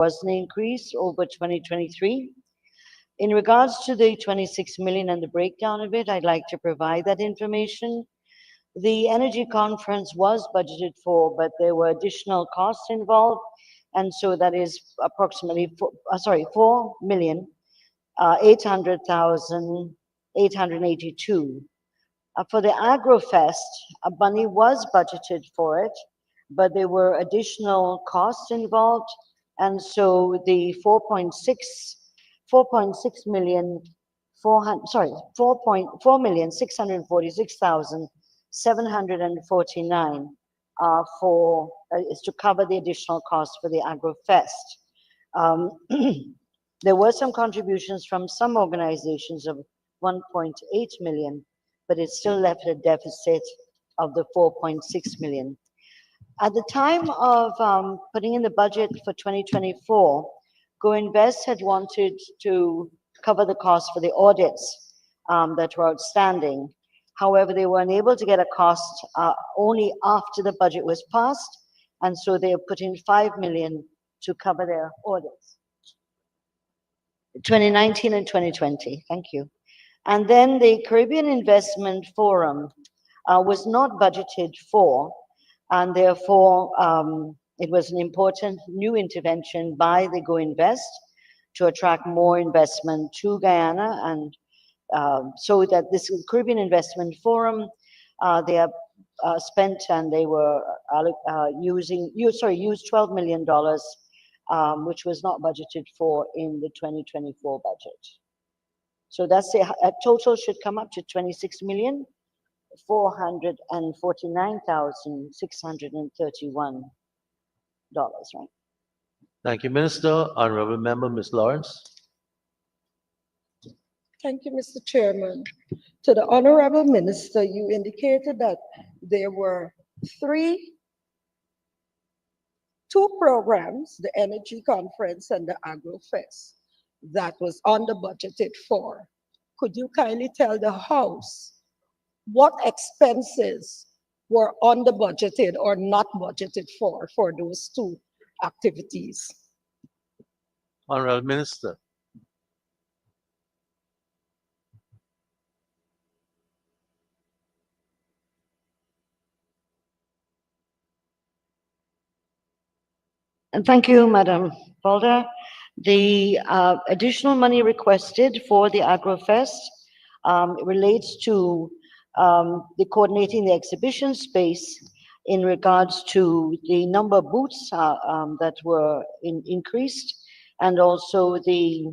was an increase over 2023. In regards to the 26 million and the breakdown of it, I'd like to provide that information. The energy conference was budgeted for, but there were additional costs involved, and so that is approximately 4,800,882. For the AgroFest, money was budgeted for it, but there were additional costs involved, and so the 4.6 million, 4,646,749 is to cover the additional costs for the AgroFest. There were some contributions from some organizations of 1.8 million, but it still left a deficit of the 4.6 million. At the time of putting in the budget for 2024, Go Invest had wanted to cover the cost for the audits that were outstanding. However, they were unable to get a cost only after the budget was passed, and so they have put in 5 million to cover their audits. 2019 and 2020, thank you. And then the Caribbean Investment Forum was not budgeted for, and therefore it was an important new intervention by the Go Invest to attract more investment to Guyana, and so that this Caribbean Investment Forum, they have spent and they were used $12 million, which was not budgeted for in the 2024 budget. So that's a total should come up to $26,449,631, right? Thank you, Minister. Honorable Member, Ms. Lawrence. Thank you, Mr. Chairman. To the Honorable Minister, you indicated that there were two programs, the Energy Conference and the AgroFest, that was under budgeted for. Could you kindly tell the House what expenses were under budgeted or not budgeted for those two activities? Honorable Minister. And thank you, Madam Balda. The additional money requested for the AgroFest relates to the coordinating the exhibition space in regards to the number of booths that were increased, and also the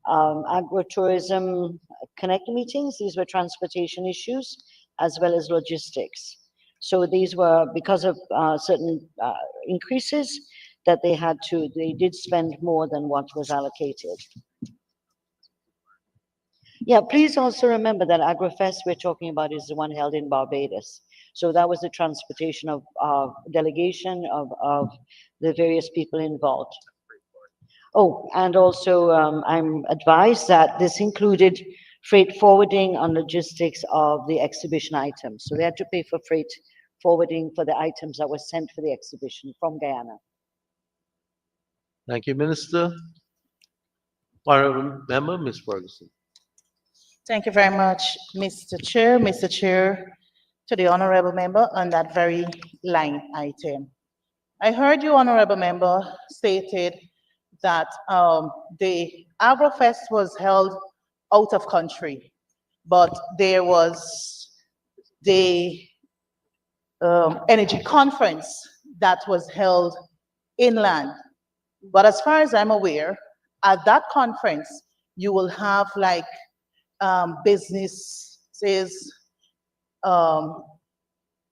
agritourism connect meetings. These were transportation issues as well as logistics. So these were because of certain increases that they did spend more than what was allocated. Yeah, please also remember that AgroFest we're talking about is the one held in Barbados. So that was the transportation of delegation of the various people involved. Oh, and also I'm advised that this included freight forwarding and logistics of the exhibition items. So they had to pay for freight forwarding for the items that were sent for the exhibition from Guyana. Thank you, Minister. Honorable Member, Ms. Ferguson. Thank you very much, Mr. Chair. Mr. Chair, to the Honorable Member on that very line item. I heard you, Honorable Member, stated that the AgroFest was held out of country, but there was the energy conference that was held inland. But as far as I'm aware, at that conference, you will have like businesses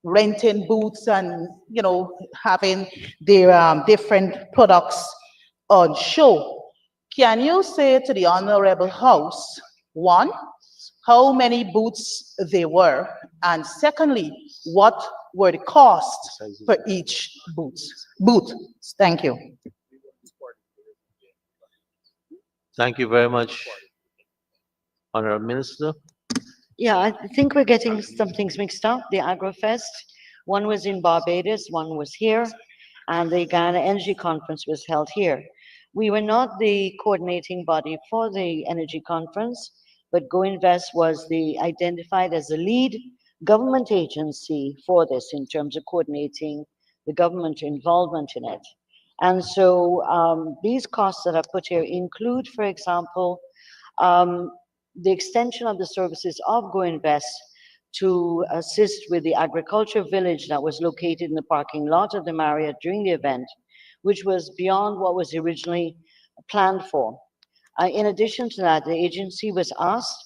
renting booths and, you know, having their different products on show. Can you say to the Honorable House, one, how many booths there were, and secondly, what were the costs for each booth? Thank you. Thank you very much, Honorable Minister. Yeah, I think we're getting some things mixed up. The AgroFest, one was in Barbados, one was here, and the Guyana Energy Conference was held here. We were not the coordinating body for the energy conference, but Go Invest was identified as the lead government agency for this in terms of coordinating the government involvement in it. And so these costs that are put here include, for example, the extension of the services of Go Invest to assist with the agriculture village that was located in the parking lot of the Marriott during the event, which was beyond what was originally planned for. In addition to that, the agency was asked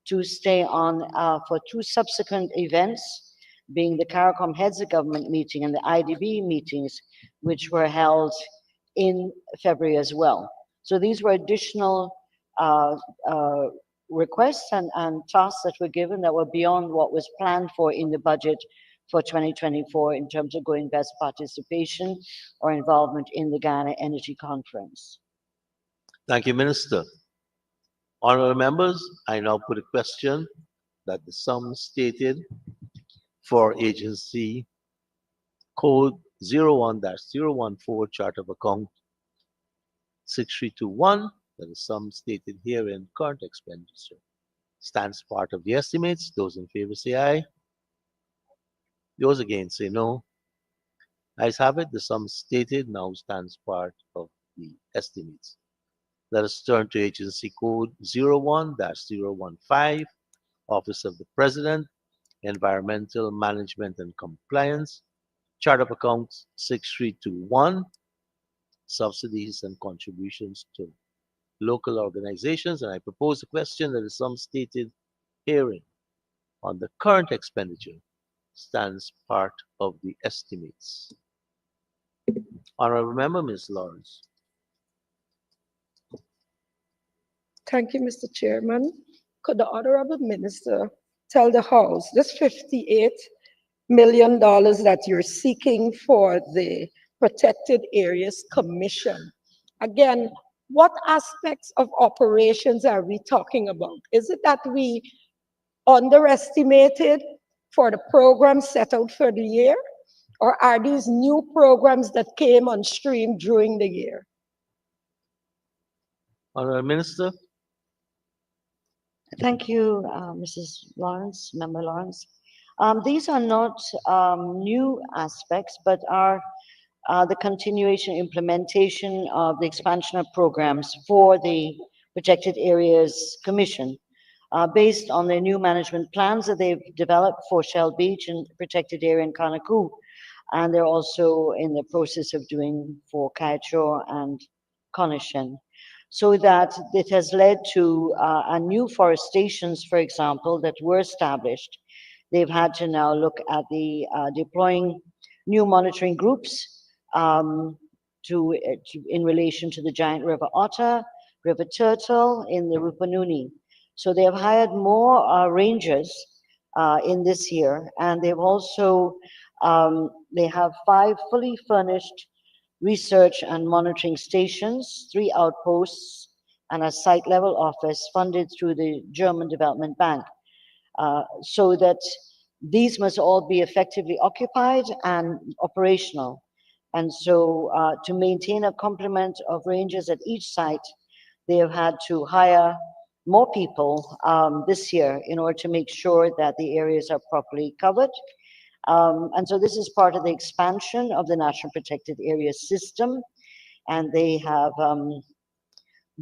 to stay on for 2 subsequent events, being the CARICOM Heads of Government meeting and the IDB meetings, which were held in February as well. So these were additional requests and tasks that were given that were beyond what was planned for in the budget for 2024 in terms of Go Invest participation or involvement in the Ghana Energy Conference. Thank you, Minister. Honorable members, I now put a question that the sum stated for agency code 01-014 chart of account 6321, that the sum stated herein current expenditure stands part of the estimates. Those in favor say aye. Those against say no. Ayes have it. The sum stated now stands part of the estimates. Let us turn to agency code 01-015, Office of the President, Environmental Management and Compliance, Chart of Accounts 6321, subsidies and contributions to local organizations. And I propose a question that the sum stated herein on the current expenditure stands part of the estimates. Honorable Member, Ms. Lawrence. Thank you, Mr. Chairman. Could the Honorable Minister tell the House this $58 million that you're seeking for the Protected Areas Commission? Again, what aspects of operations are we talking about? Is it that we underestimated for the program set out for the year? Or are these new programs that came on stream during the year? Honorable Minister. Thank you, Mrs. Lawrence, Member Lawrence. These are not new aspects, but are the continuation implementation of the expansion of programs for the Protected Areas Commission, based on the new management plans that they've developed for Shell Beach and Protected Area in Kanaku. And they're also in the process of doing for Kaicho and Conishan. So that it has led to new forestations, for example, that were established. They've had to now look at the deploying new monitoring groups in relation to the giant river otter, river turtle in the Rupununi. So they have hired more rangers in this year, and they've also they have 5 fully furnished research and monitoring stations, 3 outposts, and a site level office funded through the German Development Bank, so that these must all be effectively occupied and operational. And so to maintain a complement of rangers at each site, they have had to hire more people this year in order to make sure that the areas are properly covered. And so this is part of the expansion of the National Protected Areas system, and they have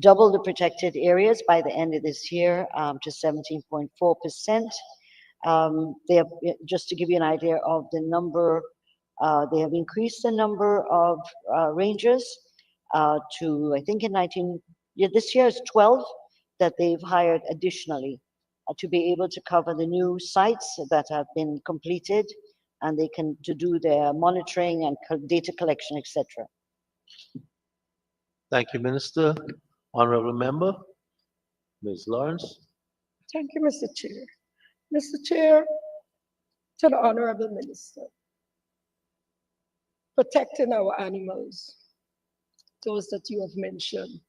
doubled the protected areas by the end of this year to 17.4%. They have, just to give you an idea of the number, they have increased the number of rangers to, I think this year is 12 that they've hired additionally to be able to cover the new sites that have been completed, and they can to do their monitoring and data collection, etc. Thank you, Minister. Honorable Member, Ms. Lawrence. Thank you, Mr. Chair. Mr. Chair, to the Honorable Minister, protecting our animals, those that you have mentioned,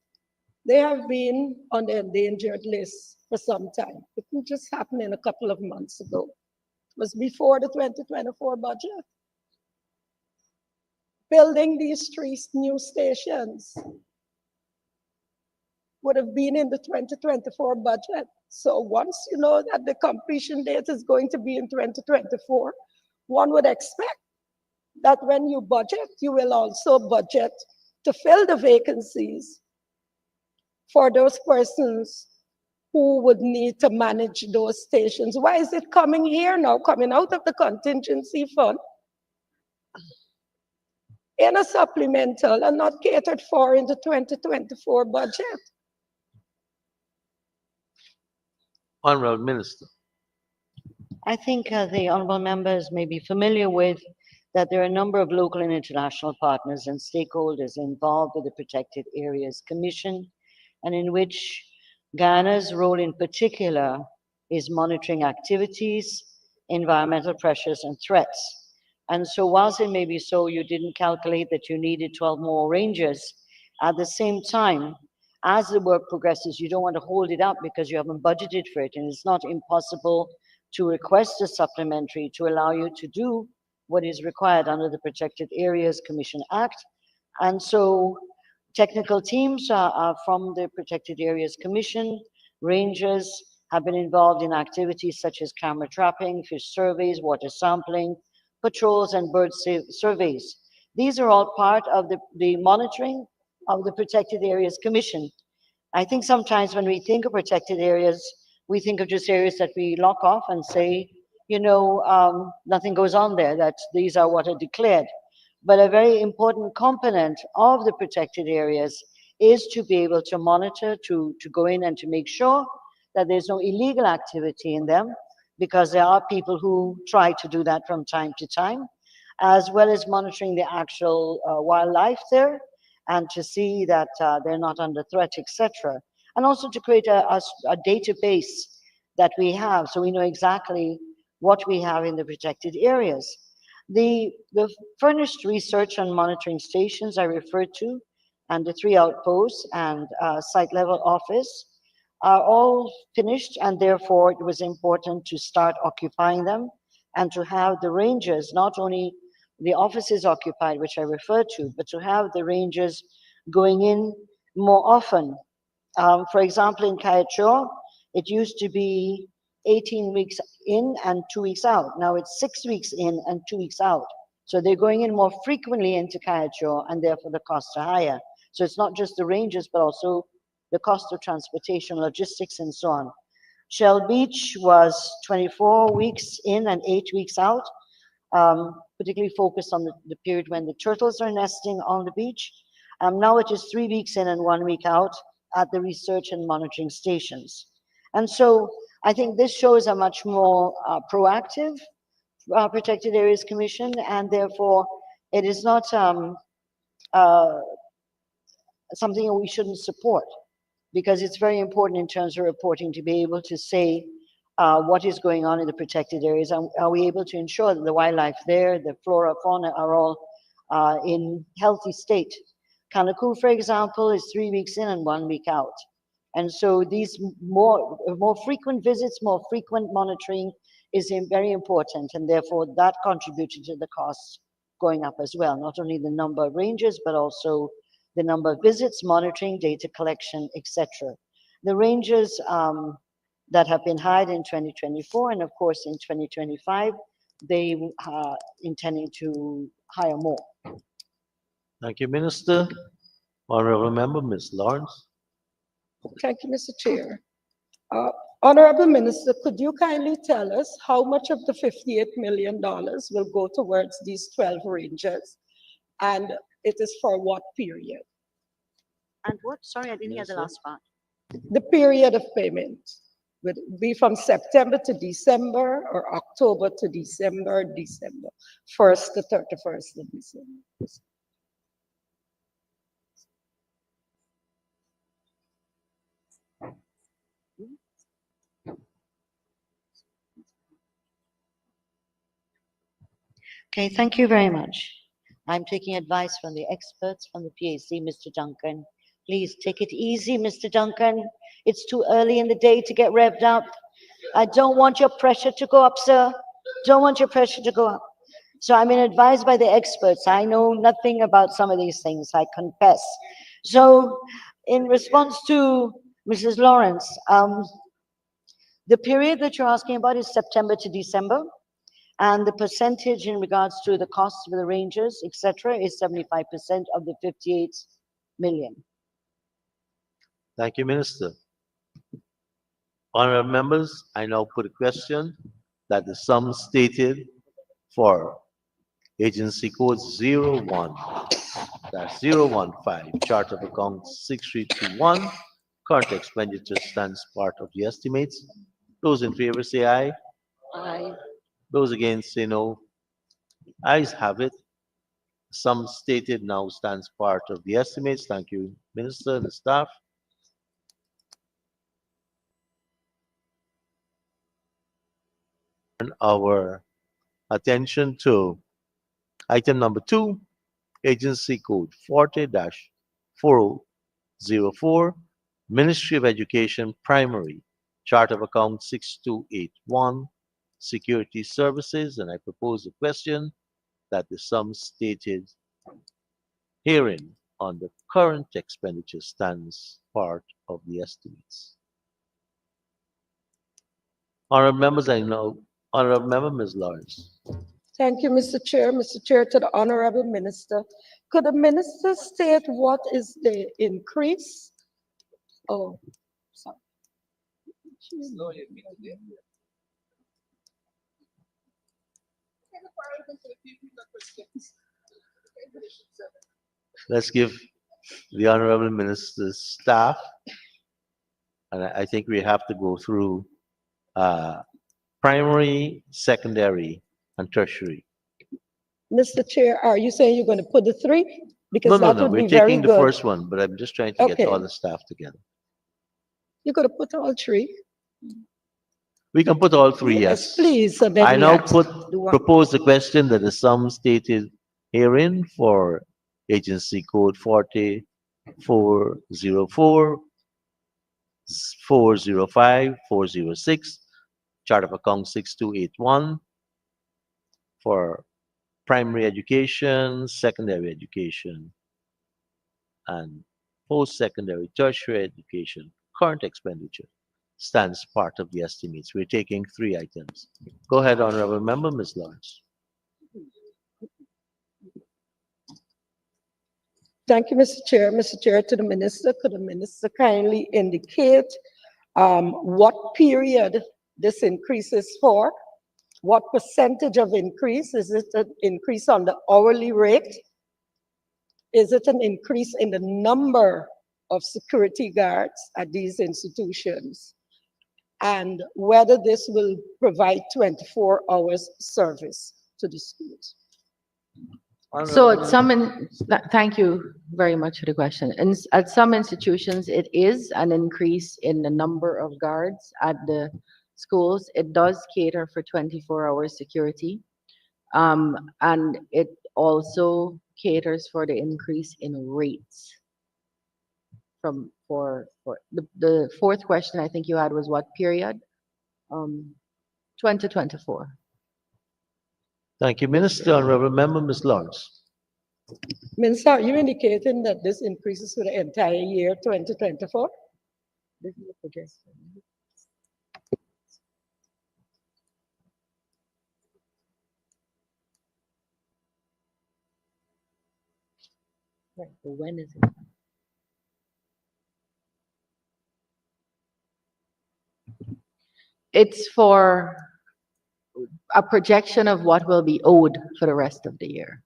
they have been on the endangered list for some time. It didn't just happen in a couple of months ago. It was before the 2024 budget. Building these 3 new stations would have been in the 2024 budget. So once you know that the completion date is going to be in 2024, one would expect that when you budget, you will also budget to fill the vacancies for those persons who would need to manage those stations. Why is it coming here now, coming out of the contingency fund in a supplemental and not catered for in the 2024 budget? Honorable Minister. I think the honorable members may be familiar with that there are a number of local and international partners and stakeholders involved with the Protected Areas Commission, and in which Ghana's role in particular is monitoring activities, environmental pressures, and threats. And so whilst it may be so, you didn't calculate that you needed 12 more rangers. At the same time, as the work progresses, you don't want to hold it up because you haven't budgeted for it, and it's not impossible to request a supplementary to allow you to do what is required under the Protected Areas Commission Act. And so technical teams are from the Protected Areas Commission. Rangers have been involved in activities such as camera trapping, fish surveys, water sampling, patrols, and bird surveys. These are all part of the monitoring of the Protected Areas Commission. I think sometimes when we think of protected areas, we think of just areas that we lock off and say, you know, nothing goes on there, that these are what are declared. But a very important component of the protected areas is to be able to monitor, to go in and to make sure that there's no illegal activity in them, because there are people who try to do that from time to time, as well as monitoring the actual wildlife there and to see that they're not under threat, etc. And also to create a database that we have so we know exactly what we have in the protected areas. The furnished research and monitoring stations I referred to, and the 3 outposts and site level office are all finished, and therefore it was important to start occupying them and to have the rangers, not only the offices occupied, which I referred to, but to have the rangers going in more often. For example, in Kayachor, it used to be 18 weeks in and 2 weeks out. Now it's 6 weeks in and 2 weeks out. So they're going in more frequently into Kayachor, and therefore the costs are higher. So it's not just the rangers, but also the cost of transportation, logistics, and so on. Shell Beach was 24 weeks in and 8 weeks out, particularly focused on the period when the turtles are nesting on the beach. Now it is 3 weeks in and 1 week out at the research and monitoring stations. And so I think this shows a much more proactive Protected Areas Commission, and therefore it is not something we shouldn't support, because it's very important in terms of reporting to be able to say what is going on in the protected areas, and are we able to ensure that the wildlife there, the flora, fauna are all in healthy state. Kanaku, for example, is 3 weeks in and 1 week out. And so these more frequent visits, more frequent monitoring is very important, and therefore that contributed to the costs going up as well, not only the number of rangers, but also the number of visits, monitoring, data collection, etc. The rangers that have been hired in 2024 and of course in 2025, they are intending to hire more. Thank you, Minister. Honorable Member, Ms. Lawrence. Thank you, Mr. Chair. Honorable Minister, could you kindly tell us how much of the $58 million will go towards these 12 rangers, and it is for what period? And what? Sorry, I didn't hear the last part. The period of payment would be from September to December, or October to December, December 1st to 31st of December. Okay, thank you very much. I'm taking advice from the experts from the PAC, Mr. Duncan. Please take it easy, Mr. Duncan. It's too early in the day to get revved up. I don't want your pressure to go up, sir. Don't want your pressure to go up. So I'm being advised by the experts. I know nothing about some of these things, I confess. So in response to Mrs. Lawrence, the period that you're asking about is September to December, and the percentage in regards to the costs for the rangers, etc., is 75% of the 58 million. Thank you, Minister. Honorable members, I now put a question that the sum stated for Agency Code 01-015, Chart of Accounts 6321, current expenditure stands part of the estimates. Those in favor say aye. Aye. Those against say no. Ayes have it. Sum stated now stands part of the estimates. Thank you, Minister and the staff. And our attention to item number 2, Agency Code 40-4004, Ministry of Education Primary, Chart of Account 6281, Security Services, and I propose a question that the sum stated herein on the current expenditure stands part of the estimates. Honorable members, I know, Honorable Member Ms. Lawrence. Thank you, Mr. Chair. Mr. Chair, to the Honorable Minister. Could the Minister state what is the increase? Oh, sorry. Let's give the Honorable Minister's staff, and I think we have to go through primary, secondary, and tertiary. Mr. Chair, are you saying you're going to put the three? No, Because no, that no, would we're be very taking the good. first one, but I'm just trying to get Okay. all the staff together. You're going to put all three? We can put all three, yes. Please. So then I we now ask the one. propose the question that the sum stated herein for Agency Code 40-404, 405, 406, Chart of Account 6281 for primary education, secondary education, and post-secondary tertiary education, current expenditure stands part of the estimates. We're taking 3 items. Go ahead, Honorable Member, Ms. Lawrence. Thank you, Mr. Chair. Mr. Chair, to the Minister, could the Minister kindly indicate what period this increase is for? What percentage of increase? Is it an increase on the hourly rate? Is it an increase in the number of security guards at these institutions? And whether this will provide 24 hours service to the schools? So at thank you very much for the question. And at some institutions, it is an increase in the number of guards at the schools. It does cater for 24-hour security. And it also caters for the increase in rates. For the fourth question I think you had was what period? 2024. Thank you, Minister. Honorable Member, Ms. Lawrence. Minister, are you indicating that this increases for the entire year 2024? This is a projection. Right, but when is it? It's for a projection of what will be owed for the rest of the year.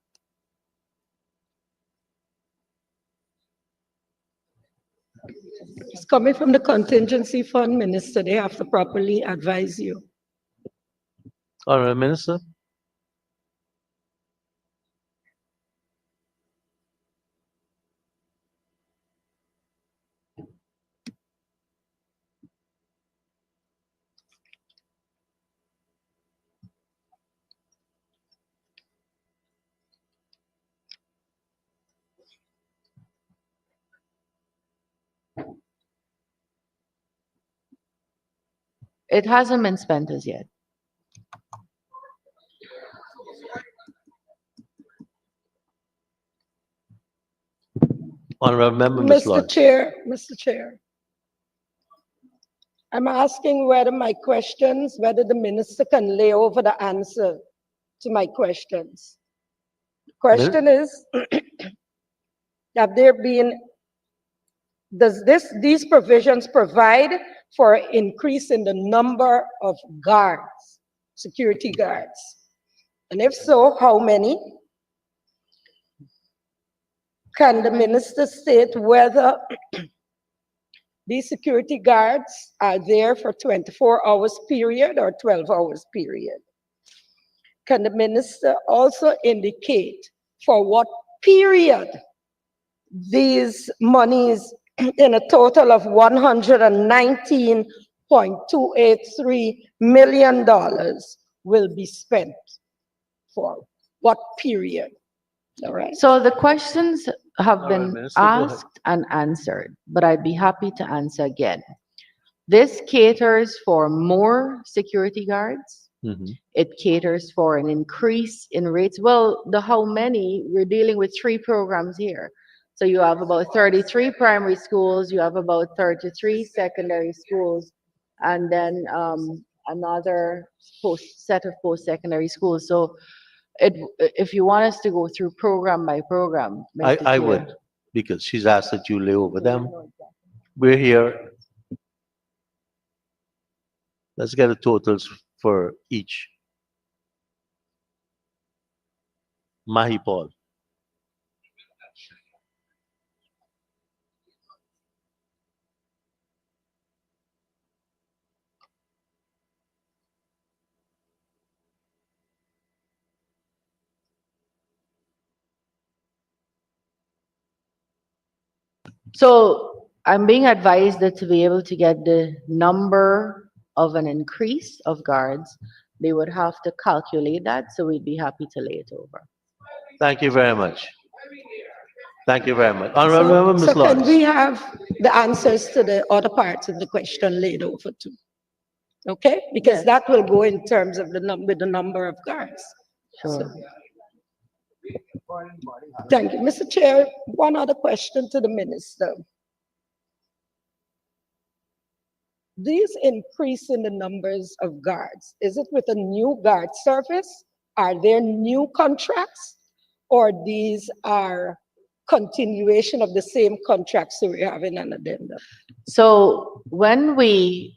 It's coming from the contingency fund, Minister. They have to properly advise you. Honorable Minister. It hasn't been spent as yet. Honorable Member, Ms. Mr. Lawrence. Mr. Chair, I'm asking whether whether the minister can lay over the answer to my questions. The question is, have there been, these provisions provide for an increase in the number of guards, security guards? And if so, how many? Can the minister state whether these security guards are there for 24 hours period or 12 hours period? Can the minister also indicate for what period these monies in a total of $119.283 million will be spent for? What period? All right. So the questions have All right, been Minister, go ahead. asked and answered, but I'd be happy to answer again. This caters for more security guards. Mhm. It caters for an increase in rates. Well, the how many, we're dealing with 3 programs here. So you have about 33 primary schools, you have about 33 secondary schools, and then another set of post-secondary schools. So if you want us to go through program by program, Mr. I Chair. would, because she's asked that you lay over them. We're here. Let's get the totals for each. Mahipal. So I'm being advised that to be able to get the number of an increase of guards, they would have to calculate that, so we'd be happy to lay it over. Thank you very much. Thank you very much. Honorable Member, Ms. So can we Lawrence. have the answers to the other parts of the question laid over too? Okay, because Yes. that will go in terms of the number of guards. Sure. Thank you. Mr. Chair, one other question to the minister. These increase in the numbers of guards, is it with a new guard service? Are there new contracts? Or these are continuation of the same contracts that we have in an addendum? So when we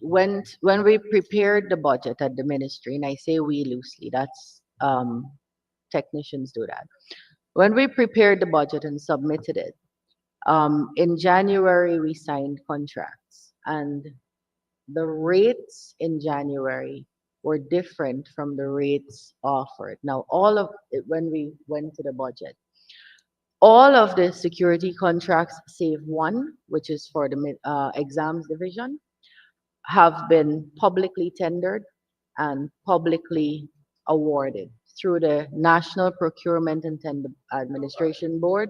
prepared the budget at the ministry, and I say we loosely, that's technicians do that. When we prepared the budget and submitted it, in January we signed contracts, and the rates in January were different from the rates offered. Now, all of it, when we went to the budget, all of the security contracts, save one, which is for the exams division, have been publicly tendered and publicly awarded through the National Procurement and Tender Administration Board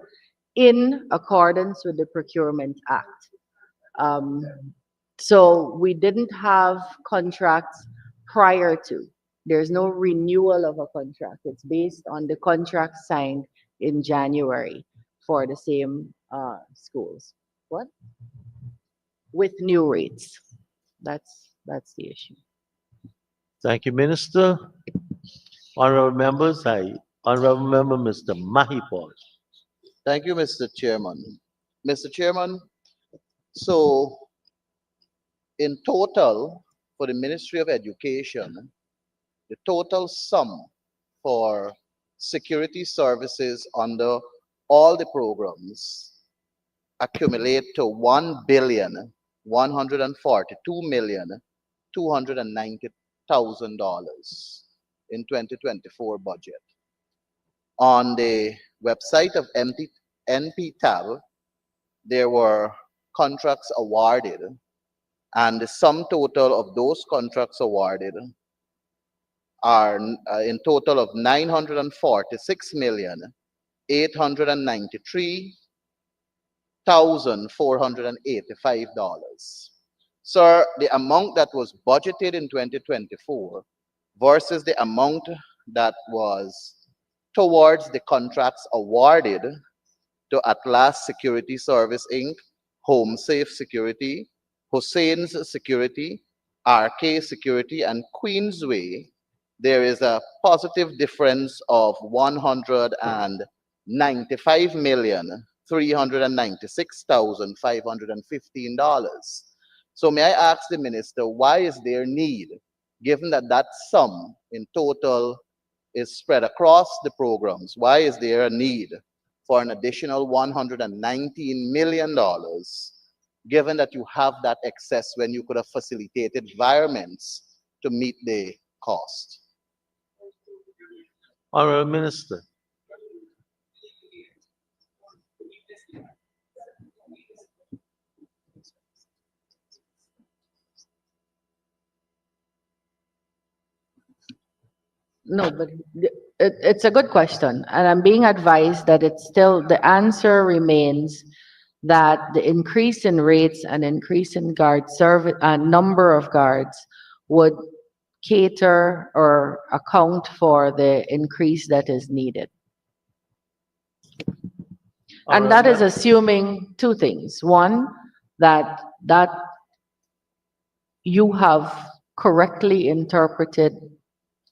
in accordance with the Procurement Act. So we didn't have contracts prior to. There's no renewal of a contract. It's based on the contract signed in January for the same schools. What? With new rates. That's the issue. Thank you, Minister. Honorable members, Honorable Member, Mr. Mahipal. Thank you, Mr. Chairman. Mr. Chairman, so in total, for the Ministry of Education, the total sum for security services under all the programs accumulate to $1,142,290,000 in 2024 budget. On the website of NPTAB, there were contracts awarded, and the sum total of those contracts awarded are in total of $946,893,485. Sir, the amount that was budgeted in 2024 versus the amount that was towards the contracts awarded to Atlas Security Service Inc., Home Safe Security, Hussein's Security, RK Security, and Queensway, there is a positive difference of $195,396,515. So may I ask the minister, why is there need, given that that sum in total is spread across the programs, why is there a need for an additional $119 million, given that you have that excess when you could have facilitated environments to meet the cost? Honorable Minister. No, but it's a good question, and I'm being advised that it's still, the answer remains that the increase in rates and increase in guard service, number of guards would cater or account for the increase that is needed. And that is assuming two things. One, that you have correctly interpreted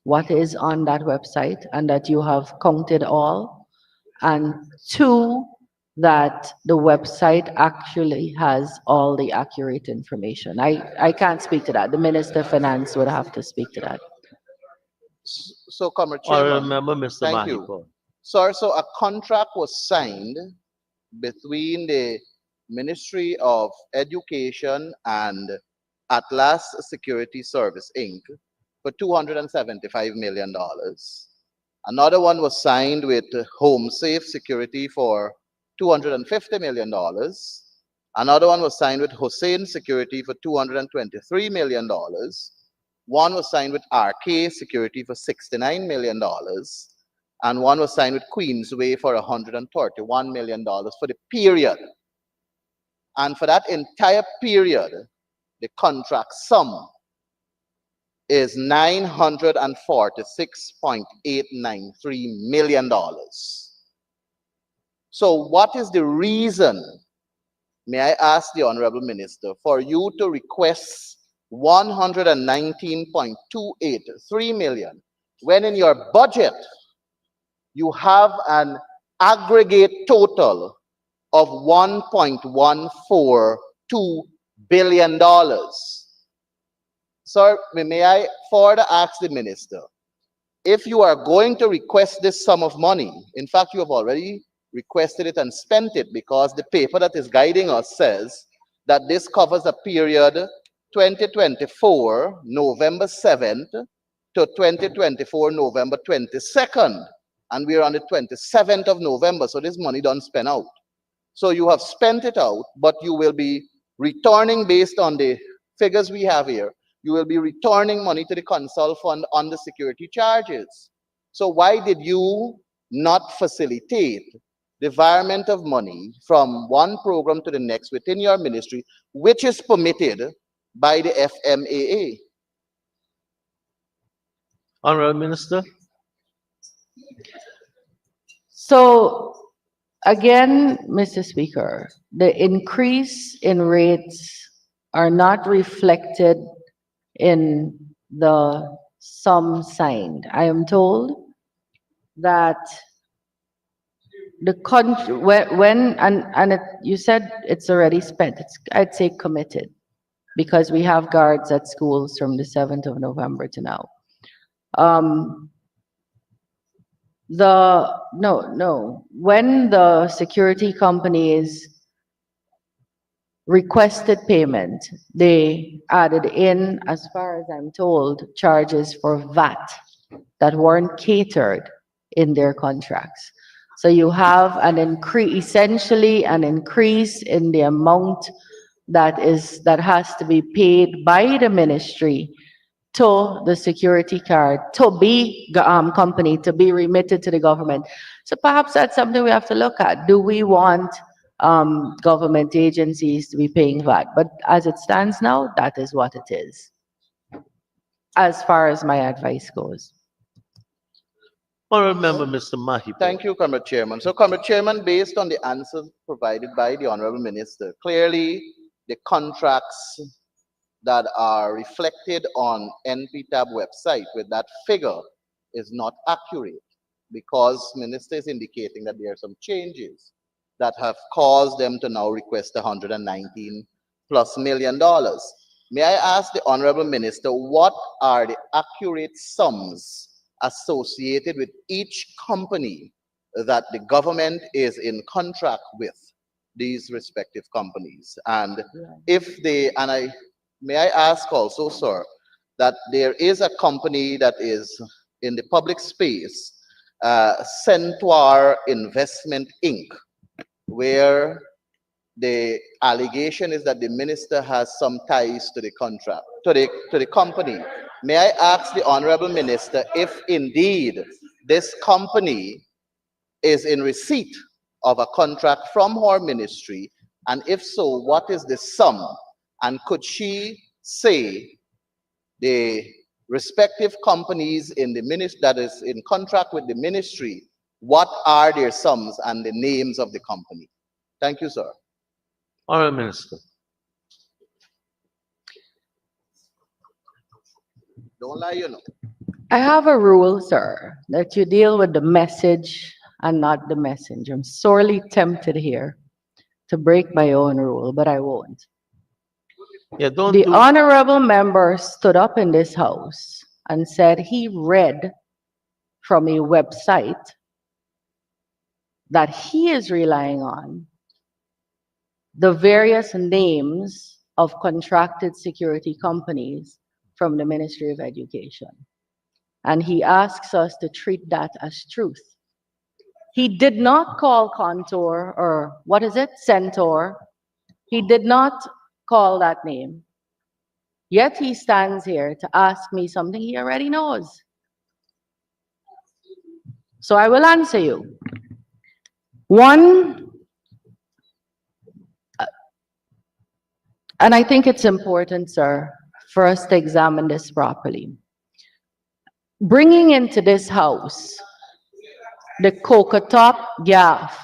what is on that website and that you have counted all. And two, that the website actually has all the accurate information. I can't speak to that. The Minister of Finance would have to speak to that. So, Comrade Honorable Chairman, Member, Mr. thank you. Mahiko. Sir, so a contract was signed between the Ministry of Education and Atlas Security Service Inc. for $275 million. Another one was signed with Home Safe Security for $250 million. Another one was signed with Hussein Security for $223 million. One was signed with RK Security for $69 million. And one was signed with Queensway for $131 million for the period. And for that entire period, the contract sum is $946.893 million. So what is the reason, may I ask the Honorable Minister, for you to request $119.283 million when in your budget you have an aggregate total of $1.142 billion? Sir, may I further ask the minister, if you are going to request this sum of money, in fact, you have already requested it and spent it, because the paper that is guiding us says that this covers a period 2024, November 7th to 2024, November 22nd. And we are on the 27th of November, so this money don't spend out. So you have spent it out, but you will be returning, based on the figures we have here, you will be returning money to the consult fund on the security charges. So why did you not facilitate the environment of money from one program to the next within your ministry, which is permitted by the FMAA? Honorable Minister. So again, Mr. Speaker, the increase in rates are not reflected in the sum signed. I am told that the country, you said it's already spent. I'd say committed, because we have guards at schools from the 7th of November to now. When the security companies requested payment, they added in, as far as I'm told, charges for VAT that weren't catered in their contracts. So you have an increase, essentially an increase in the amount that has to be paid by the ministry to the security card, to be company, to be remitted to the government. So perhaps that's something we have to look at. Do we want government agencies to be paying VAT? But as it stands now, that is what it is, as far as my advice goes. Honorable Member Mr. Mahipo. Thank you, Comrade Chairman. So, Comrade Chairman, based on the answers provided by the Honorable Minister, clearly the contracts that are reflected on NPTAB website with that figure is not accurate, because Minister is indicating that there are some changes that have caused them to now request $119+ million. May I ask the Honorable Minister, what are the accurate sums associated with each company that the government is in contract with these respective companies? And if they, and I, may I ask also, sir, that there is a company that is in the public space, Centaur Investment Inc., where the allegation is that the minister has some ties to the contract, to the company. May I ask the Honorable Minister if indeed this company is in receipt of a contract from her ministry, and if so, what is the sum? And could she say the respective companies in the ministry that is in contract with the ministry, what are their sums and the names of the company? Thank you, sir. Honorable Minister. Don't lie, you know. I have a rule, sir, that you deal with the message and not the messenger. I'm sorely tempted here to break my own rule, but I won't. Yeah, don't The do. honorable member stood up in this house and said he read from a website that he is relying on the various names of contracted security companies from the Ministry of Education. And he asks us to treat that as truth. He did not call Contour, or what is it, Centaur. He did not call that name. Yet he stands here to ask me something he already knows. So I will answer you. One, and I think it's important, sir, for us to examine this properly. Bringing into this house the cocoa top gaff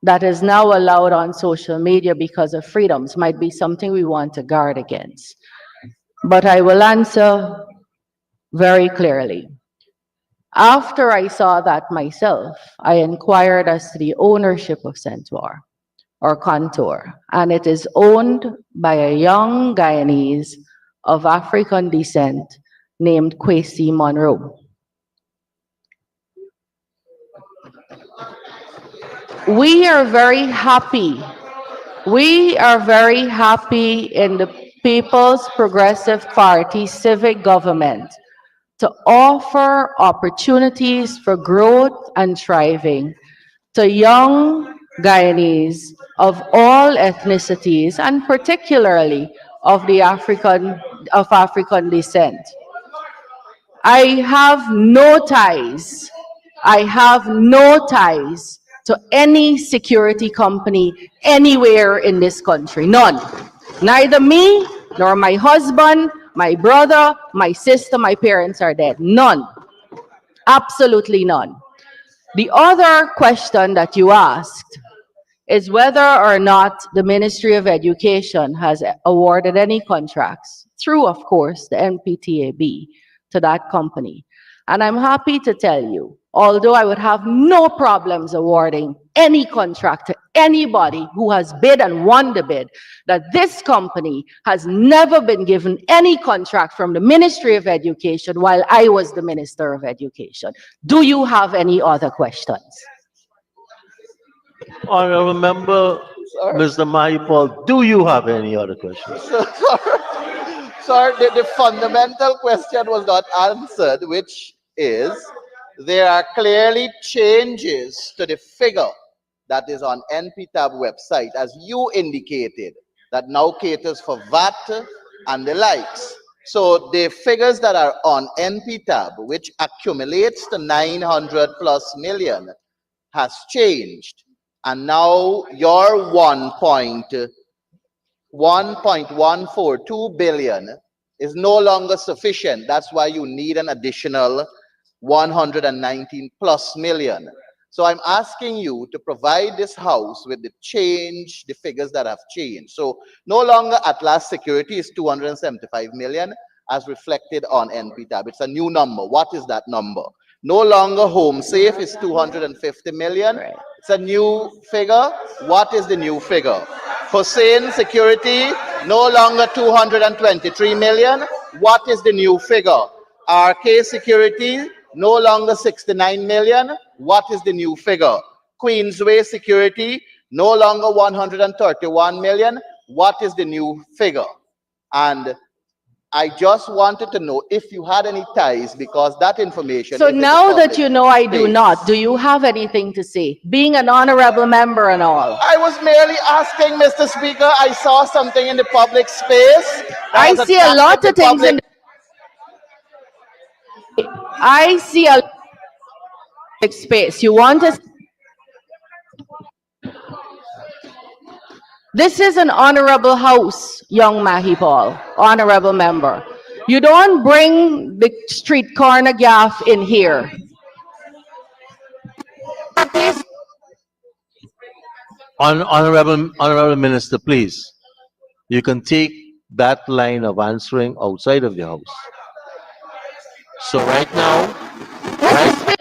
that is now allowed on social media because of freedoms might be something we want to guard against. But I will answer very clearly. After I saw that myself, I inquired as to the ownership of Centaur or Contour, and it is owned by a young Guyanese of African descent named Kwesi Monroe. We are very happy. We are very happy in the People's Progressive Party civic government to offer opportunities for growth and thriving to young Guyanese of all ethnicities, and particularly of African descent. I have no ties. I have no ties to any security company anywhere in this country. None. Neither me, nor my husband, my brother, my sister, my parents are dead. None. Absolutely none. The other question that you asked is whether or not the Ministry of Education has awarded any contracts through, of course, the NPTAB to that company. And I'm happy to tell you, although I would have no problems awarding any contract to anybody who has bid and won the bid, that this company has never been given any contract from the Ministry of Education while I was the Minister of Education. Do you have any other questions? Honorable Member Mr. Mahipo, do you have any other questions? Sir, the fundamental question was not answered, which is there are clearly changes to the figure that is on NPTAB website, as you indicated, that now caters for VAT and the likes. So the figures that are on NPTAB, which accumulates to 900+ million, has changed. And now your 1.142 billion is no longer sufficient. That's why you need an additional 119 plus million. So I'm asking you to provide this house with the figures that have changed. So no longer at last security is 275 million as reflected on NP tab. It's a new number. What is that number? No longer home safe is 250 million. Right. It's a new figure. What is the new figure? Hussein Security, no longer 223 million. What is the new figure? RK Security, no longer 69 million. What is the new figure? Queensway Security, no longer 131 million. What is the new figure? And I just wanted to know if you had any ties, because that information So is in the now that public you know I do space. not, do you have anything to say? Being an honorable member and all. I was merely asking, Mr. Speaker. I saw something in the public space. I see a lot of things in I see a public space. You want to This is an honorable house, young Mahipal, honorable member. You don't bring the street corner gaff in here. Please. Honorable Minister, please. You can take that line of answering outside of the house. So right now, right,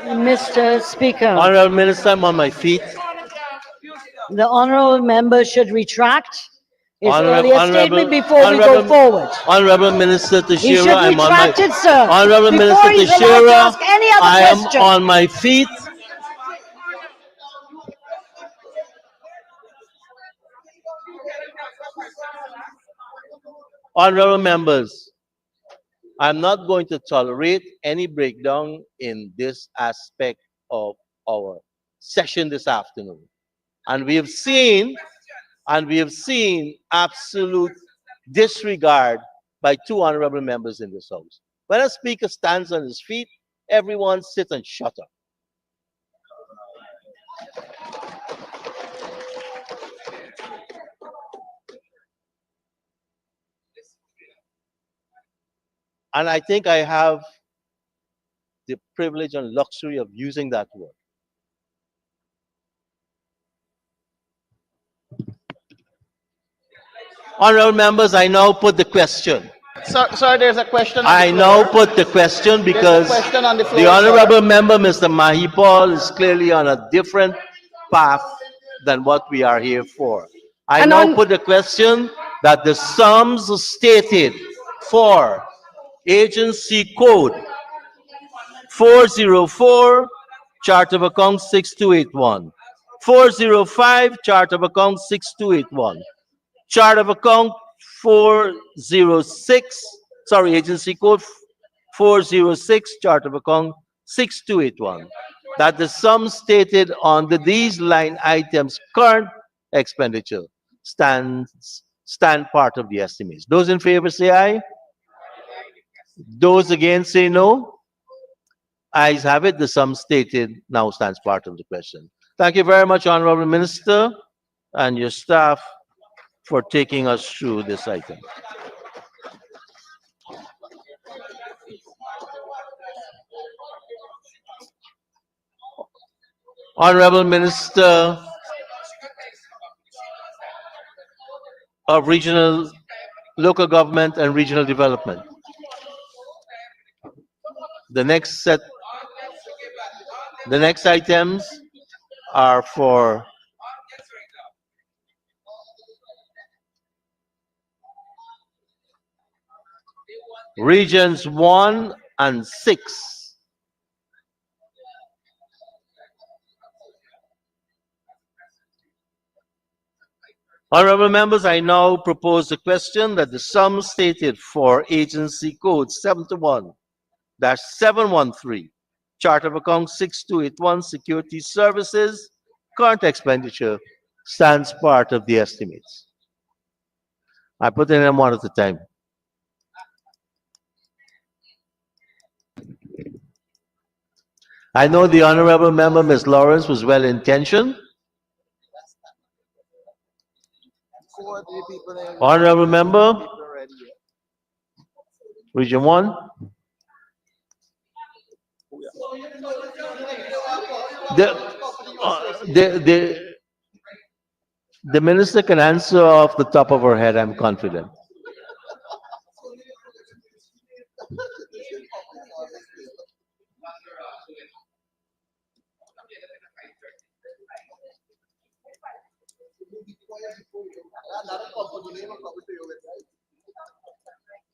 Mr. Speaker, Honorable Minister, I'm on my feet. the honorable member should retract his Honorable, earlier statement honorable, before we go forward. Honorable Minister He should Teixeira, I'm on my retract it, sir, Honorable before Minister he's allowed to Teixeira, ask any other I am question. on my feet. Honorable members, I'm not going to tolerate any breakdown in this aspect of our session this afternoon. And we have seen absolute disregard by two honorable members in this house. When a speaker stands on his feet, everyone sit and shut up. And I think I have the privilege and luxury of using that word. Honorable members, I now put the question. Sir, there's a question on the I floor. now put the question because question on the floor, the honorable sir. member, Mr. Mahipal, is clearly on a different path than what we are here for. I And now on- put the question that the sums stated for agency code 404, chart of accounts 6281, 405, chart of accounts 6281, chart of account 406, sorry, agency code 406, chart of account 6281, that the sum stated on these line items current expenditure stand part of the estimates. Those in favor say aye. Those against say no. Ayes have it. The sum stated now stands part of the question. Thank you very much, Honorable Minister, and your staff for taking us through this item. Honorable Minister of Local Government and Regional Development. The next items are for Regions 1 and 6. Honorable members, I now propose the question that the sum stated for agency code 71-713, chart of account 6281, security services, current expenditure stands part of the estimates. I put in them one at a time. I know the honorable member, Ms. Lawrence, was well intentioned, Honorable member, Region 1. The, the minister can answer off the top of her head, I'm confident.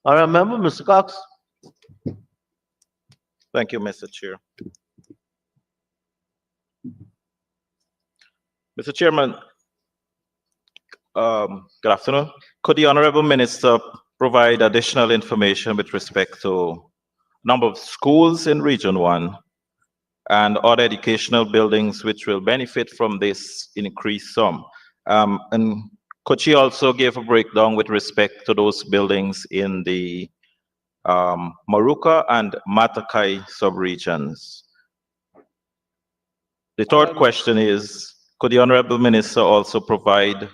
I remember, Mr. Cox. Thank you, Mr. Chair. Mr. Chairman, good afternoon. Could the Honorable Minister provide additional information with respect to number of schools in Region 1 and other educational buildings which will benefit from this increased sum? And could she also give a breakdown with respect to those buildings in the Maruka and Matakai subregions? The third question is, could the Honorable Minister also provide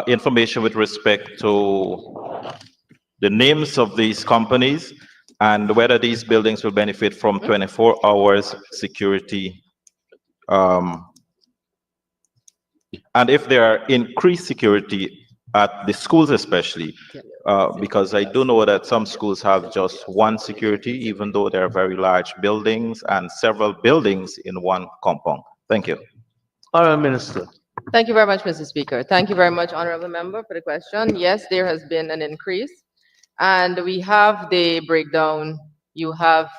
information with respect to the names of these companies and whether these buildings will benefit from 24 hours security, and if there are increased security at the schools especially, because I do know that some schools have just one security, even though they are very large buildings and several buildings in one compound. Thank you. Honorable Minister. Thank you very much, Mr. Speaker. Thank you very much, Honorable Member, for the question. Yes, there has been an increase, and we have the breakdown. You have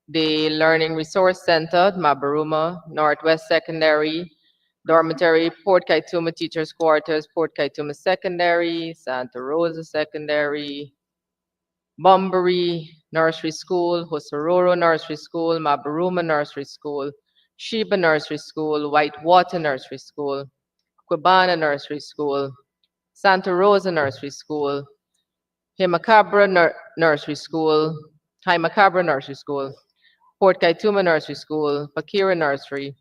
the Learning Resource Center, Mabaruma, Northwest Secondary, Dormitory, Port Kaituma Teachers Quarters, Port Kaituma Secondary, Santa Rosa Secondary, Bunbury Nursery School, Hosororo Nursery School, Mabaruma Nursery School, Sheba Nursery School, Whitewater Nursery School, Quibana Nursery School, Santa Rosa Nursery School, Himacabra Nursery School, Himacabra Nursery School, Port Kaituma Nursery School, Pakira Nursery,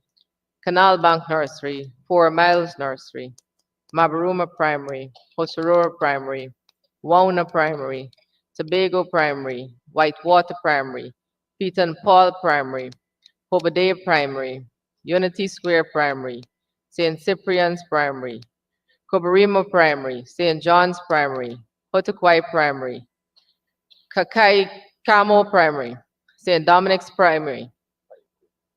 Canal Bank Nursery, 4 Miles Nursery, Mabaruma Primary, Hosororo Primary, Wauna Primary, Tobago Primary, Whitewater Primary, Peter and Paul Primary, Hobodea Primary, Unity Square Primary, St. Cyprian's Primary, Kobarimo Primary, St. John's Primary, Hotokwai Primary, Kakai Kamo Primary, St. Dominic's Primary,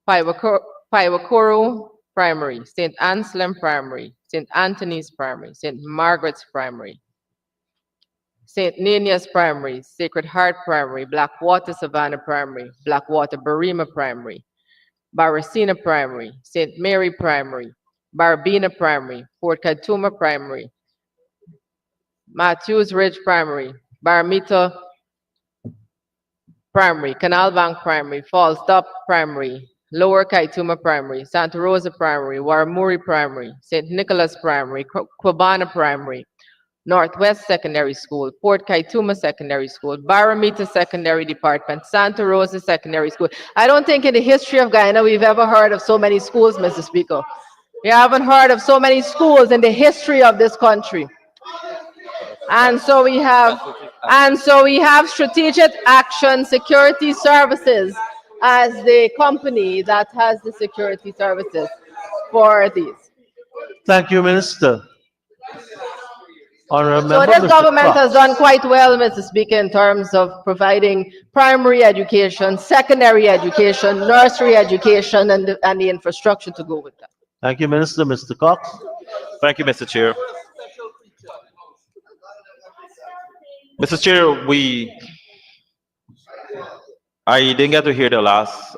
Paiwakoro Primary, St. Anselm Primary, St. Anthony's Primary, St. Margaret's Primary, St. Ninia's Primary, Sacred Heart Primary, Blackwater Savannah Primary, Blackwater Barima Primary, Baracina Primary, St. Mary Primary, Barbina Primary, Port Kaituma Primary, Matthews Ridge Primary, Baramita Primary, Canal Bank Primary, Falls Top Primary, Lower Kaituma Primary, Santa Rosa Primary, Waramuri Primary, St. Nicholas Primary, Quibana Primary, Northwest Secondary School, Port Kaituma Secondary School, Baramita Secondary Department, Santa Rosa Secondary School. I don't think in the history of Guyana we've ever heard of so many schools, Mr. Speaker. We haven't heard of so many schools in the history of this country. And so we have Strategic Action Security Services as the company that has the security services for these. Thank you, Minister. Honorable So Member, this Mr. government Cox. has done quite well, Mr. Speaker, in terms of providing primary education, secondary education, nursery education, and the infrastructure to go with that. Thank you, Minister. Mr. Cox. Thank you, Mr. Chair. Mr. Chair, I didn't get to hear the last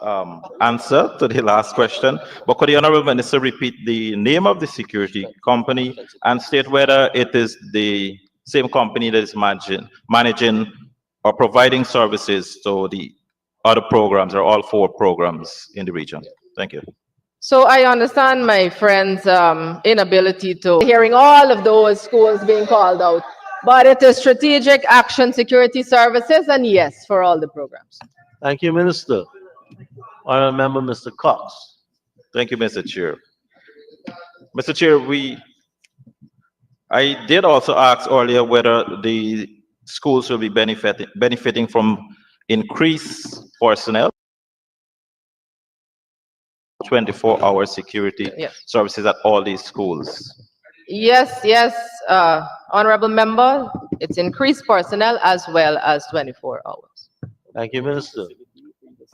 answer to the last question, but could the Honorable Minister repeat the name of the security company and state whether it is the same company that is managing or providing services to the other programs or all 4 programs in the region? Thank you. So I understand my friend's inability to hearing all of those schools being called out, but it is Strategic Action Security Services, and yes, for all the programs. Thank you, Minister. Honorable Member, Mr. Cox. Thank you, Mr. Chair. Mr. Chair, I did also ask earlier whether the schools will be benefiting from increased personnel, 24-hour security Yes. services at all these schools. Yes, honorable member, it's increased personnel as well as 24 hours. Thank you, Minister.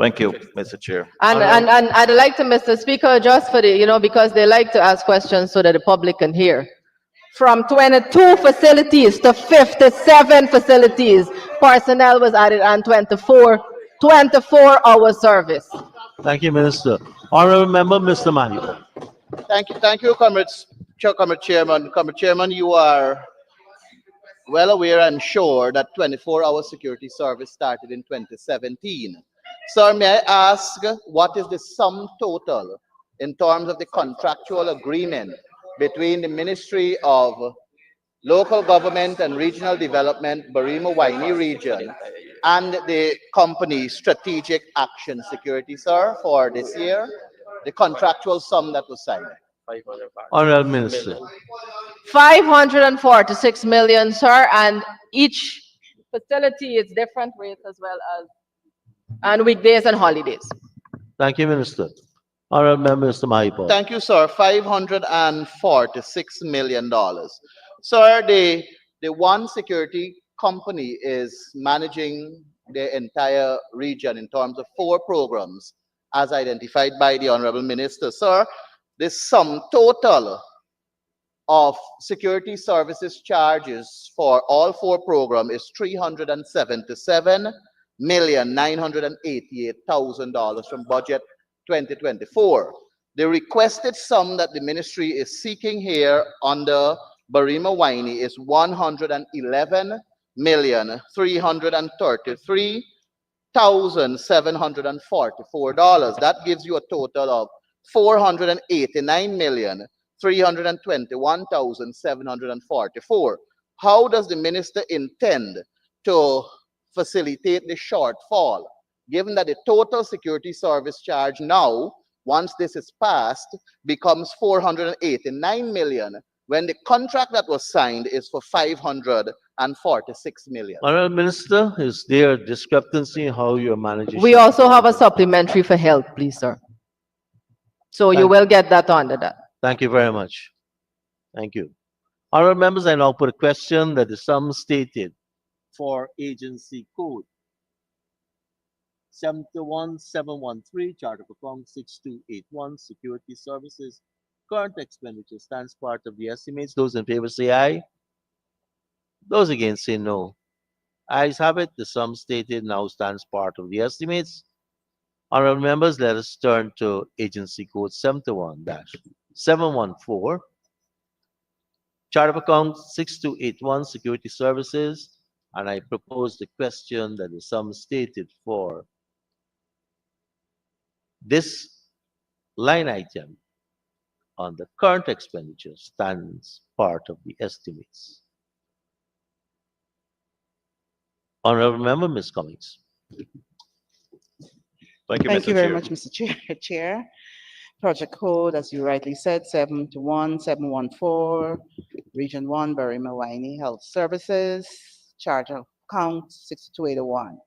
Thank you, Mr. Chair. And I'd like to, Mr. Speaker, just for the, because they like to ask questions so that the public can hear. From 22 facilities to 57 facilities, personnel was added on 24-hour service. Thank you, Minister. Honorable Member, Mr. Manuel. Thank you, Comrade Chairman. Comrade Chairman, you are well aware, I'm sure, that 24-hour security service started in 2017. Sir, may I ask what is the sum total in terms of the contractual agreement between the Ministry of Local Government and Regional Development, Barima-Waini region, and the company Strategic Action Security, sir, for this year? The contractual sum that was signed. Honorable Minister. 546 million, sir, and each facility is different rates as well as and weekdays and holidays. Thank you, Minister. Honorable Member, Mr. Mahipo. Thank you, sir. $546 million. Sir, the one security company is managing the entire region in terms of 4 programs, as identified by the Honorable Minister. Sir, the sum total of security services charges for all 4 programs is $377,988,000 from budget 2024. The requested sum that the ministry is seeking here under Barima-Waini is $111,333,744. That gives you a total of $489,321,744. How does the minister intend to facilitate the shortfall, given that the total security service charge now, once this is passed, becomes $489 million, when the contract that was signed is for $546 million? Honorable Minister, is there a discrepancy in how you're managing? We also have a supplementary for health, please, sir. So you will get that under that. Thank you very much. Thank you. Honorable members, I now put a question that the sum stated for agency code 71713, Charter of Account 6281, Security Services. Current expenditure stands part of the estimates. Those in favor say aye. Those against say no. Ayes have it. The sum stated now stands part of the estimates. Honorable members, let us turn to agency code 71-714, Chart of Accounts 6281, Security Services, and I propose the question that the sum stated for this line item on the current expenditure stands part of the estimates. Honorable Member, Ms. Cummings. Thank you, Thank Mr. you very Chair. much, Mr. Chair. Project code, as you rightly said, 71714, Region 1, Barima-Waini Health Services, Charter Account 62801.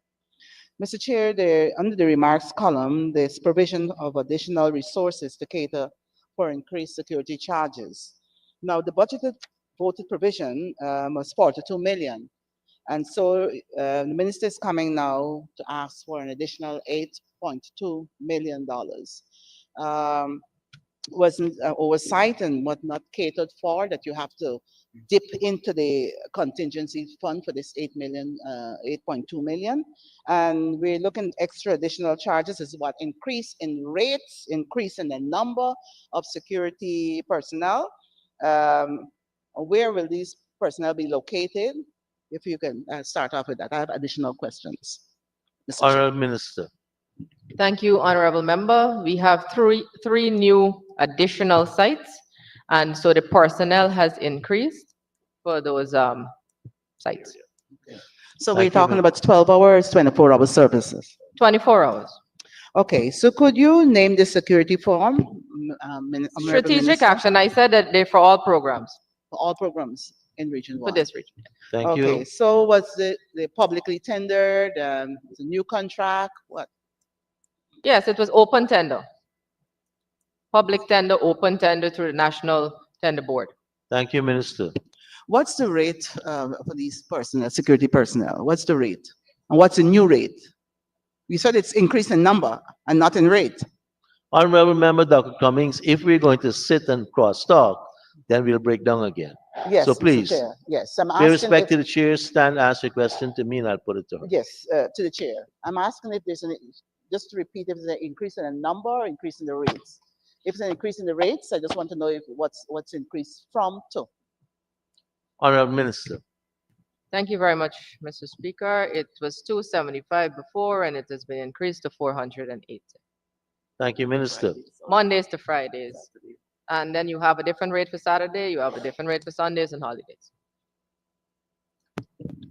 Mr. Chair, under the remarks column, there's provision of additional resources to cater for increased security charges. Now, the budgeted voted provision was 42 million. And so the minister is coming now to ask for an additional $8.2 million. Wasn't oversight and what not catered for, that you have to dip into the contingency fund for this 8.2 million. And we're looking at extra additional charges is what? Increase in rates, increase in the number of security personnel. Where will these personnel be located? If you can start off with that. I have additional questions. Mr. Chair. Honorable Minister. Thank you, honorable member. We have three new additional sites, and so the personnel has increased for those sites. So Thank we're you, talking ma'am. about 12 hours, 24-hour services. 24 hours. Okay, so could you name the security firm? Honorable Strategic Minister, action. I said that they're for all programs. for all programs. in Region for 1. this region. Thank Okay, you. so was the publicly tendered, it's a new contract, what? Yes, it was open tender. Public tender, open tender through the National Tender Board. Thank you, Minister. What's the rate for these personnel, security personnel? What's the rate? And what's the new rate? You said it's increased in number and not in rate. Honorable Member Dr. Cummings, if we're going to sit and cross talk, then we'll break down again. Yes, So Mr. please, Chair. Yes, I'm pay asking respect if, to the chair, stand, ask your question to me, and I'll put it to her. yes, to the chair. I'm asking if there's an, just to repeat, if there's an increase in the number or increase in the rates. If it's an increase in the rates, I just want to know if what's increased from to. Honorable Minister. Thank you very much, Mr. Speaker. It was 275 before, and it has been increased to 480. Thank you, Minister. Mondays to Fridays. And then you have a different rate for Saturday, you have a different rate for Sundays and holidays.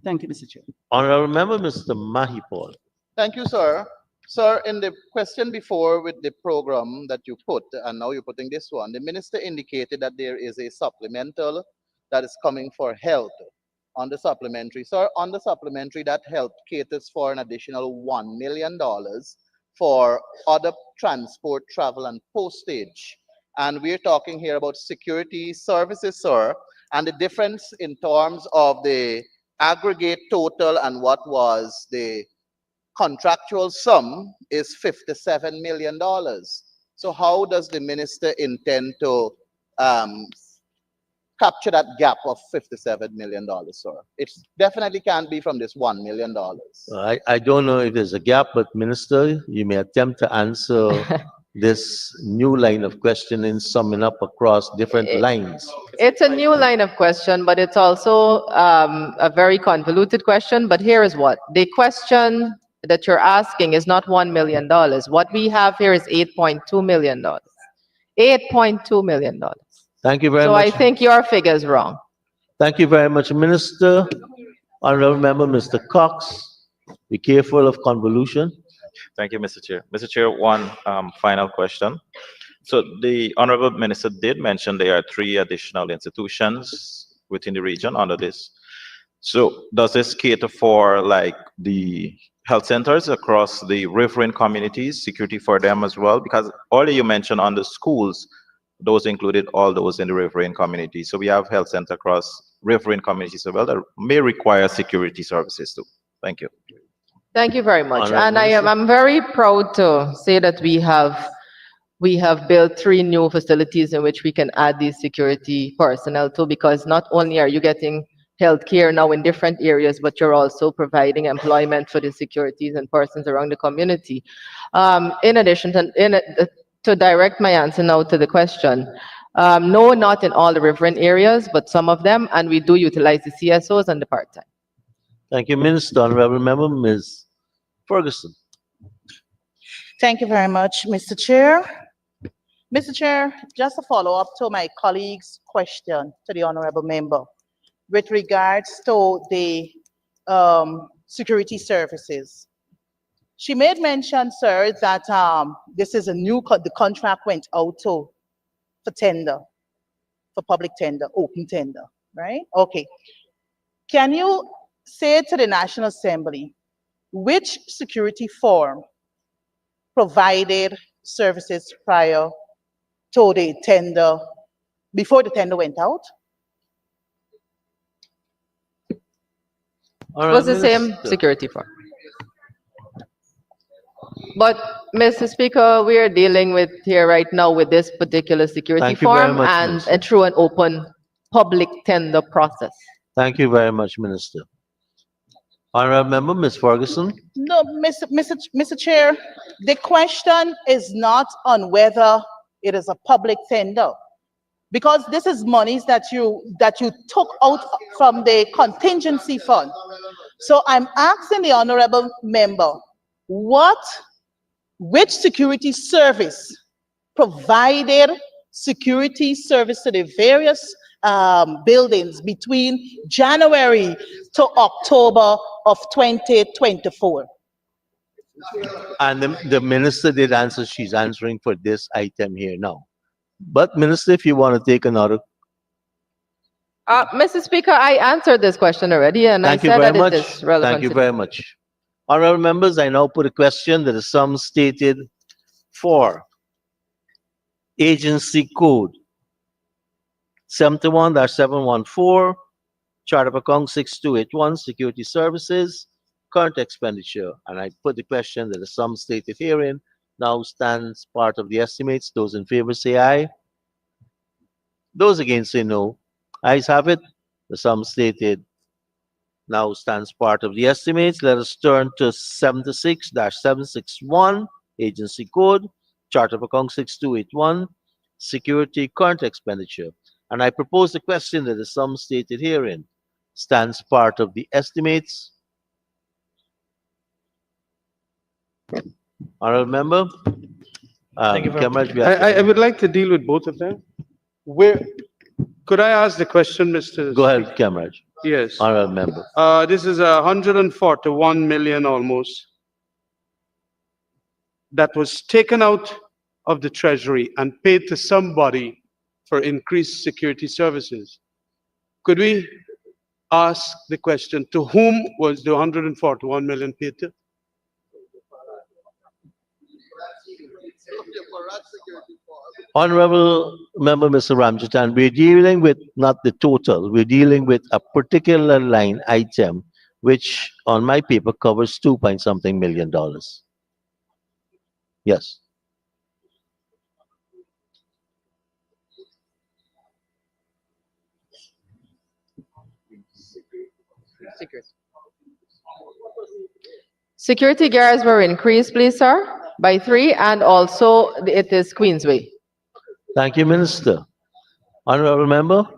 Thank you, Mr. Chair. Honorable Member, Mr. Mahipol. Thank you, sir. Sir, in the question before with the program that you put, and now you're putting this one, the minister indicated that there is a supplemental that is coming for health on the supplementary. Sir, on the supplementary, that health caters for an additional $1 million for other transport, travel, and postage. And we're talking here about security services, sir, and the difference in terms of the aggregate total and what was the contractual sum is $57 million. So how does the minister intend to capture that gap of $57 million, sir? It definitely can't be from this $1 million. I don't know if there's a gap, but Minister, you may attempt to answer this new line of questioning, summing up across different lines. It's a new line of question, but it's also a very convoluted question. But here is what. The question that you're asking is not $1 million. What we have here is $8.2 million. $8.2 million. Thank you very So much. I think your figure is wrong. Thank you very much, Minister. Honorable Member, Mr. Cox. Be careful of convolution. Thank you, Mr. Chair. Mr. Chair, one final question. So the Honorable Minister did mention there are 3 additional institutions within the region under this. So does this cater for like the health centers across the riverine communities, security for them as well? Because earlier you mentioned on the schools, those included all those in the riverine community. So we have health center across riverine communities as well that may require security services too. Thank you. Thank you very much. Honorable And Minister. I'm very proud to say that we have built 3 new facilities in which we can add these security personnel to, because not only are you getting healthcare now in different areas, but you're also providing employment for the securities and persons around the community. In addition to direct my answer now to the question, no, not in all the riverine areas, but some of them, and we do utilize the CSOs and the part-time. Thank you, Minister. Honorable Member, Ms. Ferguson. Thank you very much, Mr. Chair. Mr. Chair, just a follow-up to my colleague's question to the honorable member with regards to the security services. She made mention, sir, that this is a new, the contract went out for tender, for public tender, open tender, right? Okay. Can you say to the National Assembly which security firm provided services prior to the tender, before the tender went out? It was the same Minister. security firm. But, Mr. Speaker, we are dealing with here right now with this particular security Thank you very firm much, and Minister. through an open public tender process. Thank you very much, Minister. Honorable Member, Ms. Ferguson. No, Mr. Chair, the question is not on whether it is a public tender, because this is monies that you took out from the contingency fund. So I'm asking the honorable member, which security service provided security service to the various buildings between January to October of 2024? And the minister did answer. She's answering for this item here now. But Minister, if you want to take another. Mr. Speaker, I answered this question already, and I Thank you said very that it much. is relevant. Thank you to- very much. Honorable members, I now put a question that the sum stated for agency code 71-714, chart of account 6281, security services, current expenditure. And I put the question that the sum stated herein now stands part of the estimates. Those in favor say aye. Those against say no. Ayes have it. The sum stated now stands part of the estimates. Let us turn to 76-761, agency code, chart of account 6281, security current expenditure. And I propose the question that the sum stated herein stands part of the estimates. Honorable member, Thank you very much. Cameron, we have to- I would like to deal with both of them. Where, could I ask the question, Mr. Go Speaker? ahead, Cameron. Yes. Honorable member. This is 141 million almost that was taken out of the treasury and paid to somebody for increased security services. Could we ask the question, to whom was the 141 million paid to? Honorable member, Mr. Ramjatan, we're dealing with not the total, we're dealing with a particular line item, which on my paper covers 2 point something million dollars. Yes. Security guards were increased, please, sir, by 3, and also it is Queensway. Thank you, Minister. Honorable member.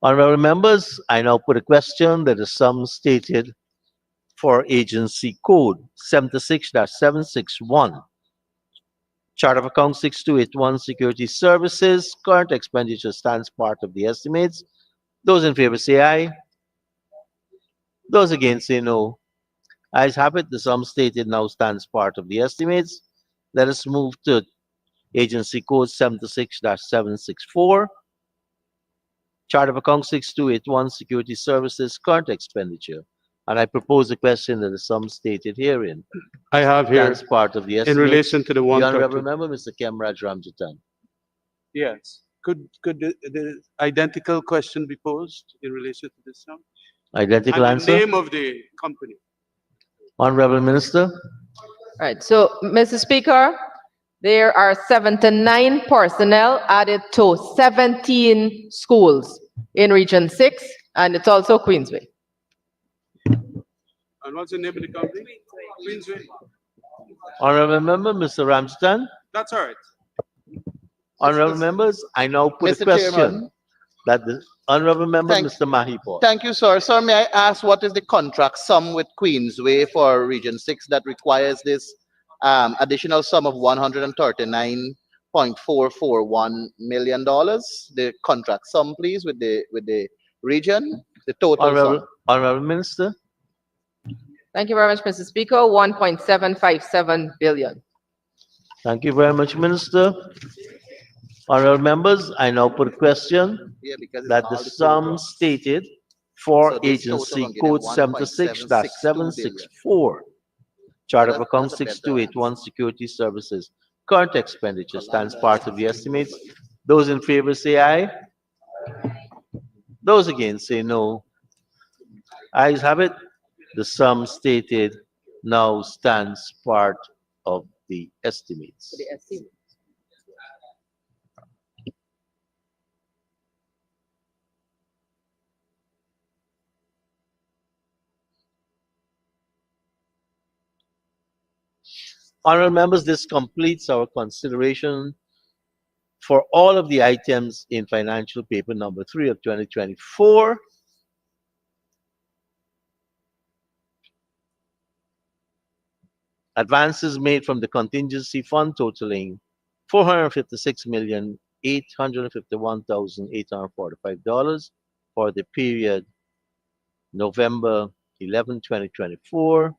Honorable members, I now put a question that the sum stated for agency code 76-761. Chart of account 6281, security services, current expenditure stands part of the estimates. Those in favor say aye. Those against say no. Ayes have it. The sum stated now stands part of the estimates. Let us move to agency code 76-764. Chart of account 6281, security services, current expenditure. And I propose a question that the sum stated herein I have here, stands part of the in estimates. relation to the The honorable 130. member, Mr. Kemraj Ramjatan. Yes. Could the identical question be posed in relation to this sum? Identical And the answer. name of the company? Honorable Minister. Right, so, Mr. Speaker, there are 79 personnel added to 17 schools in Region 6, and it's also Queensway. And what's the name of the company? Queensway. Honorable member, Mr. Ramsden. That's all right. Honorable members, I now put a Mr. question Chairman. that the honorable member, Thank- Mr. Mahipur. Thank you, sir. Sir, may I ask what is the contract sum with Queensway for Region 6 that requires this additional sum of $139.441 million? The contract sum, please, with the region, the total Honorable, sum. honorable Minister. Thank you very much, Mr. Speaker. 1.757 billion. Thank you very much, Minister. Honorable members, I now put a question Yeah, because it's that all the the sum total. stated for So this total agency gonna get code 1.762 76-764, chart of That's- account that's a better 6281, security services, current expenditure stands part of the estimates. Those in favor say aye. Those against say no. Ayes have it. The sum stated now stands part of the estimates. Honorable members, this completes our consideration for all of the items in financial paper number 3 of 2024. Advances made from the contingency fund totaling $456,851,845 for the period November 11, 2024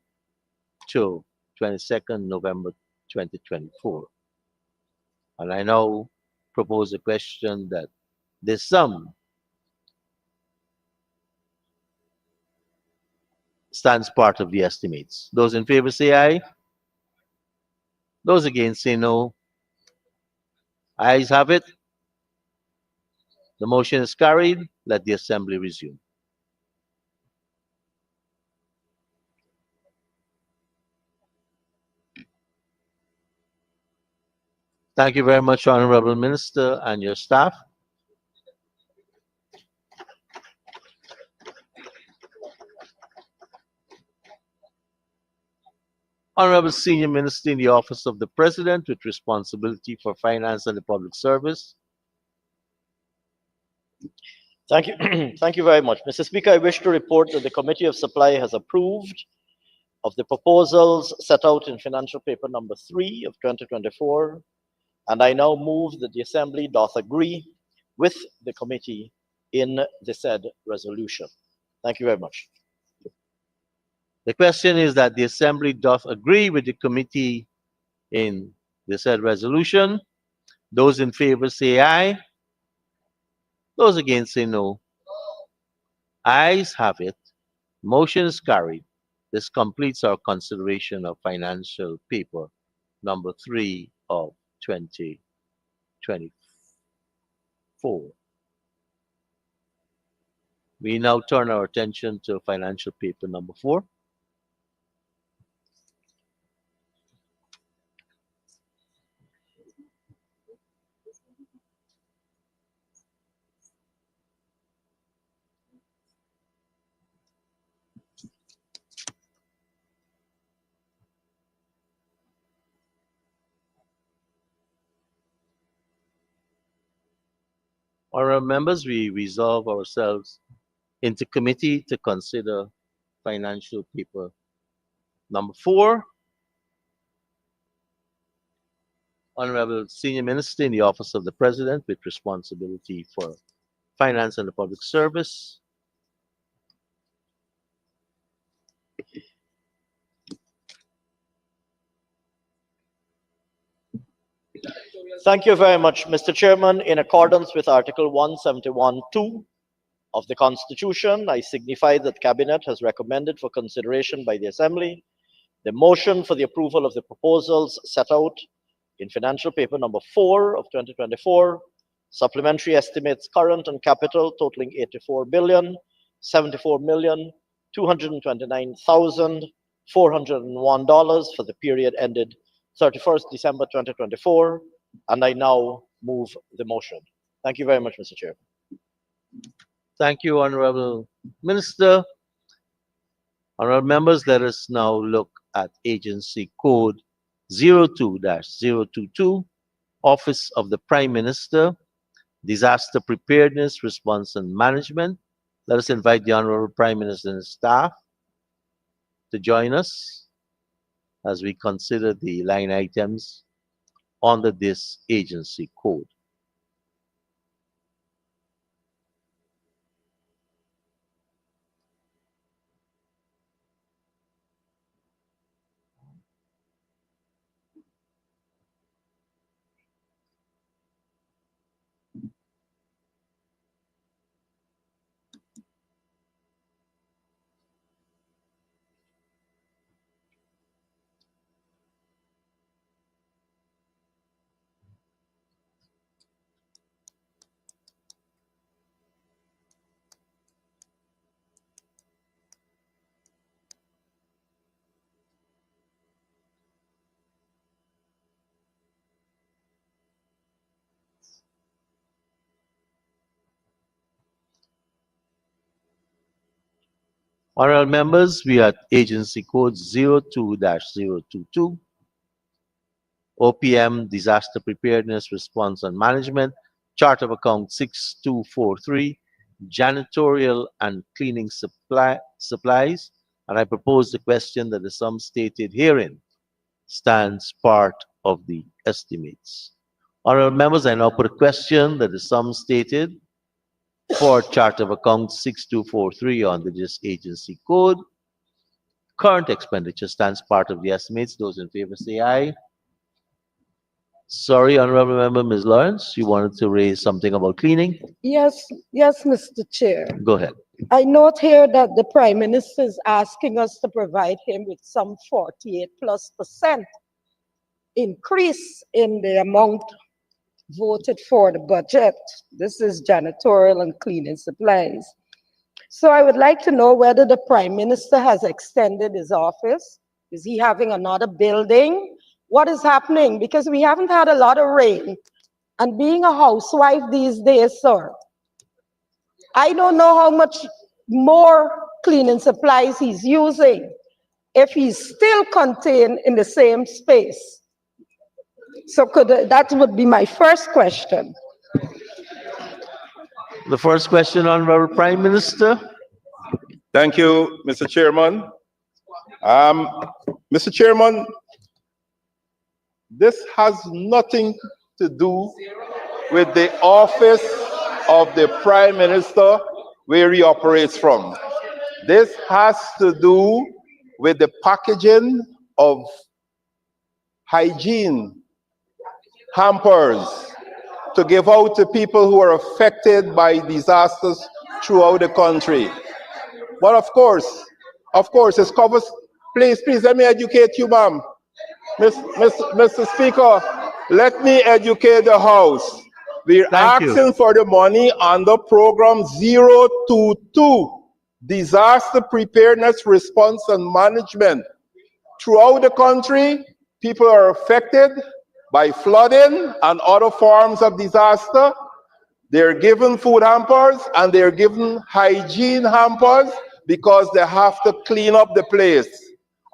to 22nd November 2024. And I now propose a question that this sum stands part of the estimates. Those in favor say aye. Those against say no. Ayes have it. The motion is carried. Let the assembly resume. Thank you very much, Honorable Minister and your staff. Honorable Senior Minister in the Office of the President with responsibility for finance and the public service. Thank you. Thank you very much. Mr. Speaker, I wish to report that the Committee of Supply has approved of the proposals set out in Financial Paper number 3 of 2024, and I now move that the Assembly doth agree with the committee in the said resolution. Thank you very much. The question is that the Assembly doth agree with the committee in the said resolution. Those in favor say aye. Those against say no. Ayes have it. Motion is carried. This completes our consideration of financial paper number 3 of 2024. We now turn our attention to financial paper number 4. Honourable members, we resolve ourselves into committee to consider financial paper number 4. Honourable Senior Minister in the Office of the President with responsibility for finance and the public service. Thank you very much, Mr. Chairman. In accordance with Article 171(2) of the Constitution, I signify that Cabinet has recommended for consideration by the Assembly the motion for the approval of the proposals set out in Financial Paper number 4 of 2024, supplementary estimates current and capital totaling $84,074,229,401 for the period ended 31st December 2024, and I now move the motion. Thank you very much, Mr. Chair. Thank you, Honourable Minister. Honourable members, let us now look at Agency Code 02-022, Office of the Prime Minister, Disaster Preparedness, Response and Management. Let us invite the Honourable Prime Minister and staff to join us as we consider the line items under this agency code. Honourable members, we are at Agency Code 02-022, OPM, Disaster Preparedness, Response and Management, Chart of Account 6243, Janitorial and Cleaning Supplies, and I propose the question that the sum stated herein stands part of the estimates. Honourable members, I now put a question that the sum stated for Chart of Account 6243 under this agency code. Current expenditure stands part of the estimates. Those in favor say aye. Sorry, Honourable Member Ms. Lawrence, you wanted to raise something about cleaning? Yes, Mr. Chair. Go ahead. I note here that the Prime Minister is asking us to provide him with some 48+% increase in the amount voted for the budget. This is janitorial and cleaning supplies. So I would like to know whether the Prime Minister has extended his office. Is he having another building? What is happening? Because we haven't had a lot of rain. And being a housewife these days, sir, I don't know how much more cleaning supplies he's using if he's still contained in the same space. So that would be my first question. The first question, Honorable Prime Minister. Thank you, Mr. Chairman. Mr. Chairman, this has nothing to do with the office of the Prime Minister where he operates from. This has to do with the packaging of hygiene hampers to give out to people who are affected by disasters throughout the country. But of course, it covers, please, let me educate you, ma'am. Mr. Speaker, let me educate the House. We're asking for the money under program 022, Disaster Preparedness, Response and Management. Throughout the country, people are affected by flooding and other forms of disaster. They're given food hampers and they're given hygiene hampers because they have to clean up the place.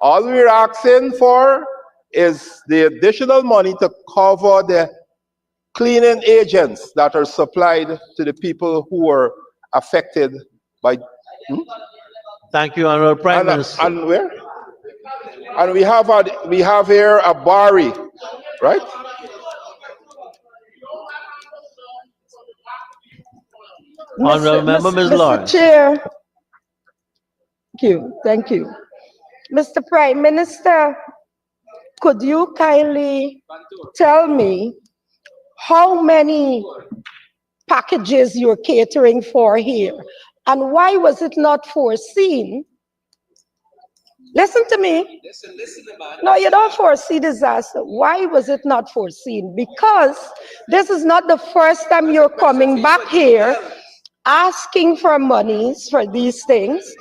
All we're asking for is the additional money to cover the cleaning agents that are supplied to the people who are affected by. Thank you, Honorable Prime Minister. And where? And we have here a Bari, right? Honorable Member, Ms. Lawrence. Mr. Chair, thank you. Mr. Prime Minister, could you kindly tell me how many packages you're catering for here? And why was it not foreseen? Listen to me. No, you don't foresee disaster. Why was it not foreseen? Because this is not the first time you're coming back here asking for monies for these things.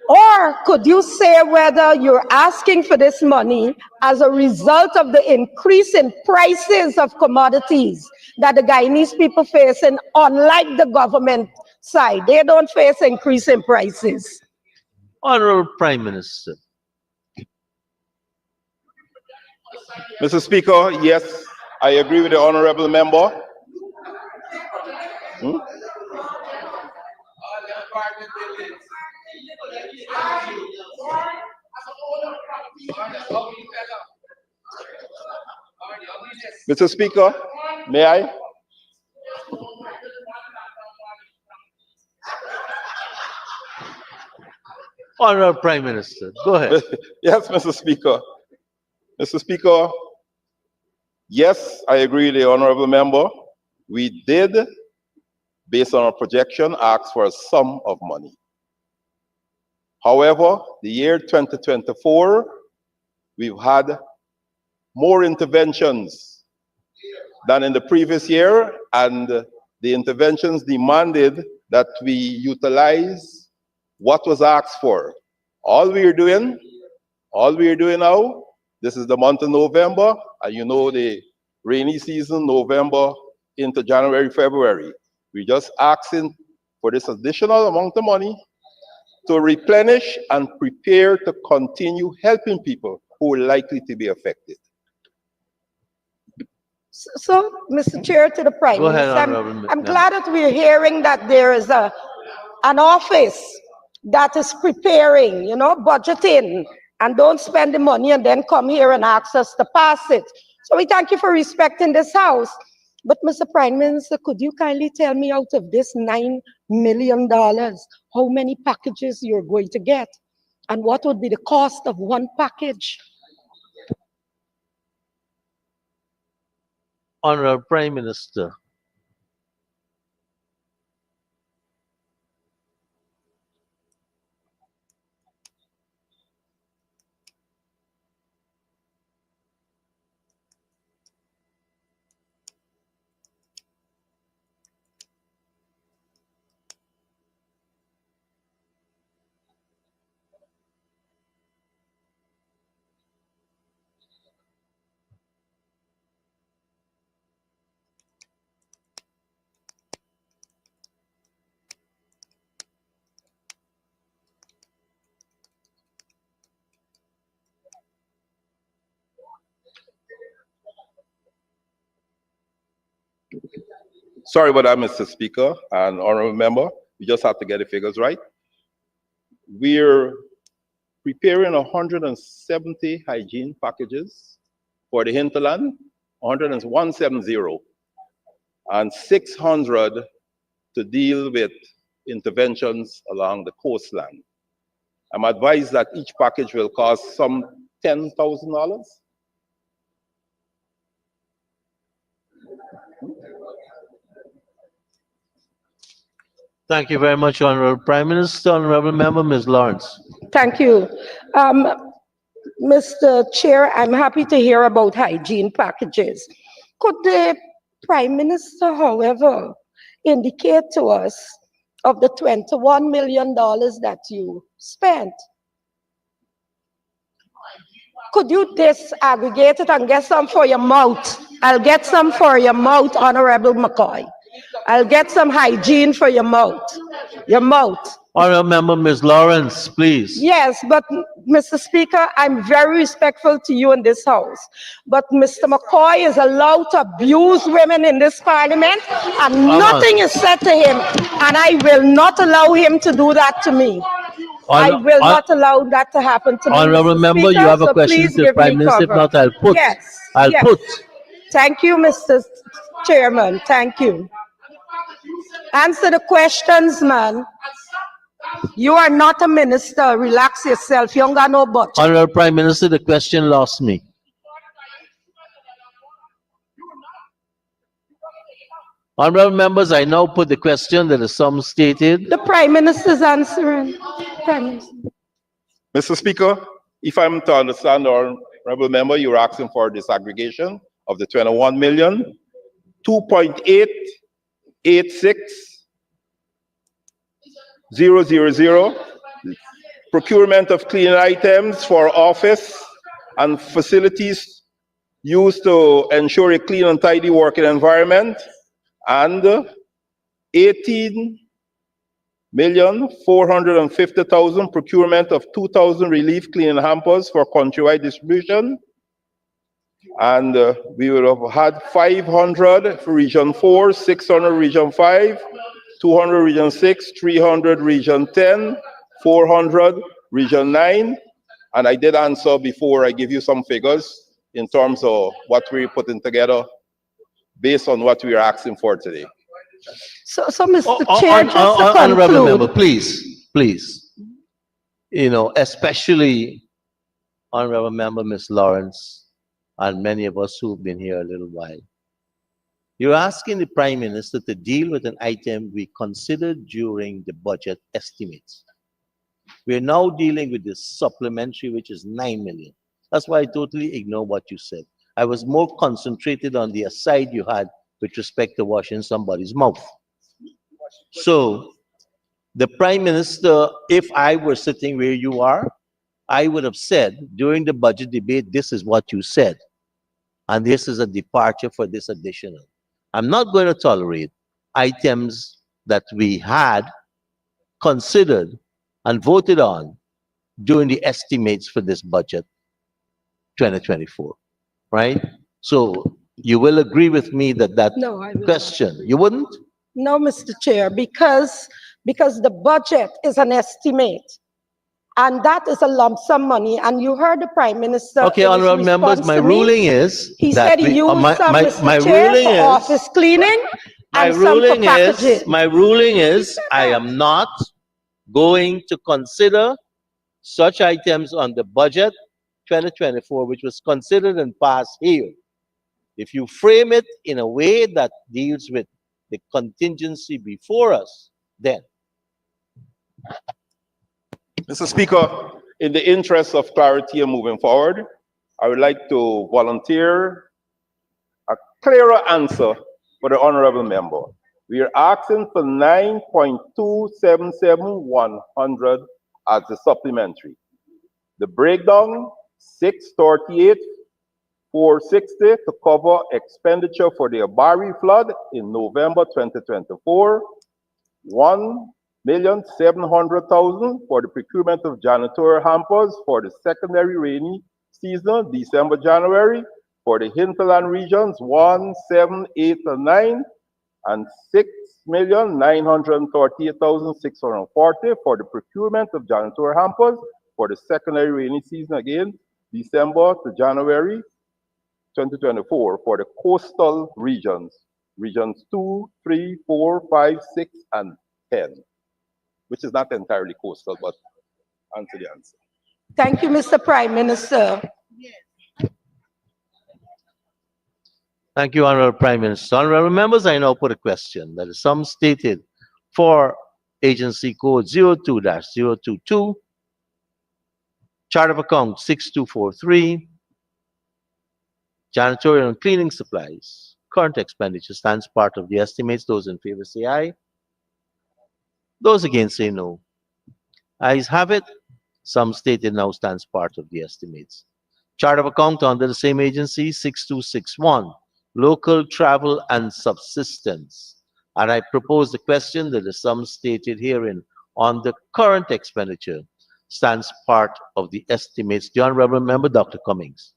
Or could you say whether you're asking for this money as a result of the increase in prices of commodities that the Guyanese people face, and unlike the government side, they don't face increase in prices? Honorable Prime Minister. Mr. Speaker, yes, I agree with the honorable member. Mr. Speaker, may I? Honorable Prime Minister, go ahead. Yes, Mr. Speaker. Mr. Speaker, yes, I agree with the honorable member. We did, based on our projection, ask for a sum of money. However, the year 2024, we've had more interventions than in the previous year, and the interventions demanded that we utilize what was asked for. All we're doing now, this is the month of November, and you know the rainy season, November into January, February. We're just asking for this additional amount of money to replenish and prepare to continue helping people who are likely to be affected. So, Mr. Chair, to the Prime Minister, I'm glad that we're hearing that there is an office that is preparing, budgeting, and don't spend the money and then come here and ask us to pass it. So we thank you for respecting this House. But Mr. Prime Minister, could you kindly tell me out of this $9 million, how many packages you're going to get? And what would be the cost of one package? Honorable Prime Minister. Sorry about that, Mr. Speaker and honorable member. We just have to get the figures right. We're preparing 170 hygiene packages for the hinterland, 170, and 600 to deal with interventions along the coastline. I'm advised that each package will cost some $10,000. Thank you very much, Honorable Prime Minister. Honorable Member, Ms. Lawrence. Thank you. Mr. Chair, I'm happy to hear about hygiene packages. Could the Prime Minister, however, indicate to us of the $21 million that you spent? Could you disaggregate it and get some for your mouth? I'll get some for your mouth, Honorable McCoy. I'll get some hygiene for your mouth. Your mouth. Honorable Member, Ms. Lawrence, please. Yes, but Mr. Speaker, I'm very respectful to you in this house. But Mr. McCoy is allowed to abuse women in this parliament and nothing is said to him. And I will not allow him to do that to me. I will not allow that to happen to me. Honorable Mr. Member, Speaker, you have a so question please to the give Prime me Minister. If cover. not, I'll put. Yes. I'll yes. put. Thank you, Mr. Chairman. Thank you. Answer the questions, man. You are not a minister. Relax yourself. You don't got no budget. Honorable Prime Minister, the question lost me. Honorable members, I now put the question that the sum stated. The Prime Minister's answering. Prime Minister. Mr. Speaker, if I'm to understand, honorable member, you're asking for disaggregation of the 21 million, 2.886,000, procurement of cleaning items for office and facilities used to ensure a clean and tidy working environment, and 18,450,000 procurement of 2,000 relief cleaning hampers for countrywide distribution. And we would have had 500 for Region 4, 600 Region 5, 200 Region 6, 300 Region 10, 400 Region 9. And I did answer before I give you some figures in terms of what we're putting together based on what we are asking for today. So Mr. Chair, just to Honorable conclude. Member, please. You know, especially Honorable Member Ms. Lawrence and many of us who've been here a little while. You're asking the Prime Minister to deal with an item we considered during the budget estimates. We're now dealing with this supplementary, which is 9 million. That's why I totally ignore what you said. I was more concentrated on the aside you had with respect to washing somebody's mouth. So, the Prime Minister, if I were sitting where you are, I would have said during the budget debate, this is what you said. And this is a departure for this additional. I'm not going to tolerate items that we had considered and voted on during the estimates for this budget 2024. Right? So you will agree with me that No, I will question, you wouldn't? No, Mr. Chair, because the budget is an estimate. And that is a lump sum money. And you heard the Prime Minister. Okay, honorable members, my ruling is He that said he used some, my Mr. Chair, ruling for is, office cleaning and some for packaging. my ruling is I am not going to consider such items on the budget 2024, which was considered and passed here. If you frame it in a way that deals with the contingency before us, then. Mr. Speaker, in the interest of clarity and moving forward, I would like to volunteer a clearer answer for the honorable member. We are asking for 9.277,100 as the supplementary. The breakdown, 638,460 to cover expenditure for the Abari flood in November 2024, 1,700,000 for the procurement of janitorial hampers for the secondary rainy season, December, January, for the hinterland regions, 1, 7, 8, and 9, and 6,938,640 for the procurement of janitorial hampers for the secondary rainy season again, December to January 2024 for the coastal regions, regions 2, 3, 4, 5, 6, and 10, which is not entirely coastal, but answer the answer. Thank you, Mr. Prime Minister. Thank you, Honorable Prime Minister. Honorable members, I now put a question that the sum stated for agency code 02-022, chart of account 6243, janitorial and cleaning supplies, current expenditure stands part of the estimates. Those in favor say aye. Those against say no. Ayes have it. Sum stated now stands part of the estimates. Chart of account under the same agency 6261, local travel and subsistence. And I propose the question that the sum stated herein on the current expenditure stands part of the estimates. The Honorable Member, Dr. Cummings.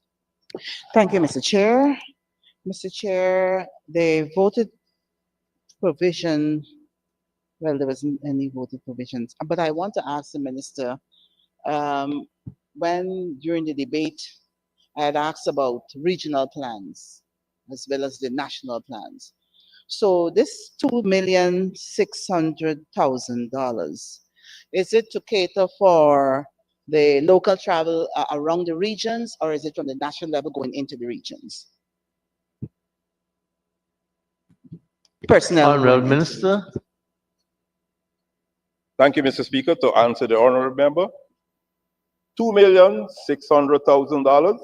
Thank you, Mr. Chair. Mr. Chair, the voted provision, well, there wasn't any voted provisions, but I want to ask the minister, when during the debate, I had asked about regional plans as well as the national plans. So this $2,600,000, is it to cater for the local travel around the regions, or is it from the national level going into the regions? Personnel. Honorable Minister. Thank you, Mr. Speaker. To answer the honorable member, $2,600,000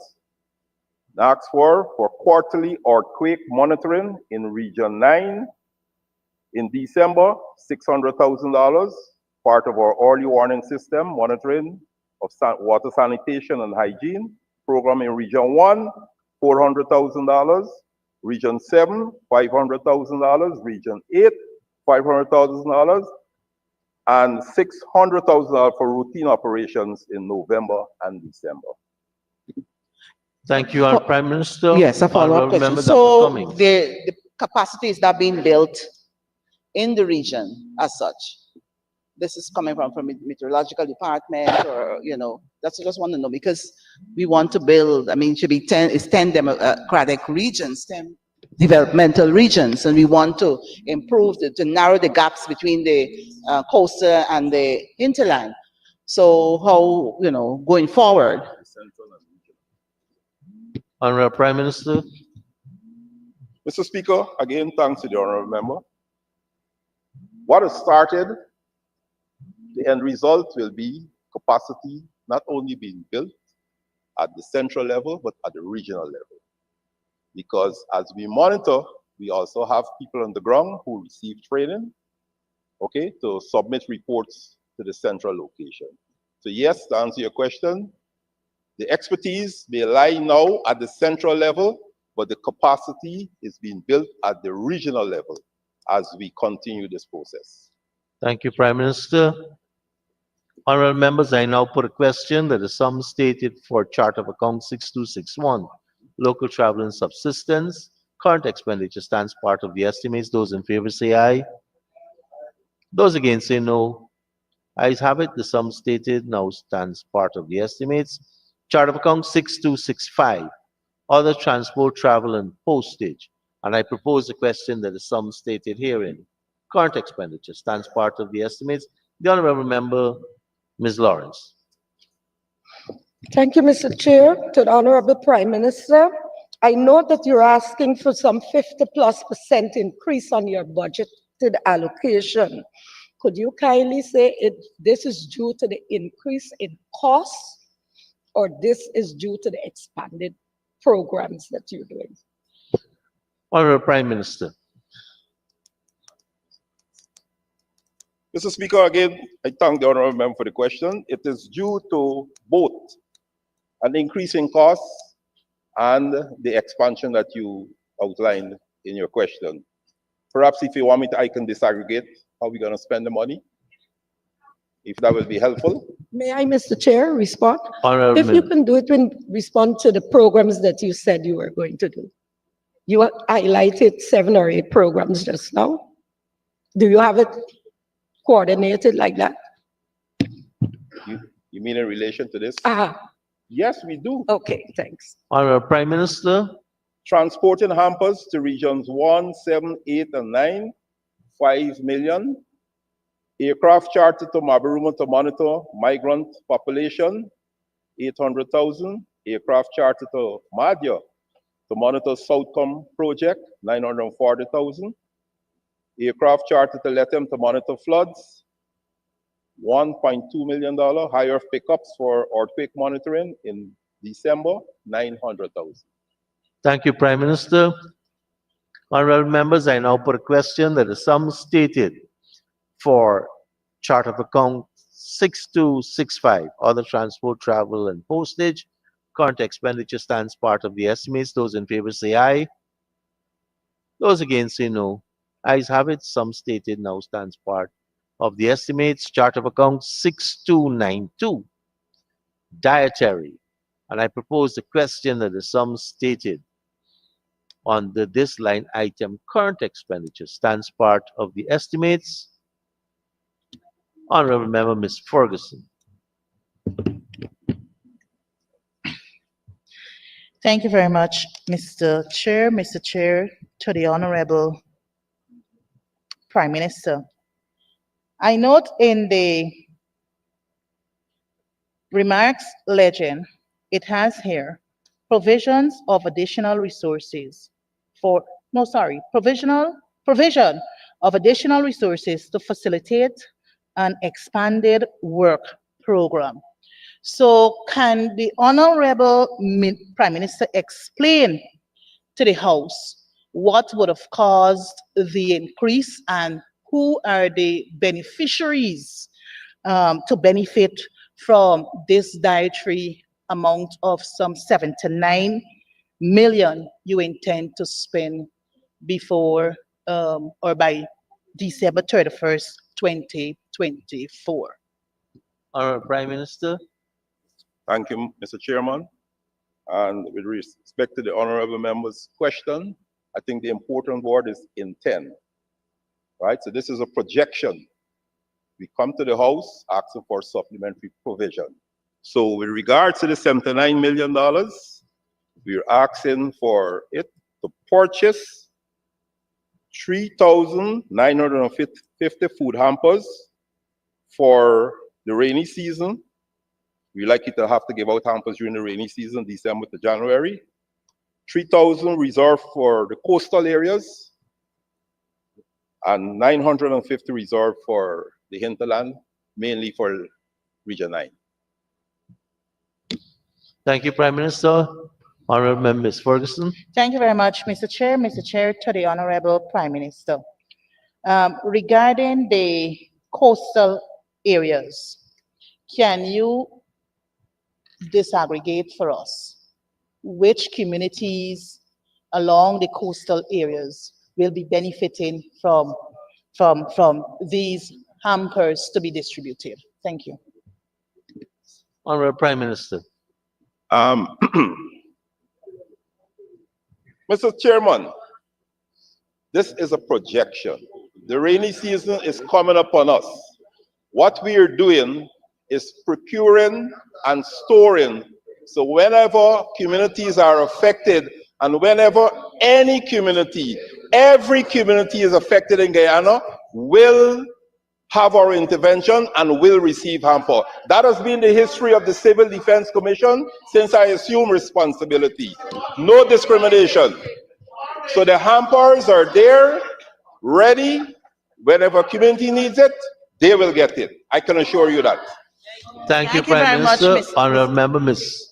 asked for quarterly earthquake monitoring in Region 9. In December, $600,000, part of our early warning system monitoring of water sanitation and hygiene program in Region 1, $400,000, Region 7, $500,000, Region 8, $500,000, and $600,000 for routine operations in November and December. Thank you, Honorable Prime Minister. Yes, a follow-up Honorable question. Member, Dr. So Cummings. the capacity is not being built in the region as such. This is coming from meteorological department, or that's I just want to know, because we want to build. I mean, it should be 10 democratic regions, 10 developmental regions, and we want to improve to narrow the gaps between the coastal and the hinterland. So how going forward? Honorable Prime Minister. Mr. Speaker, again, thanks to the honorable member. What has started, the end result will be capacity not only being built at the central level, but at the regional level. Because as we monitor, we also have people on the ground who receive training, to submit reports to the central location. So yes, to answer your question, the expertise may lie now at the central level, but the capacity is being built at the regional level as we continue this process. Thank you, Prime Minister. Honorable members, I now put a question that the sum stated for chart of account 6261, local travel and subsistence, current expenditure stands part of the estimates. Those in favor say aye. Those against say no. Ayes have it. The sum stated now stands part of the estimates. Chart of account 6265, other transport, travel, and postage. And I propose a question that the sum stated herein, current expenditure stands part of the estimates. The honorable member, Ms. Lawrence. Thank you, Mr. Chair. To the Honorable Prime Minister, I know that you're asking for some 50+% increase on your budgeted allocation. Could you kindly say if this is due to the increase in costs, or this is due to the expanded programs that you're doing? Honorable Prime Minister. Mr. Speaker, again, I thank the honorable member for the question. It is due to both an increase in costs and the expansion that you outlined in your question. Perhaps if you want me to, I can disaggregate how we're going to spend the money, if that will be helpful. May I, Mr. Chair, respond? Honorable If you can do it, respond to the programs that you said you were going to do. You highlighted 7 or 8 programs just now. Do you have it coordinated like that? You mean in relation to this? Ah, Yes, we do. okay, thanks. Honorable Prime Minister, Transporting hampers to regions 1, 7, 8, and 9, 5 million. Aircraft charter to Mabaruma to monitor migrant population, 800,000. Aircraft charter to Madhya to monitor Southcom project, 940,000. Aircraft charter to Lethem to monitor floods, $1.2 million. Hire pickups for earthquake monitoring in December, 900,000. thank you, Prime Minister. Honorable members, I now put a question that the sum stated for chart of account 6265, other transport, travel, and postage, current expenditure stands part of the estimates. Those in favor say aye. Those against say no. Ayes have it. Sum stated now stands part of the estimates. Chart of account 6292, dietary. And I propose the question that the sum stated on this line item, current expenditure, stands part of the estimates. Honorable Member, Ms. Ferguson. Thank you very much, Mr. Chair. Mr. Chair, to the Honorable Prime Minister. I note in the remarks legend, it has here provisions of additional resources for, no, sorry, provision of additional resources to facilitate an expanded work program. So can the Honorable Prime Minister explain to the House what would have caused the increase and who are the beneficiaries to benefit from this dietary amount of some 79 million you intend to spend before or by December 31st, 2024? Honorable Prime Minister. Thank you, Mr. Chairman. And with respect to the honorable member's question, I think the important word is intent, right? So this is a projection. We come to the House asking for supplementary provision. So with regard to the $79 million, we're asking for it to purchase 3,950 food hampers for the rainy season. We likely to have to give out hampers during the rainy season, December to January. 3,000 reserved for the coastal areas, and 950 reserved for the hinterland, mainly for Region 9. Thank you, Prime Minister. Honorable Member, Ms. Ferguson. Thank you very much, Mr. Chair. Mr. Chair, to the Honorable Prime Minister. Regarding the coastal areas, can you disaggregate for us which communities along the coastal areas will be benefiting from these hampers to be distributed? Thank you. Honorable Prime Minister. Mr. Chairman, this is a projection. The rainy season is coming upon us. What we are doing is procuring and storing. So whenever communities are affected, and whenever any community, every community is affected in Guyana, will have our intervention and will receive hamper. That has been the history of the Civil Defense Commission since I assumed responsibility. No discrimination. So the hampers are there, ready. Whenever community needs it, they will get it. I can assure you that. Thank you, Thank you very Prime much, Minister. Honorable Member, Ms.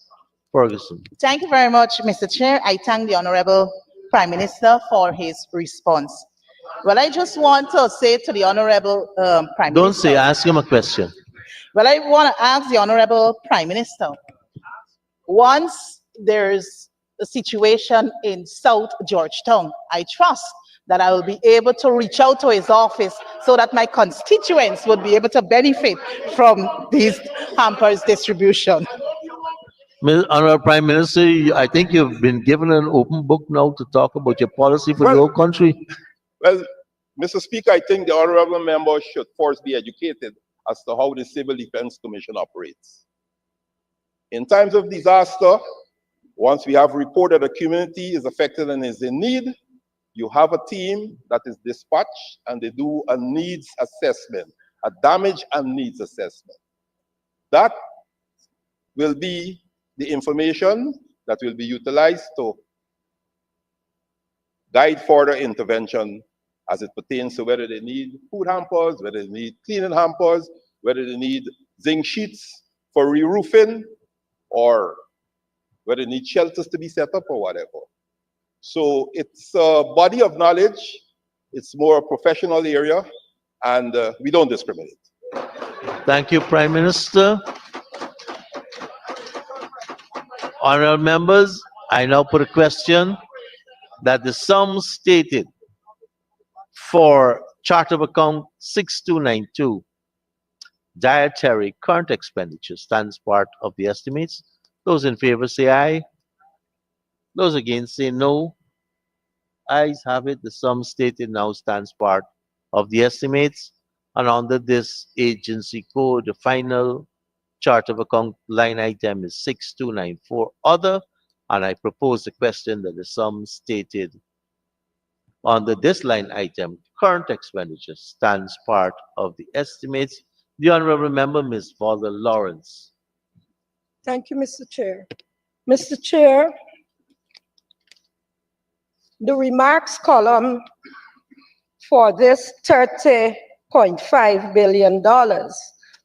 Ferguson. Thank you very much, Mr. Chair. I thank the Honorable Prime Minister for his response. Well, I just want to say to the Honorable Prime Don't Minister. say, ask him a question. Well, I want to ask the Honorable Prime Minister. Once there's a situation in South Georgetown, I trust that I will be able to reach out to his office so that my constituents would be able to benefit from these hampers distribution. Honorable Prime Minister, I think you've been given an open book now to talk about your policy for the Well- whole country. Well, Mr. Speaker, I think the honorable member should first be educated as to how the Civil Defense Commission operates. In times of disaster, once we have reported a community is affected and is in need, you have a team that is dispatched and they do a needs assessment, a damage and needs assessment. That will be the information that will be utilized to guide further intervention as it pertains to whether they need food hampers, whether they need cleaning hampers, whether they need zinc sheets for re-roofing, or whether they need shelters to be set up or whatever. So it's a body of knowledge, it's more a professional area, and we don't discriminate. Thank you, Prime Minister. Honorable members, I now put a question that the sum stated for Chart of Account 6292, dietary current expenditure, stands part of the estimates. Those in favor say aye. Those against say no. Ayes have it. The sum stated now stands part of the estimates. And under this agency code, the final chart of account line item is 6294 other. And I propose the question that the sum stated under this line item, current expenditure, stands part of the estimates. The honorable member, Ms. Valda Lawrence. Thank you, Mr. Chair. Mr. Chair, the remarks column for this $30.5 billion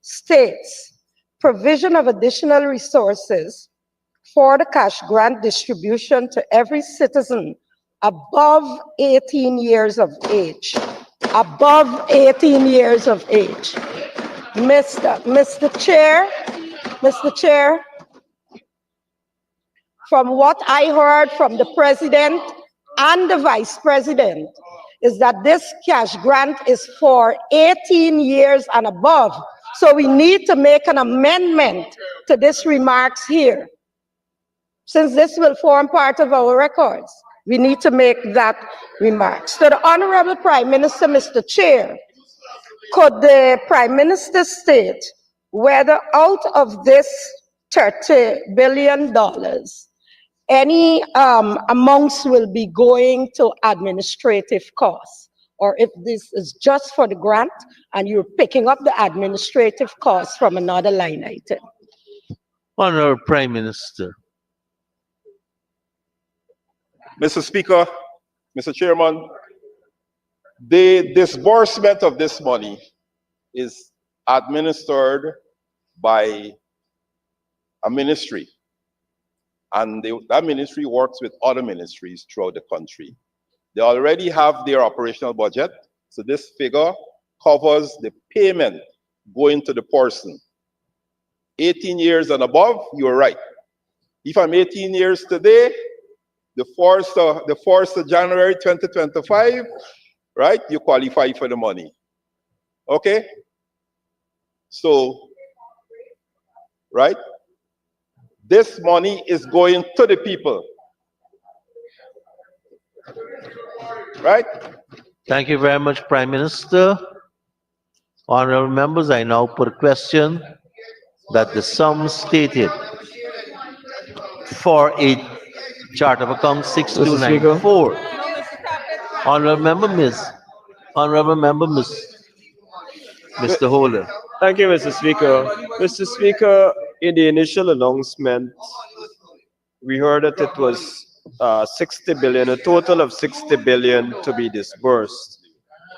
states provision of additional resources for the cash grant distribution to every citizen above 18 years of age. Above 18 years of age. Mr. Chair, from what I heard from the President and the Vice President, is that this cash grant is for 18 years and above. So we need to make an amendment to this remarks here. Since this will form part of our records, we need to make that remarks. To the Honorable Prime Minister, Mr. Chair, could the Prime Minister state whether out of this $30 billion, any amounts will be going to administrative costs, or if this is just for the grant and you're picking up the administrative costs from another line item? Honorable Prime Minister. Mr. Speaker, Mr. Chairman, the disbursement of this money is administered by a ministry. And that ministry works with other ministries throughout the country. They already have their operational budget, so this figure covers the payment going to the person. 18 years and above, you're right. If I'm 18 years today, the 1st of January 2025, right, you qualify for the money. Okay? So, right? This money is going to the people. Right? Thank you very much, Prime Minister. Honorable members, I now put a question that the sum stated for a chart of account 6294. Honorable member, Mr. Holder. Thank you, Mr. Speaker. Mr. Speaker, in the initial announcement, we heard that it was 60 billion, a total of 60 billion to be disbursed.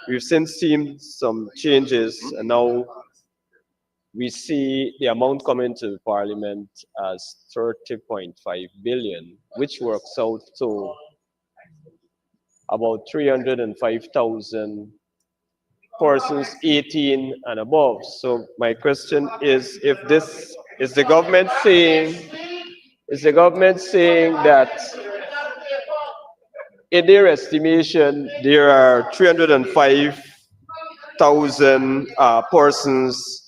We've since seen some changes, and now we see the amount coming to Parliament as 30.5 billion, which works out to about 305,000 persons 18 and above. So my question is, if this is the government saying that in their estimation there are 305,000 persons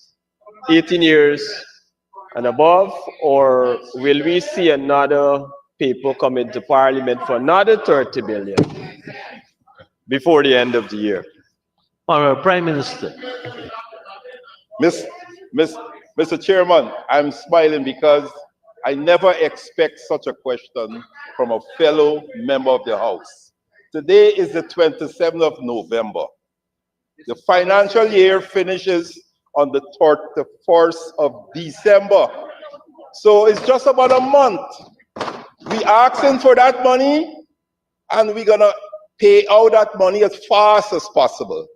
18 years and above, or will we see another paper come into Parliament for another 30 billion before the end of the year? Honorable Prime Minister. Miss, Miss, Mr. Chairman, I'm smiling because I never expect such a question from a fellow member of the House. Today is the 27th of November. The financial year finishes on the 31st of December. So it's just about a month. We asking for that money, and we're gonna pay out that money as fast as possible.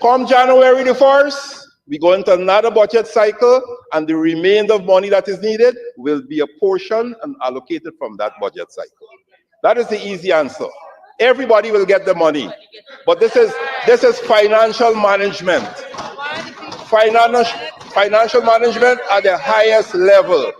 Come January the 1st, we go into another budget cycle, and the remainder of money that is needed will be apportioned and allocated from that budget cycle. That is the easy answer. Everybody will get the money, but this is financial management. Financial management at the highest level.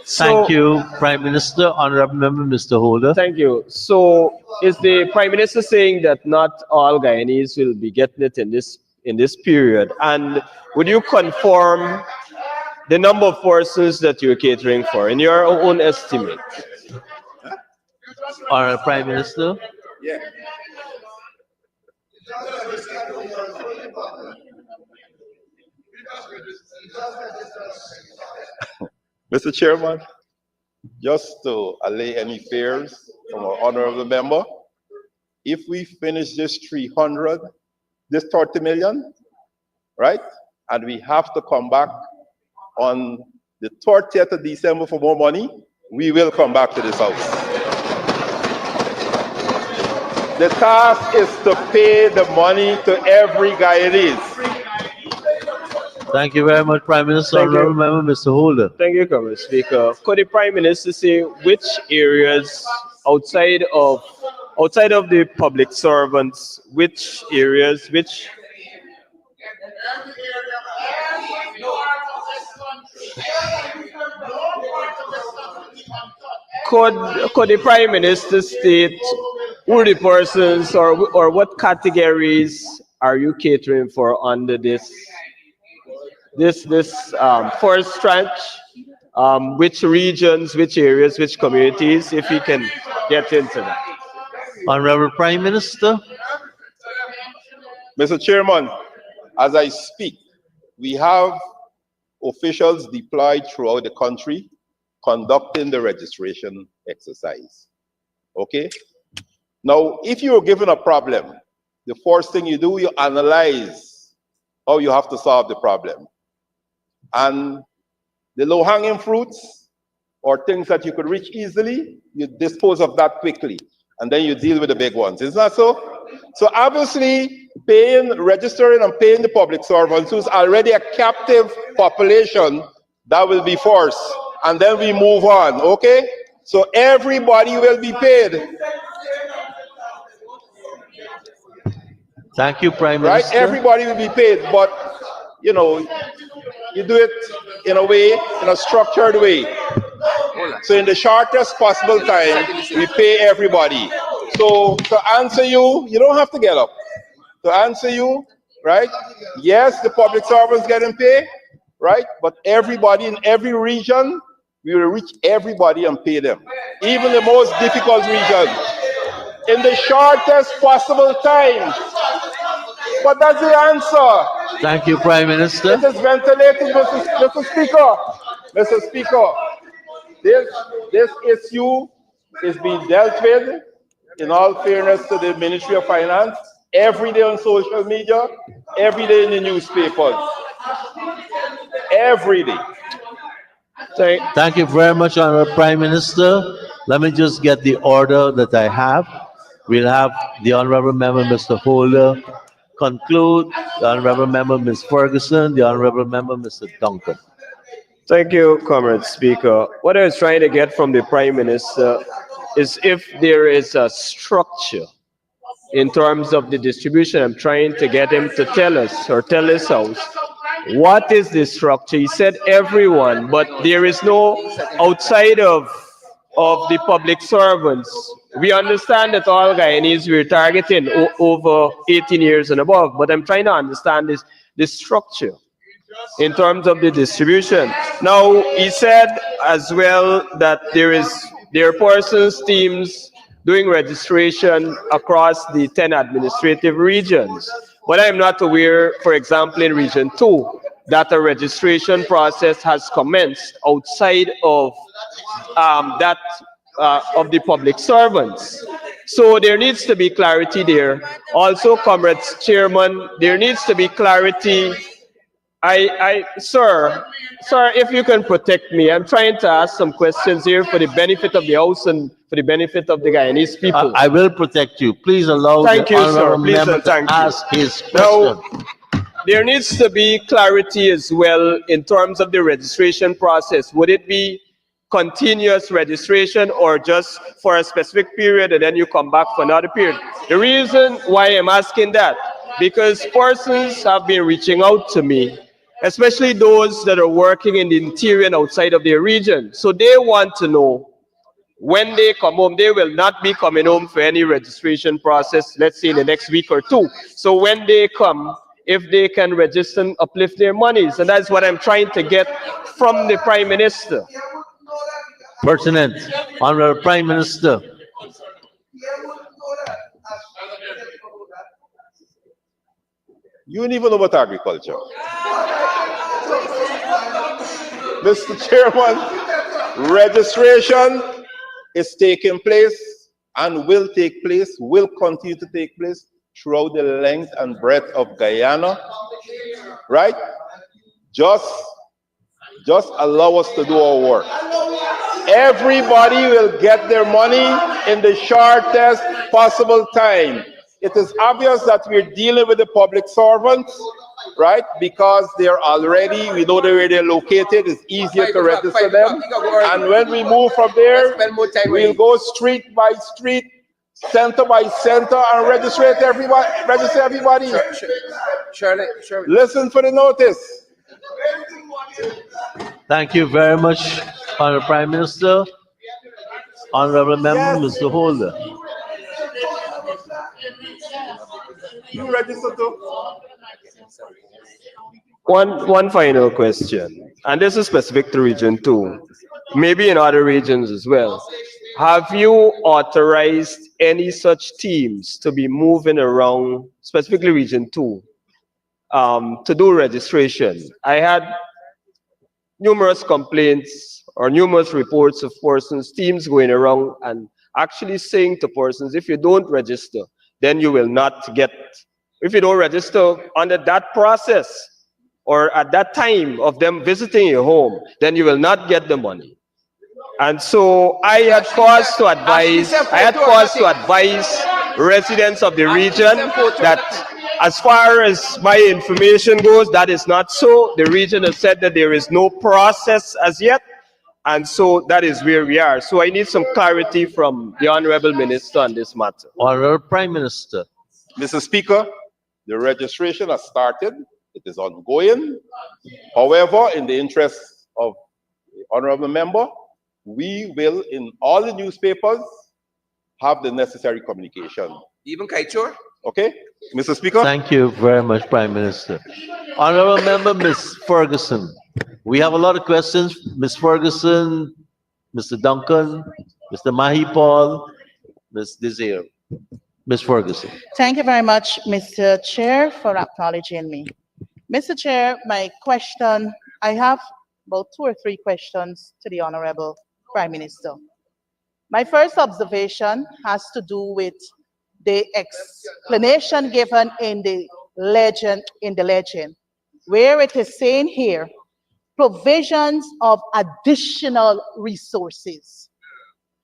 Thank you, Prime Minister. Honorable Member, Mr. Holder. Thank you. So is the Prime Minister saying that not all Guyanese will be getting it in this period? And would you confirm the number of persons that you're catering for in your own estimate? Honorable Prime Minister. Yeah. Mr. Chairman, just to allay any fears from our honorable member, if we finish this 30 million, right, and we have to come back on the 30th of December for more money, we will come back to this house. The task is to pay the money to every Guyanese. Thank you very much, Prime Minister. Thank you. Honorable Member, Mr. Holder. Thank you, Mr. Speaker. Could the Prime Minister say which areas outside of the public servants, which areas, which could the Prime Minister state who the persons or what categories are you catering for under this first tranche? Which regions, which areas, which communities, if you can get into that. Honorable Prime Minister. Mr. Chairman, as I speak, we have officials deployed throughout the country conducting the registration exercise. Okay? Now, if you're given a problem, the first thing you do, you analyze how you have to solve the problem. And the low-hanging fruits or things that you could reach easily, you dispose of that quickly. And then you deal with the big ones. Isn't that so? So obviously, registering and paying the public servants who's already a captive population, that will be forced. And then we move on, okay? So everybody will be paid. Thank you, Prime Right? Minister. Everybody will be paid, but, you know, you do it in a way, in a structured way. So in the shortest possible time, we pay everybody. So to answer you, you don't have to get up. To answer you, right? Yes, the public servants getting paid, right? But everybody in every region, we will reach everybody and pay them. Even the most difficult region. In the shortest possible time. But that's the answer. Thank you, Prime Minister. It is ventilated, Mr. Speaker. Mr. Speaker, this issue is being dealt with, in all fairness to the Ministry of Finance, every day on social media, every day in the newspapers. Every day. Thank you very much, Honorable Prime Minister. Let me just get the order that I have. We'll have the Honorable Member, Mr. Holder, conclude, the Honorable Member, Ms. Ferguson, the Honorable Member, Mr. Duncan. Thank you, Comrade Speaker. What I was trying to get from the Prime Minister is if there is a structure in terms of the distribution. I'm trying to get him to tell us or tell his house what is the structure. He said everyone, but there is no outside of the public servants. We understand that all Guyanese we're targeting over 18 years and above, but I'm trying to understand this structure. in terms of the distribution. Now, he said as well that there are persons, teams doing registration across the 10 administrative regions. But I'm not aware, for example, in Region 2, that a registration process has commenced outside of that of the public servants. So there needs to be clarity there. Also, Comrades Chairman, there needs to be clarity. Sir, if you can protect me, I'm trying to ask some questions here for the benefit of the House and for the benefit of the Guyanese people. I will protect you. Please allow Thank the you, sir. honorable Please member and to thank you. ask his Now, question. there needs to be clarity as well in terms of the registration process. Would it be continuous registration or just for a specific period and then you come back for another period? The reason why I'm asking that, because persons have been reaching out to me, especially those that are working in the interior and outside of their region. So they want to know when they come home, they will not be coming home for any registration process, let's say in the next week or two. So when they come, if they can register and uplift their monies, and that's what I'm trying to get from the Prime Minister. Pertinent. Honorable Prime Minister. You don't even know about agriculture. Mr. Chairman, registration is taking place and will take place, will continue to take place throughout the length and breadth of Guyana, right? Just allow us to do our work. Everybody will get their money in the shortest possible time. It is obvious that we're dealing with the public servants, right? Because they're already, we know where they're located, it's easier to register them. And when we move from there, we'll go street by street, center by center, and register everybody. Listen for the notice. Thank you very much, Honorable Prime Minister. Honorable Member, Mr. Holder. You register too? One final question, and this is specific to Region 2, maybe in other regions as well. Have you authorized any such teams to be moving around, specifically Region 2, to do registration? I had numerous complaints or numerous reports of persons, teams going around and actually saying to persons, if you don't register, then you will not get, if you don't register under that process or at that time of them visiting your home, then you will not get the money. And so I had cause to advise residents of the region that as far as my information goes, that is not so. The region has said that there is no process as yet. And so that is where we are. So I need some clarity from the Honorable Minister on this matter. Honorable Prime Minister. Mr. Speaker, the registration has started. It is ongoing. However, in the interest of the honorable member, we will, in all the newspapers, have the necessary communication. Even Kaichor? Okay, Mr. Speaker? Thank you very much, Prime Minister. Honorable Member, Ms. Ferguson. We have a lot of questions. Ms. Ferguson, Mr. Duncan, Mr. Mahi Paul, Ms. Desir. Ms. Ferguson. Thank you very much, Mr. Chair, for acknowledging me. Mr. Chair, my question, I have about 2 or 3 questions to the Honorable Prime Minister. My first observation has to do with the explanation given in the legend, where it is saying here, provisions of additional resources.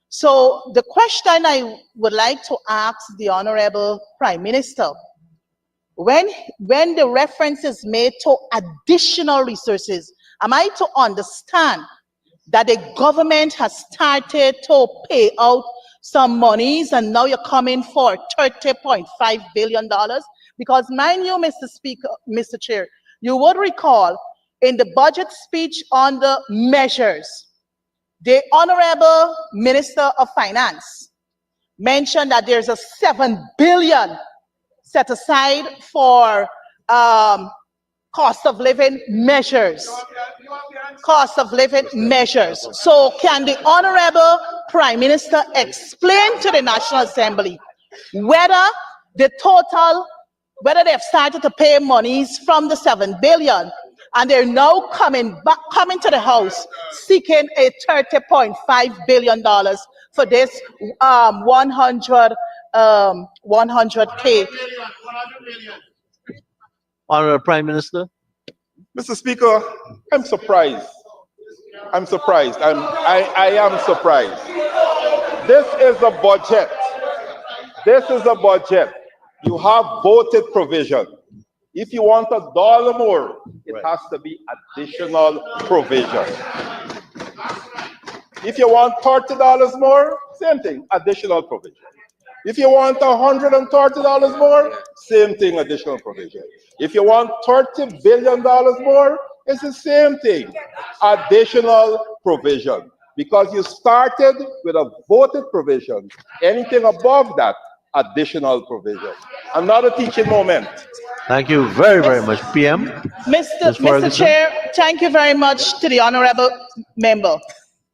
So the question I would like to ask the Honorable Prime Minister, when the reference is made to additional resources, am I to understand that the government has started to pay out some monies and now you're coming for $30.5 billion? Because mind you, Mr. Speaker, Mr. Chair, you would recall in the budget speech on the measures, the Honorable Minister of Finance mentioned that there's a $7 billion set aside for cost of living measures. Cost of living measures. So can the Honorable Prime Minister explain to the National Assembly whether the total, whether they've started to pay monies from the 7 billion and they're now coming to the House seeking a $30.5 billion for this 100K. Honorable Prime Minister. Mr. Speaker, I'm surprised. I'm surprised. I am surprised. This is a budget. This is a budget. You have voted provision. If you want $1 more, it has to be additional provision. If you want $30 more, same thing, additional provision. If you want $130 more, same thing, additional provision. If you want $30 billion more, it's the same thing, additional provision. Because you started with a voted provision. Anything above that, additional provision. Another teaching moment. Thank you very, very much, PM. Mr. Chair, thank you very much to the Honorable Member.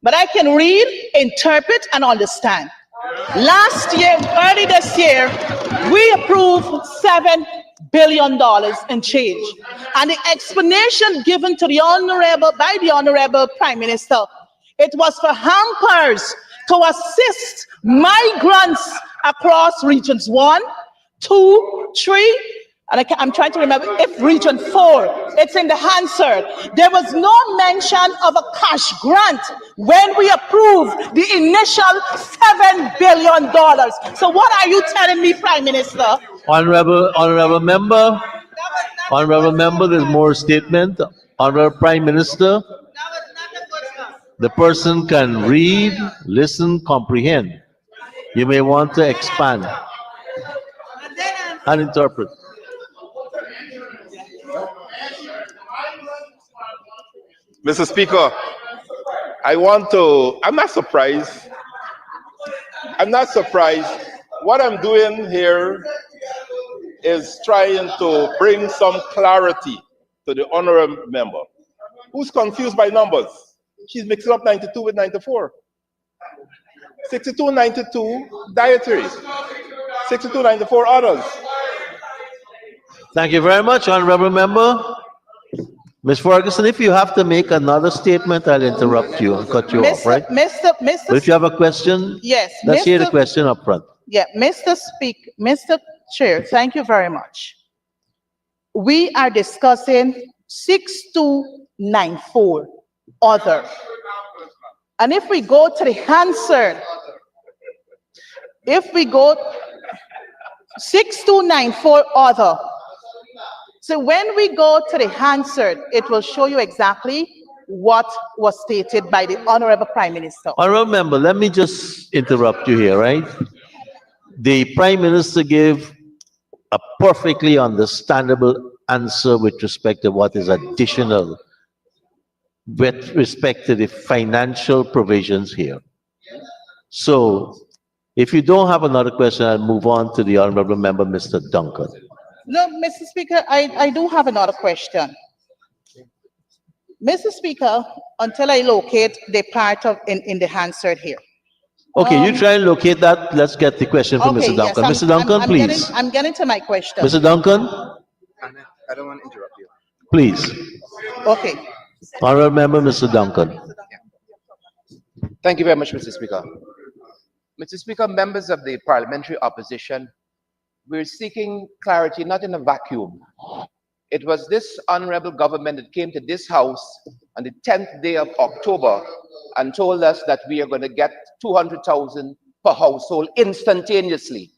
But I can read, interpret, and understand. Last year, early this year, we approved $7 billion in change. And the explanation given to the by the Honorable Prime Minister, it was for hampers to assist migrants across regions 1, 2, 3, and I'm trying to remember if region 4, it's in the Hansard. There was no mention of a cash grant when we approved the initial $7 billion. So what are you telling me, Prime Minister? Honorable member, there's more statement. Honorable Prime Minister, the person can read, listen, comprehend. You may want to expand and interpret. Mr. Speaker, I'm not surprised. I'm not surprised. What I'm doing here is trying to bring some clarity to the honorable member who's confused by numbers. She's mixing up 92 with 94. 62, 92 dietary. 62, 94 others. Thank you very much, Honorable Member. Ms. Ferguson, if you have to make another statement, I'll interrupt you and cut you off, right? But if you have a question, yes, let's hear the question up front. Yeah, Mr. Chair, thank you very much. We are discussing 6294 other. And if we go to the Hansard, if we go 6294 other, so when we go to the Hansard, it will show you exactly what was stated by the Honorable Prime Minister. Honorable Member, let me just interrupt you here, right? The Prime Minister gave a perfectly understandable answer with respect to what is additional with respect to the financial provisions here. So, if you don't have another question, I'll move on to the Honorable Member, Mr. Duncan. No, Mr. Speaker, I do have another question. Mr. Speaker, until I locate the part of in the Hansard here. Okay, you try and locate that. Let's get the question from Mr. Duncan. Yes, Mr. Duncan, please. I'm getting to my question. Mr. Duncan? I don't want to interrupt you. Please. Okay. Honorable Member, Mr. Duncan. Thank you very much, Mr. Speaker. Mr. Speaker, members of the parliamentary opposition, we're seeking clarity not in a vacuum. It was this honorable government that came to this house on the 10th day of October and told us that we are going to get 200,000 per household instantaneously.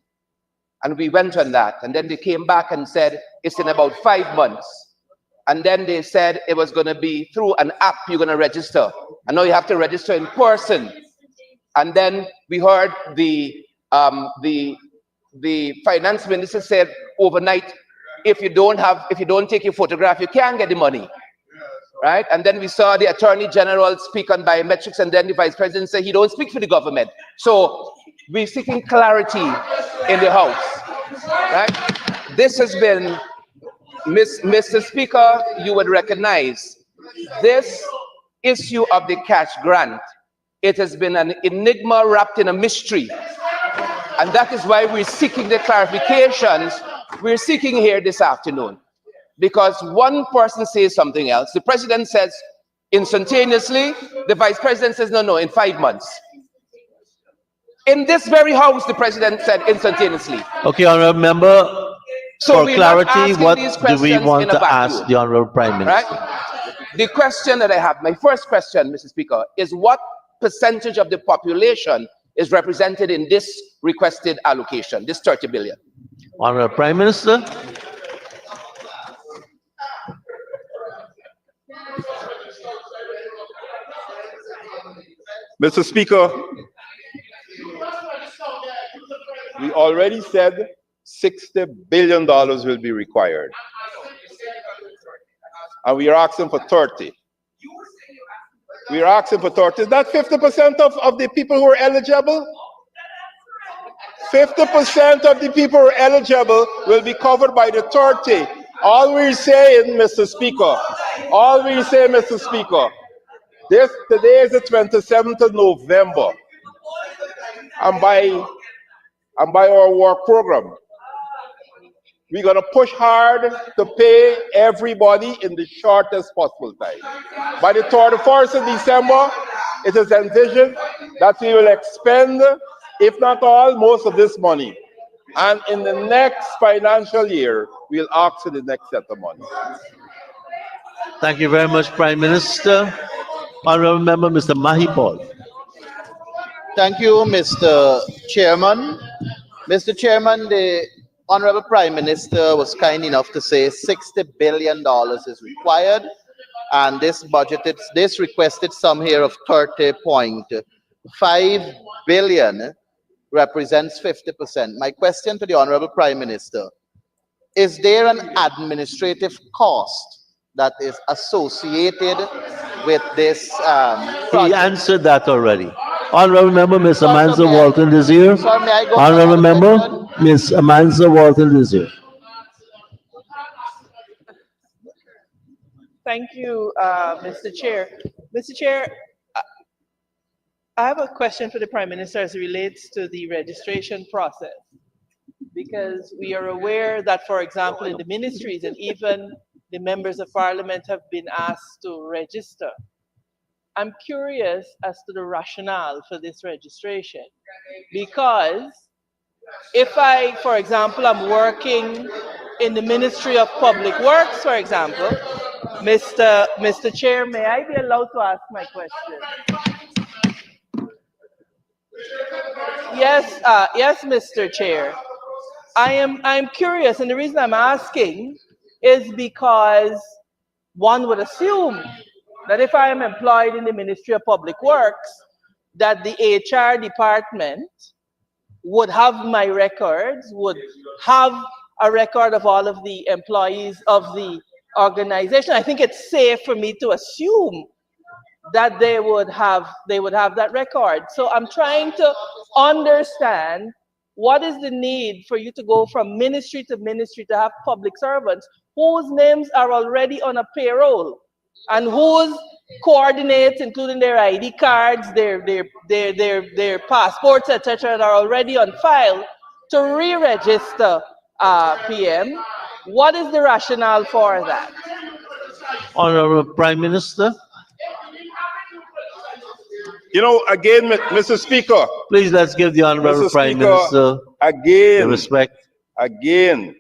And we went on that. And then they came back and said, it's in about 5 months. And then they said it was going to be through an app you're going to register. And now you have to register in person. And then we heard the finance minister said overnight, if you don't take your photograph, you can't get the money. Right? And then we saw the Attorney General speak on biometrics, and then the Vice President said he don't speak for the government. So we're seeking clarity in the House. Right? This has been Mr. Speaker, you would recognize this issue of the cash grant. It has been an enigma wrapped in a mystery. And that is why we're seeking the clarifications we're seeking here this afternoon. Because one person says something else, the president says instantaneously, the vice president says no, in 5 months. In this very house, the president said instantaneously. Okay, honorable member, So for we're not clarity, asking what these do we questions want in a to ask vacuum. the honorable prime minister? Right? The question that I have, my first question, Mr. Speaker, is what percentage of the population is represented in this requested allocation, this 30 billion? Honorable Prime Minister. Mr. Speaker, we already said $60 billion will be required. And we are asking for 30. We are asking for 30. Is that 50% of the people who are eligible? 50% of the people who are eligible will be covered by the 30. All we're saying, Mr. Speaker, today is the 27th of November. And by our work program, we're going to push hard to pay everybody in the shortest possible time. By the 31st of December, it is envisioned that we will expend, if not all, most of this money. And in the next financial year, we'll ask for the next set of money. Thank you very much, Prime Minister. Honorable Member, Mr. Mahipal. Thank you, Mr. Chairman. Mr. Chairman, the Honorable Prime Minister was kind enough to say $60 billion is required, and this requested sum here of 30.5 billion represents 50%. My question to the Honorable Prime Minister, is there an administrative cost that is associated with this project? He answered that already. Honorable Member, Ms. Amanza may I- Walton Desir. Sir, may I go for Honorable another Member, question? Ms. Amanza Walton Desir. Thank you, Mr. Chair. Mr. Chair, I have a question for the Prime Minister as it relates to the registration process. Because we are aware that, for example, in the ministries and even the members of parliament have been asked to register. I'm curious as to the rationale for this registration. Because if I, for example, I'm working in the Ministry of Public Works, for example, Mr. Chair, may I be allowed to ask my question? Yes, Mr. Chair. I'm curious, and the reason I'm asking is because one would assume that if I am employed in the Ministry of Public Works, that the HR department would have my records, would have a record of all of the employees of the organization. I think it's safe for me to assume that they would have that record. So I'm trying to understand what is the need for you to go from ministry to ministry to have public servants whose names are already on a payroll and whose coordinates, including their ID cards, their passports, etc., are already on file, to re-register PM. What is the rationale for that? Honorable Prime Minister. You know, again, Mr. Speaker. Please, let's give the Honorable Prime Minister the respect. Again.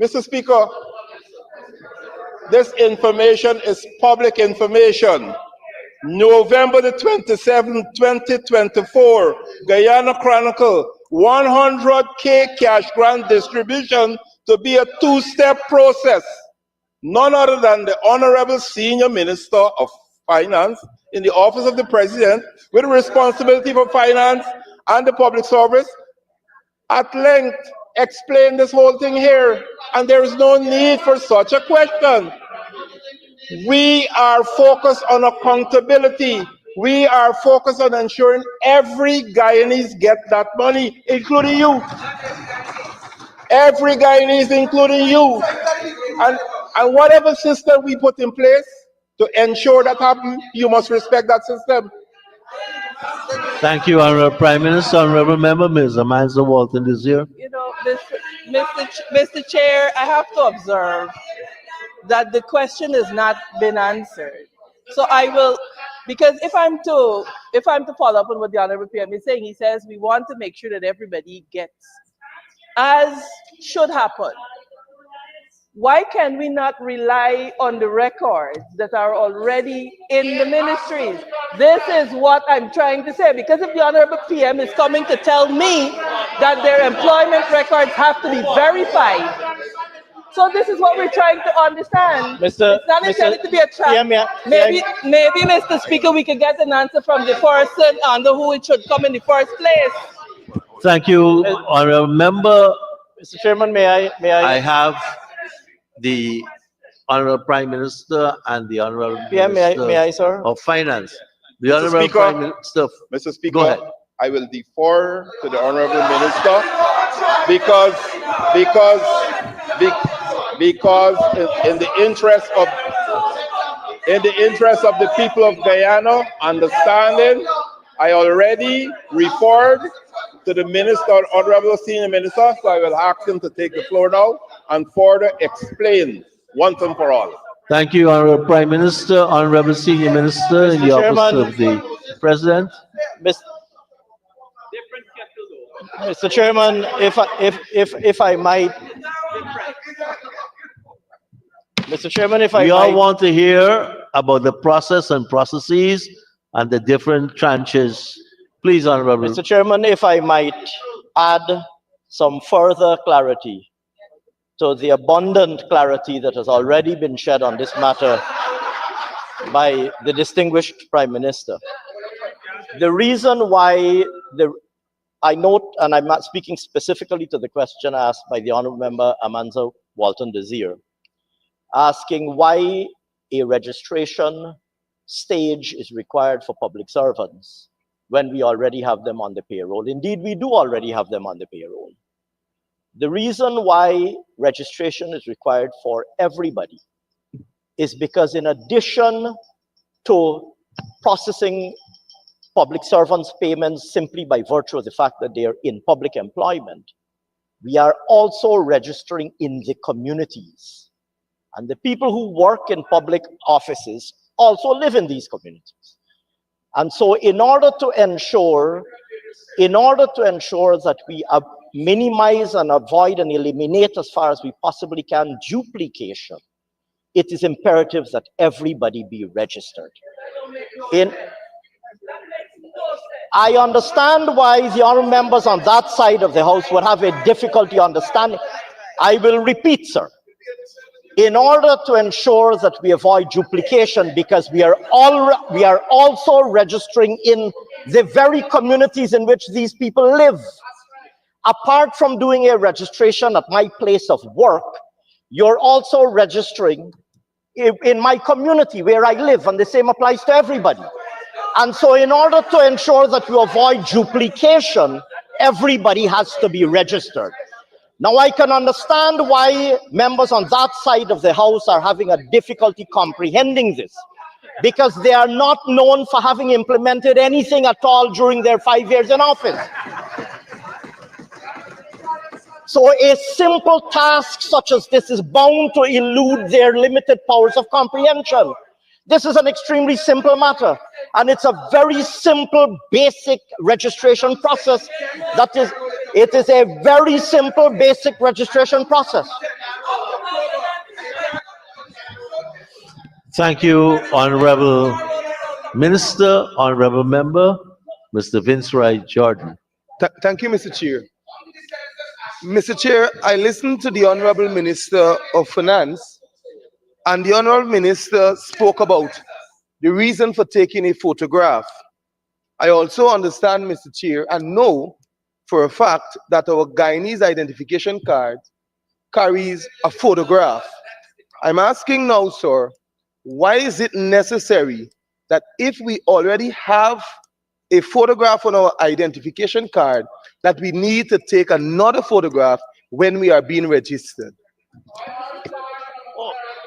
Mr. Speaker, this information is public information. November the 27th, 2024, Guyana Chronicle, 100K cash grant distribution to be a two-step process. None other than the Honorable Senior Minister of Finance in the Office of the President with responsibility for finance and the public service at length explained this whole thing here, and there is no need for such a question. We are focused on accountability. We are focused on ensuring every Guyanese get that money, including you. Every Guyanese, including you. And whatever system we put in place to ensure that happens, you must respect that system. Thank you, Honorable Prime Minister. Honorable Member, Ms. Amanza Walton is here. You know, Mr. Chair, I have to observe that the question has not been answered. So I will, because if I'm to follow up on what the Honorable PM is saying, he says we want to make sure that everybody gets, as should happen. Why can we not rely on the records that are already in the ministries? This is what I'm trying to say, because if the Honorable PM is coming to tell me that their employment records have to be verified, so this is what we're trying to understand. It's not intended to be a trap. Maybe, Mr. Speaker, we could get an answer from the person under who it should come in the first place. Thank you, Honorable Member. Mr. Chairman, may I? I have the Honorable Prime Minister and the Honorable Minister may I, sir? of Finance. The Mr. Honorable Speaker, Prime Minister. Mr. Speaker, Go ahead. I will defer to the Honorable Minister because in the interest of the people of Guyana understanding, I already referred to the Minister, Honorable Senior Minister, so I will ask him to take the floor now and further explain once and for all. Thank you, Honorable Prime Minister, Honorable Senior Minister in the office of the President. Mr. Chairman, if I might, Mr. Chairman, if I We all might, want to hear about the process and processes and the different tranches. Please, Honorable. Mr. Chairman, if I might add some further clarity to the abundant clarity that has already been shed on this matter by the distinguished Prime Minister. The reason why I note, and I'm not speaking specifically to the question asked by the Honourable Member Amanza Walton Desir, asking why a registration stage is required for public servants when we already have them on the payroll. Indeed, we do already have them on the payroll. The reason why registration is required for everybody is because in addition to processing public servants' payments simply by virtue of the fact that they are in public employment, we are also registering in the communities. And the people who work in public offices also live in these communities. And so in order to ensure that we minimize and avoid and eliminate as far as we possibly can duplication, it is imperative that everybody be registered. I understand why the honourable members on that side of the House would have a difficulty understanding. I will repeat, sir. In order to ensure that we avoid duplication, because we are also registering in the very communities in which these people live. Apart from doing a registration at my place of work, you're also registering in my community where I live, and the same applies to everybody. And so in order to ensure that we avoid duplication, everybody has to be registered. Now, I can understand why members on that side of the House are having a difficulty comprehending this, because they are not known for having implemented anything at all during their 5 years in office. So a simple task such as this is bound to elude their limited powers of comprehension. This is an extremely simple matter, and it's a very simple, basic registration process. It is a very simple, basic registration process. Thank you, Honorable Minister, Honorable Member, Mr. Vince Wright Jordan. Thank you, Mr. Chair. Mr. Chair, I listened to the Honorable Minister of Finance, and the Honorable Minister spoke about the reason for taking a photograph. I also understand, Mr. Chair, and know for a fact that our Guyanese identification card carries a photograph. I'm asking now, sir, why is it necessary that if we already have a photograph on our identification card, that we need to take another photograph when we are being registered.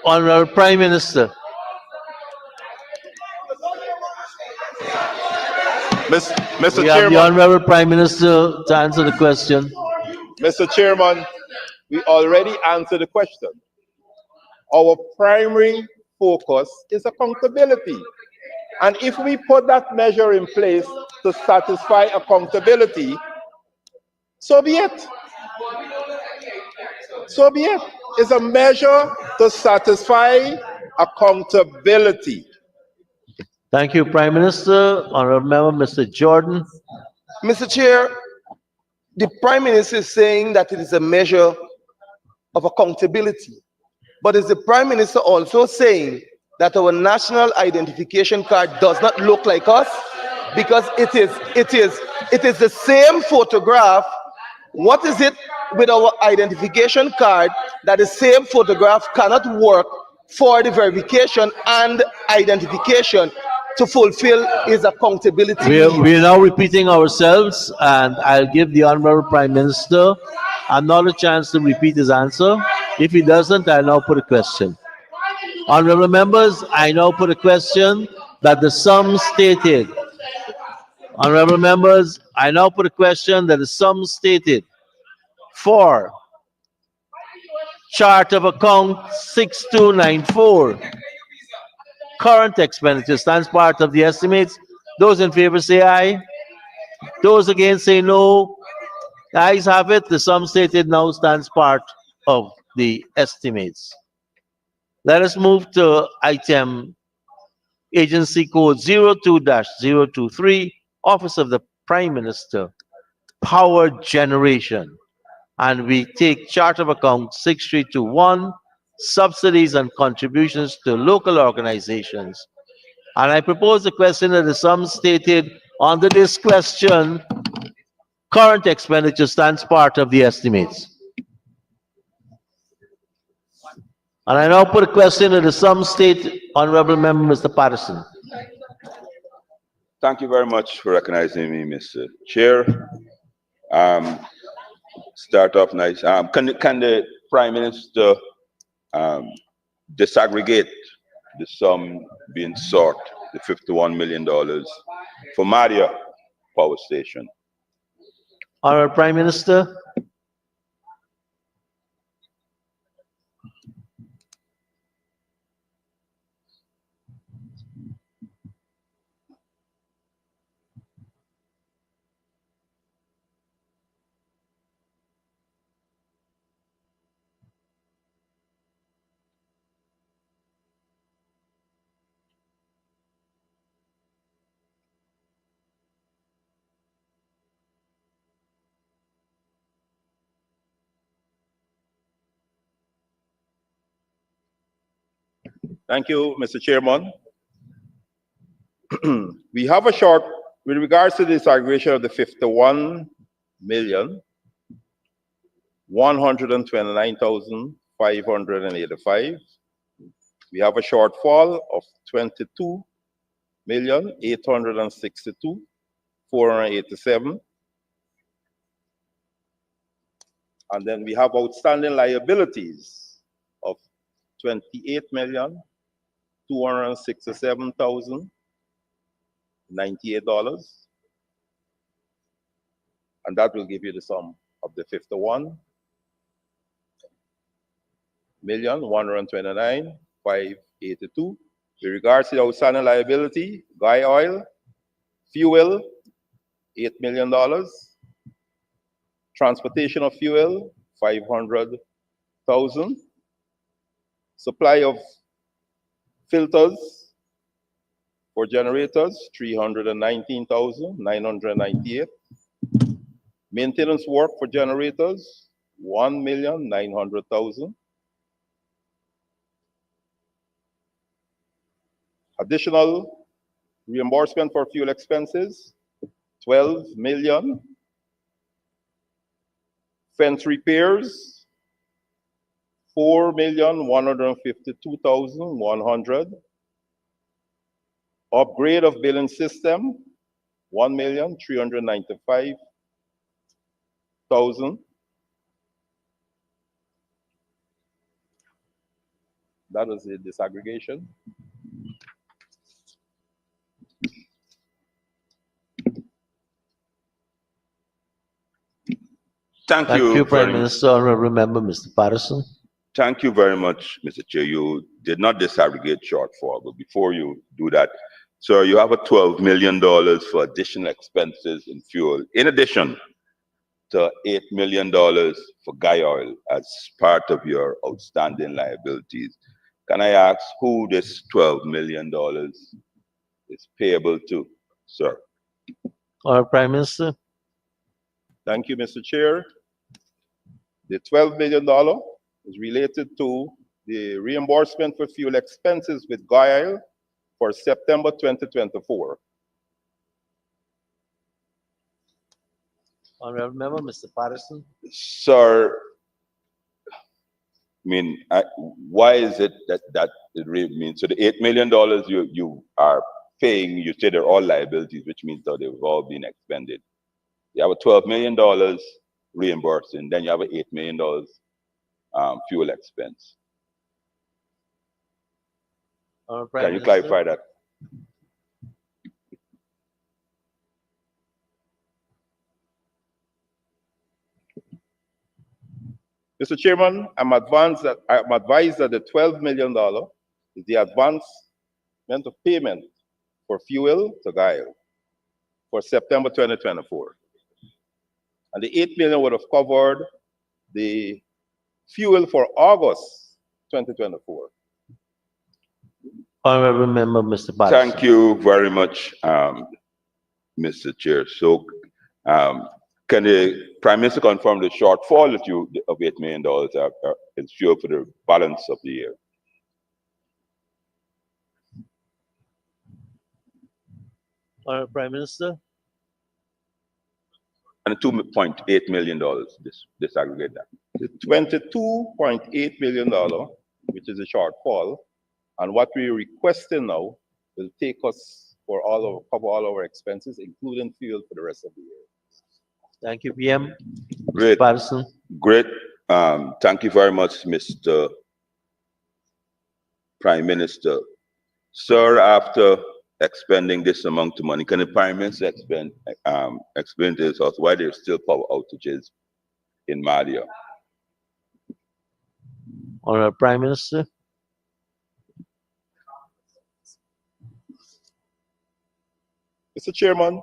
Honorable Prime Minister. Mr. We have the Chairman, Honorable Prime Minister to answer the question. Mr. Chairman, we already answered the question. Our primary focus is accountability. And if we put that measure in place to satisfy accountability, so be it. So be it. It's a measure to satisfy accountability. Thank you, Prime Minister. Honorable Member, Mr. Jordan. Mr. Chair, the Prime Minister is saying that it is a measure of accountability. But is the Prime Minister also saying that our national identification card does not look like us? Because it is the same photograph. What is it with our identification card that the same photograph cannot work for the verification and identification to fulfill his accountability needs? We are now repeating ourselves, and I'll give the Honorable Prime Minister another chance to repeat his answer. If he doesn't, I'll now put a question. Honorable members, I now put a question that the sum stated. Honorable members, I now put a question that the sum stated for chart of account 6294. Current expenditure stands part of the estimates. Those in favor say aye. Those against say no. The ayes have it. The sum stated now stands part of the estimates. Let us move to item agency code 02-023, Office of the Prime Minister, Power Generation. And we take chart of account 6321, subsidies and contributions to local organizations. And I propose the question that the sum stated under this question, current expenditure stands part of the estimates. And I now put a question that the sum state, Honorable Member Mr. Patterson. Thank you very much for recognizing me, Mr. Chair. Start off nice. Can the Prime Minister disaggregate the sum being sought, the $51 million for Madia Power Station? Honorable Prime Minister. Thank you, Mr. Chairman. We have a short, with regards to the disaggregation of the 51,129,585. We have a shortfall of 22,862,487. And then we have outstanding liabilities of 28,267,098. And that will give you the sum of the 51,129,582. With regards to the outstanding liability, Guy Oil, fuel, $8 million. Transportation of fuel, 500,000. Supply of filters for generators, 319,998. Maintenance work for generators, 1,900,000. Additional reimbursement for fuel expenses, 12 million. Fence repairs, 4,152,100. Upgrade of billing system, 1,395,000. That was the disaggregation. Thank Thank you you, Prime very much. Minister. Honorable Member, Mr. Patterson. Thank you very much, Mr. Chair. You did not disaggregate shortfall, but before you do that, sir, you have a $12 million for additional expenses in fuel, in addition to $8 million for guy oil as part of your outstanding liabilities. Can I ask who this $12 million is payable to, sir? Honorable Prime Minister. Thank you, Mr. Chair. The $12 million is related to the reimbursement for fuel expenses with GOIL for September 2024. Honorable Member, Mr. Patterson. Sir, why is it that it really means, so the $8 million you are paying, you say they're all liabilities, which means that they've all been expended. You have a $12 million reimbursing, then you have an $8 million fuel expense. Can you clarify that? Mr. Chairman, I'm advised that the $12 million is the advancement of payment for fuel to GOIL for September 2024. And the $8 million would have covered the fuel for August 2024. Honorable Member, Mr. Patterson. Thank you very much, Mr. Chair. So, can the Prime Minister confirm the shortfall of $8 million is fuel for the balance of the year? Honorable Prime Minister. And $2.8 million, disaggregate that. The $22.8 million, which is a shortfall, and what we're requesting now will take us cover all our expenses, including fuel for the rest of the year. Thank you, PM. Great. Patterson. Great. Thank you very much, Mr. Prime Minister. Sir, after expending this amount of money, can the Prime Minister explain to us why there are still power outages in Madia? Honorable Prime Minister. Mr. Chairman,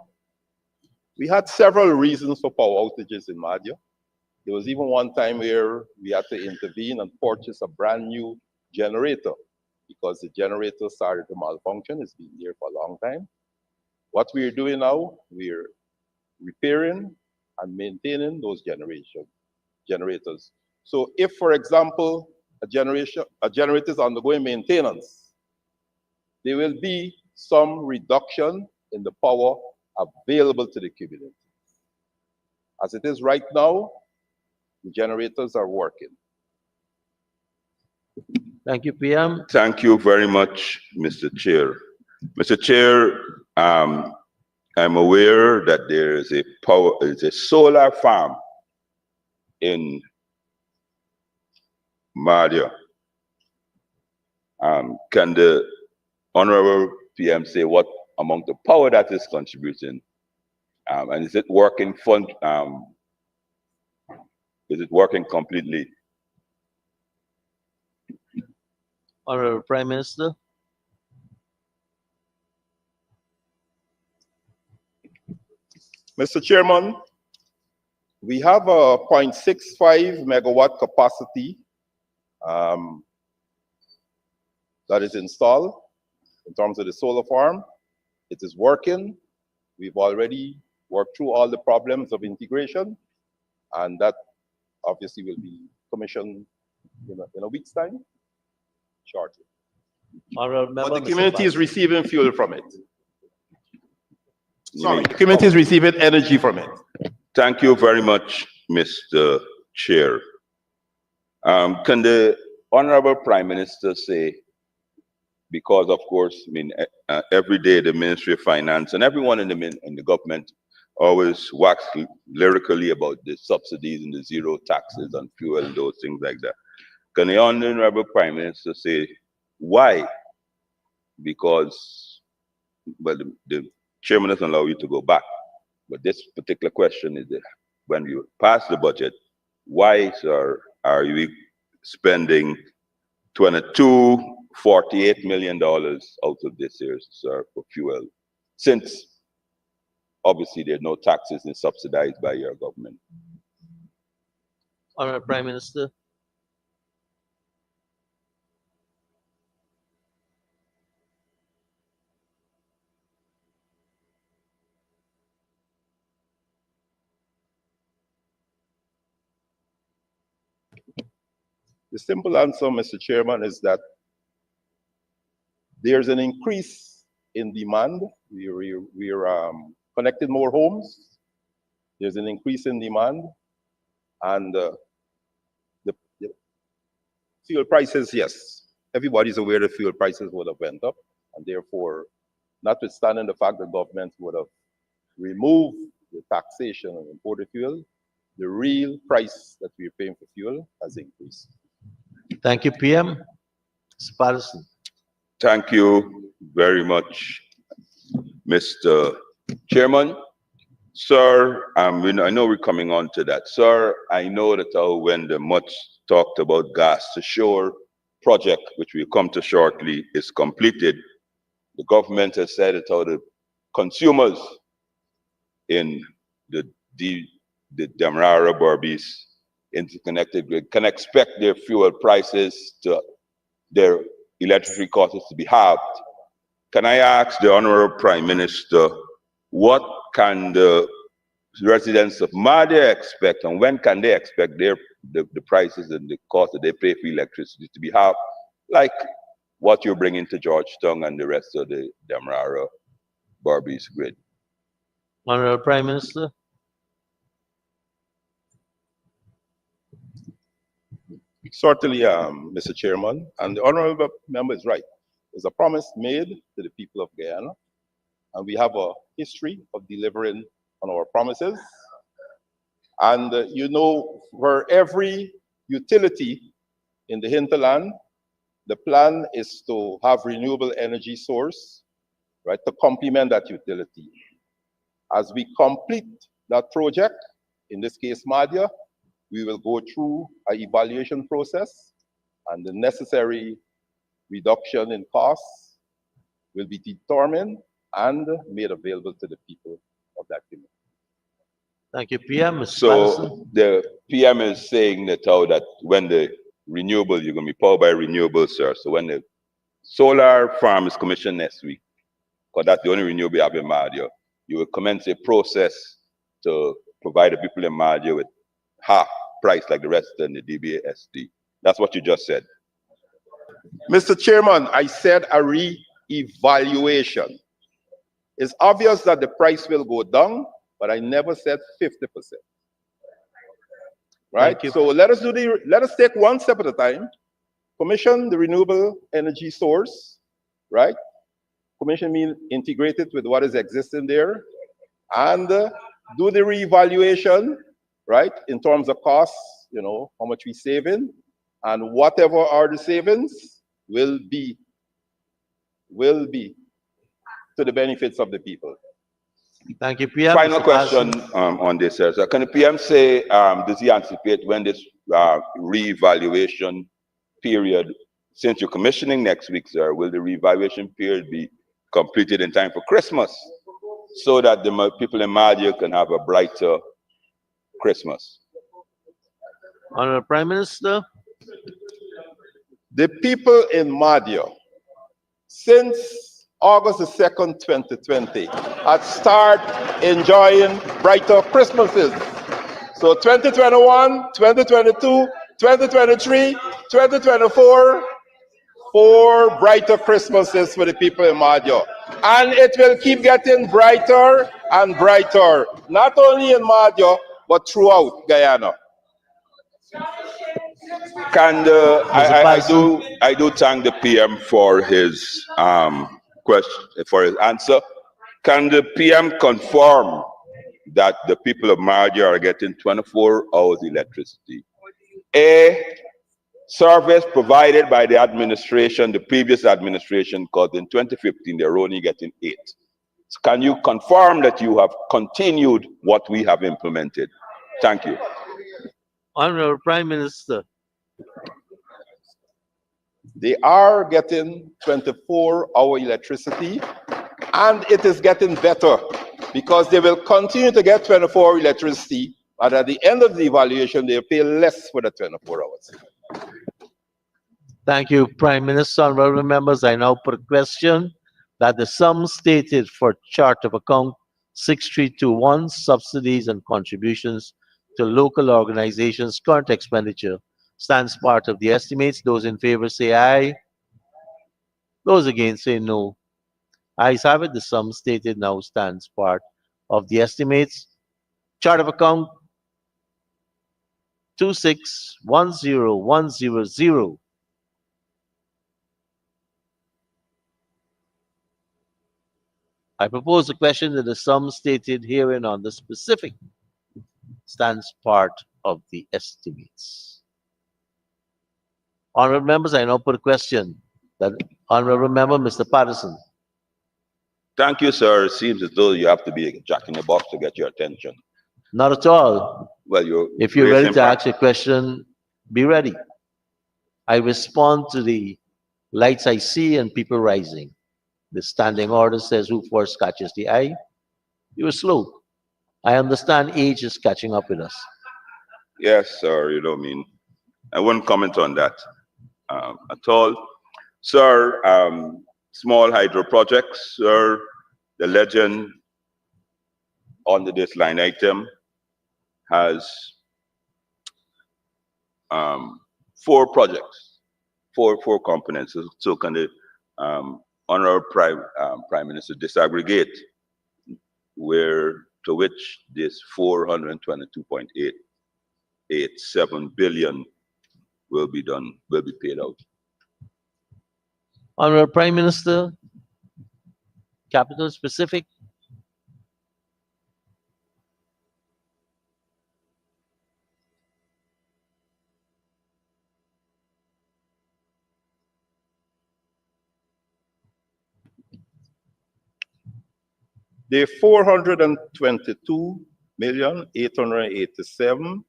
we had several reasons for power outages in Madia. There was even one time where we had to intervene and purchase a brand new generator because the generator started to malfunction. It's been there for a long time. What we're doing now, we're repairing and maintaining those generators. So if, for example, a generator is undergoing maintenance, there will be some reduction in the power available to the community. As it is right now, the generators are working. Thank you, PM. Thank you very much, Mr. Chair. Mr. Chair, I'm aware that there is a solar farm in Madia. Can the Honorable PM say what amount of power that is contributing? And is it working is it working completely? Honorable Prime Minister. Mr. Chairman, we have a 0.65 megawatt capacity that is installed in terms of the solar farm. It is working. We've already worked through all the problems of integration, and that obviously will be commissioned in a week's time, shortly. But the community is receiving fuel from it. Sorry, the community is receiving energy from it. Thank you very much, Mr. Chair. Can the Honorable Prime Minister say, because of course, every day the Ministry of Finance and everyone in the government always wax lyrically about the subsidies and the zero taxes on fuel and those things like that. can the Honorable Prime Minister say why? Because, well, the chairman doesn't allow you to go back. But this particular question is that when you pass the budget, why, sir, are we spending $48 million out of this year, sir, for fuel? Since obviously there are no taxes and subsidized by your government. Honorable Prime Minister. The simple answer, Mr. Chairman, is that there's an increase in demand. We're connecting more homes. There's an increase in demand. And the fuel prices, yes, everybody's aware that fuel prices would have went up. And therefore, notwithstanding the fact that government would have removed the taxation on imported fuel, the real price that we're paying for fuel has increased. Thank you, PM. Mr. Patterson. Thank you very much, Mr. Chairman. Sir, I know we're coming on to that. Sir, I know that when the much talked about gas to shore project, which we'll come to shortly, is completed, the government has said that the consumers in the Demerara Berbice interconnected grid can expect their fuel prices to their electricity costs to be halved. Can I ask the Honorable Prime Minister, what can the residents of Madia expect, and when can they expect the prices and the cost that they pay for electricity to be halved, like what you're bringing to Georgetown and the rest of the Demerara Berbice grid? Honorable Prime Minister. Certainly, Mr. Chairman, and the honorable member is right. There's a promise made to the people of Guyana, and we have a history of delivering on our promises. And for every utility in the hinterland, the plan is to have renewable energy source, right, to complement that utility. As we complete that project, in this case, Madia, we will go through an evaluation process, and the necessary reduction in costs will be determined and made available to the people of that community. Thank you, PM. Mr. So Patterson. the PM is saying that when the renewable, you're going to be powered by renewables, sir. So when the solar farm is commissioned next week, because that's the only renewable we have in Madia, you will commence a process to provide the people in Madia with half price like the rest in the DBASD. That's what you just said. Mr. Chairman, I said a re-evaluation. It's obvious that the price will go down, but I never said 50%. Right? So let us take one step at a time. Commission the renewable energy source, right? Commission means integrate it with what is existing there, and do the re-evaluation, right? In terms of costs, how much we saving, and whatever are the savings will be to the benefits of the people. Thank you, PM. Final question on this, sir. So can the PM say, does he anticipate when this re-evaluation period, since you're commissioning next week, sir, will the re-evaluation period be completed in time for Christmas so that the people in Madia can have a brighter Christmas? Honorable Prime Minister. The people in Madia, since August the 2nd, 2020, had started enjoying brighter Christmases. So 2021, 2022, 2023, 2024, 4 brighter Christmases for the people in Madia. And it will keep getting brighter and brighter, not only in Madia, but throughout Guyana. I do thank the PM for his answer. Can the PM confirm that the people of Madia are getting 24 hours electricity? A, service provided by the administration, the previous administration, because in 2015 they were only getting 8. So can you confirm that you have continued what we have implemented? Thank you. Honorable Prime Minister. They are getting 24-hour electricity, and it is getting better because they will continue to get 24-hour electricity, and at the end of the evaluation, they'll pay less for the 24 hours. Thank you, Prime Minister. Honorable members, I now put a question that the sum stated for chart of account 6321, subsidies and contributions to local organizations, current expenditure, stands part of the estimates. Those in favor say aye. Those against say no. Ayes have it. The sum stated now stands part of the estimates. Chart of account 2610100. I propose a question that the sum stated herein on the specific stands part of the estimates. Honorable members, I now put a question that Honorable Member Mr. Patterson. Thank you, sir. It seems as though you have to be a jack in the box to get your attention. Not at all. Well, if you're ready to raising ask a question, be ready. I respond to the lights I see and people rising. The standing order says who first catches the eye. You were slow. I understand age is catching up with us. Yes, sir. You know what I mean. I won't comment on that at all. Sir, small hydro projects, sir, the legend under this line item has 4 projects, four components. So can the Honorable Prime Minister disaggregate where to which this 422.887 billion will be paid out? Honorable Prime Minister, capital specific. The 422,887,330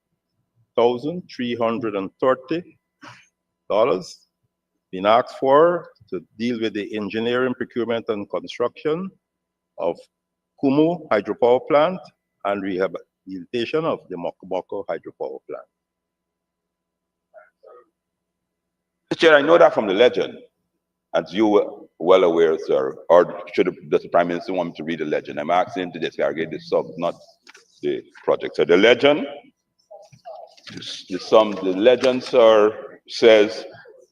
been asked for to deal with the engineering, procurement, and construction of Kumu hydropower plant and rehabilitation of the Mokomoko hydropower plant. Mr. Chair, I know that from the legend, as you were well aware, sir, or does the Prime Minister want me to read the legend? I'm asking him to disaggregate the sum, not the project. So the legend, the legend, sir, says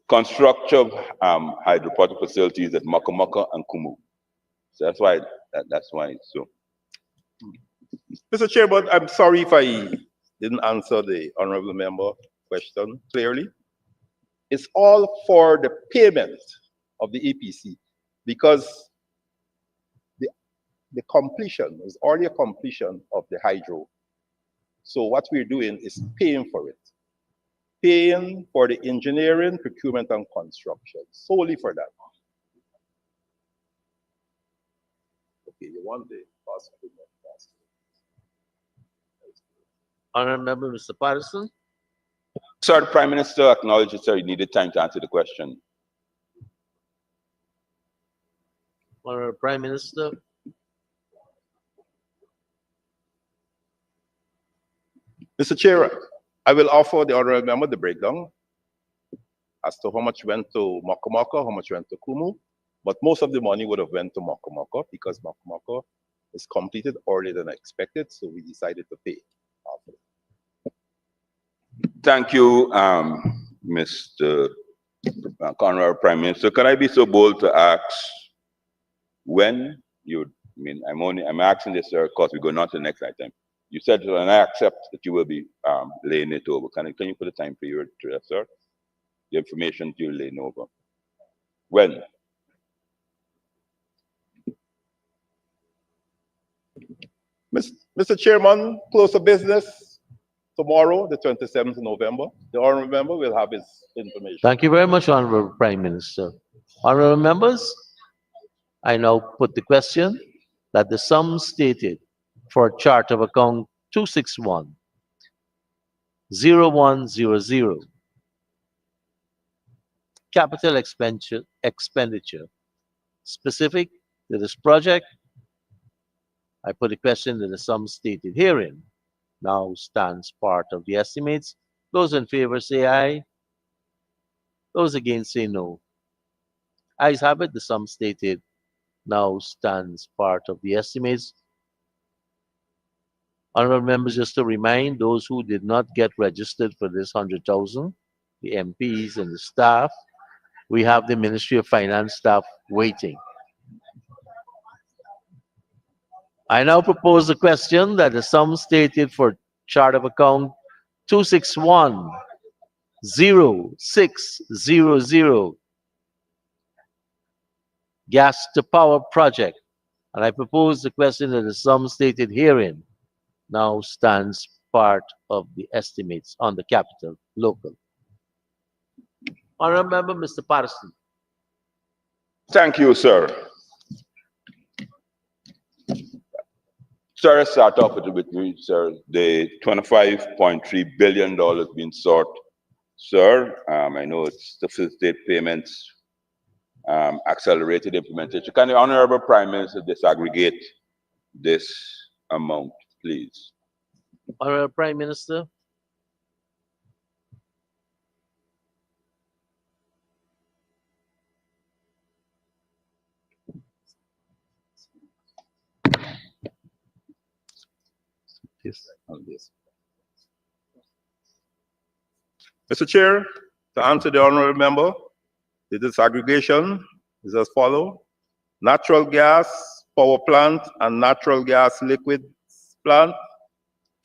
construction of hydropower facilities at Mokomoko and Kumu. So that's why. So. Mr. Chair, but I'm sorry if I didn't answer the honorable member question clearly. It's all for the payment of the EPC because the completion is already a completion of the hydro. So what we're doing is paying for it. Paying for the engineering, procurement, and construction, solely for that. Okay, you want the possible. Honorable Member Mr. Patterson. Sir, the Prime Minister acknowledges, sir, you needed time to answer the question. Honorable Prime Minister. Mr. Chair, I will offer the honorable member the breakdown as to how much went to Mokomoko, how much went to Kumu, but most of the money would have went to Mokomoko because Mokomoko is completed earlier than expected, so we decided to pay after. Thank you, Mr. Honorable Prime Minister. Can I be so bold to ask when you? I mean, I'm asking this, sir, because we go on to the next item. You said, and I accept that you will be laying it over. Can you put a time period to that, sir? The information you're laying over. When? Mr. Chairman, close of business, tomorrow, the 27th of November, the honorable member will have his information. Thank you very much, Honorable Prime Minister. Honorable members, I now put the question that the sum stated for chart of account 261-0100, capital expenditure specific to this project, I put the question that the sum stated herein now stands part of the estimates. Those in favor say aye. Those against say no. Ayes have it, the sum stated now stands part of the estimates. Honorable members, just to remind those who did not get registered for this 100,000, the MPs and the staff, we have the Ministry of Finance staff waiting. I now propose the question that the sum stated for chart of account 261-0600 gas to power project, and I propose the question that the sum stated herein now stands part of the estimates on the capital local. Honorable Member, Mr. Patterson. Thank you, sir. Sir, start off with me, sir. The $25.3 billion being sought. Sir, I know it's to facilitate payments, accelerated implementation. Can the Honorable Prime Minister disaggregate this amount, please? Honorable Prime Minister. Mr. Chair, to answer the honorable member, the disaggregation is as follows. Natural gas power plant and natural gas liquid plant,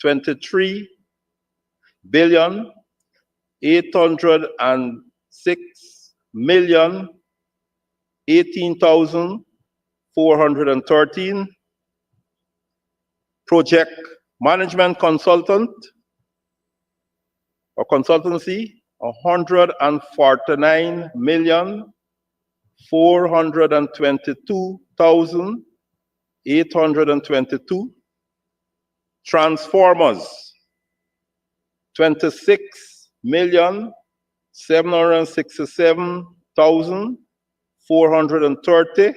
23,806,018,413. Project management consultant or consultancy, 149,422,822. Transformers, 26,767,430.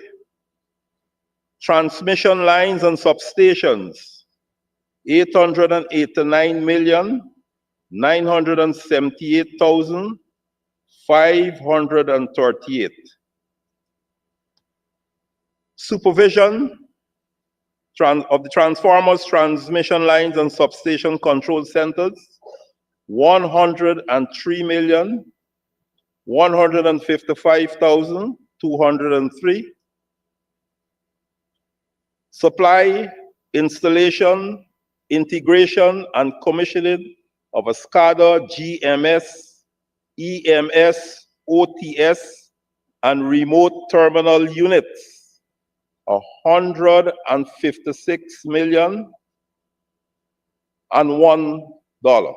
Transmission lines and substations, 889,978,538. Supervision of the transformers, transmission lines, and substation control centers, 103,155,203. Supply, installation, integration, and commissioning of a SCADA, GMS, EMS, OTS, and remote terminal units, $156,001.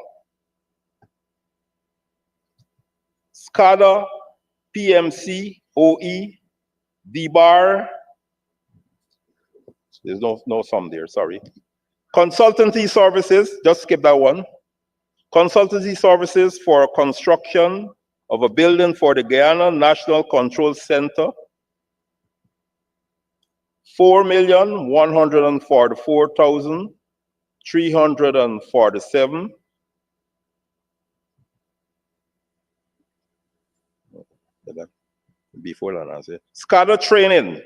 SCADA, PMC, OE, DBAR, there's no sum there, sorry. Consultancy services, just skip that one. Consultancy services for construction of a building for the Guyana National Control Center, $4,144,347. Before that answer. SCADA training,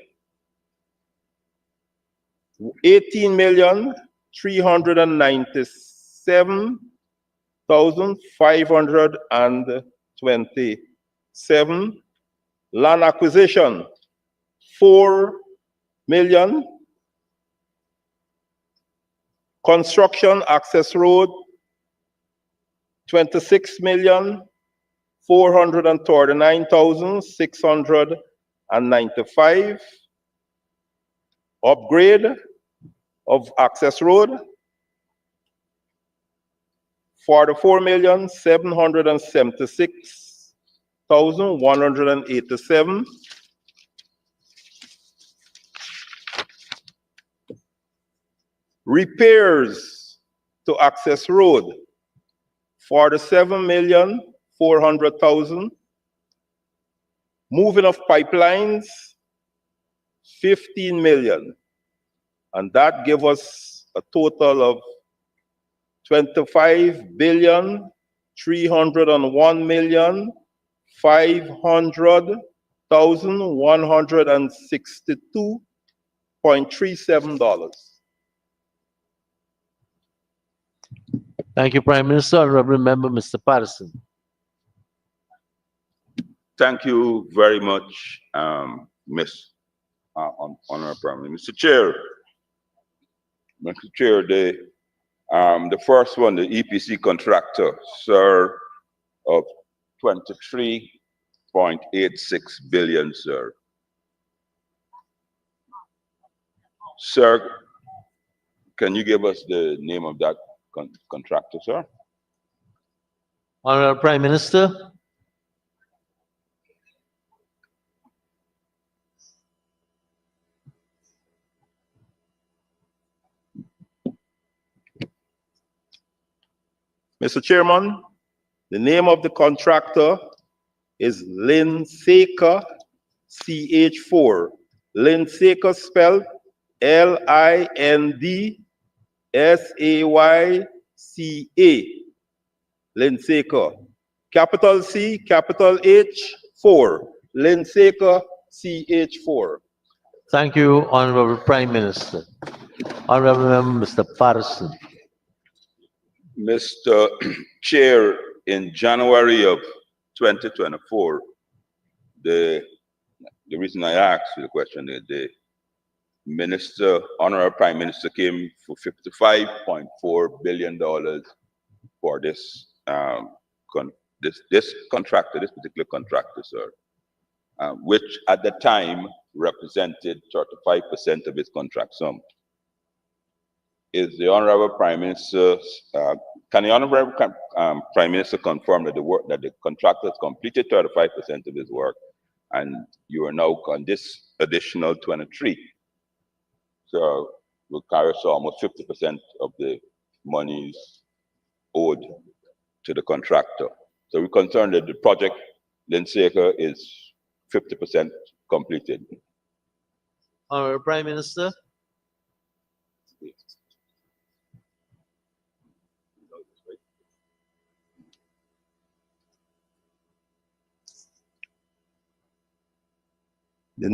18,397,527. Land acquisition, 4 million. Construction access road, 26,439,695. Upgrade of access road, 44,776,187. Repairs to access road, 47,400,000. Moving of pipelines, 15 million. And that gave us a total of 25,301,500,162.37. Thank you, Prime Minister. Honorable Member, Mr. Patterson. Thank you very much, Honorable Prime Minister. Mr. Chair, the first one, the EPC contractor, sir, of 23.86 billion, sir. Sir, can you give us the name of that contractor, sir? Honorable Prime Minister. Mr. Chairman, the name of the contractor is Linsaker CH4. Linsaker spelled Linsayca. Linsaker. Capital C, capital H, 4. Linsaker CH4. Thank you, Honorable Prime Minister. Honorable Member, Mr. Patterson. Mr. Chair, in January of 2024, the reason I asked the question is the Minister, Honorable Prime Minister, came for $55.4 billion for this contractor, this particular contractor, sir, which at the time represented 35% of his contract sum. Is the Honorable Prime Minister, can the Honorable Prime Minister confirm that the contractor has completed 35% of his work, and you are now on this additional 23? So we'll carry us almost 50% of the monies owed to the contractor. So we're concerned that the project, Linsaker, is 50% completed. Honorable Prime Minister. The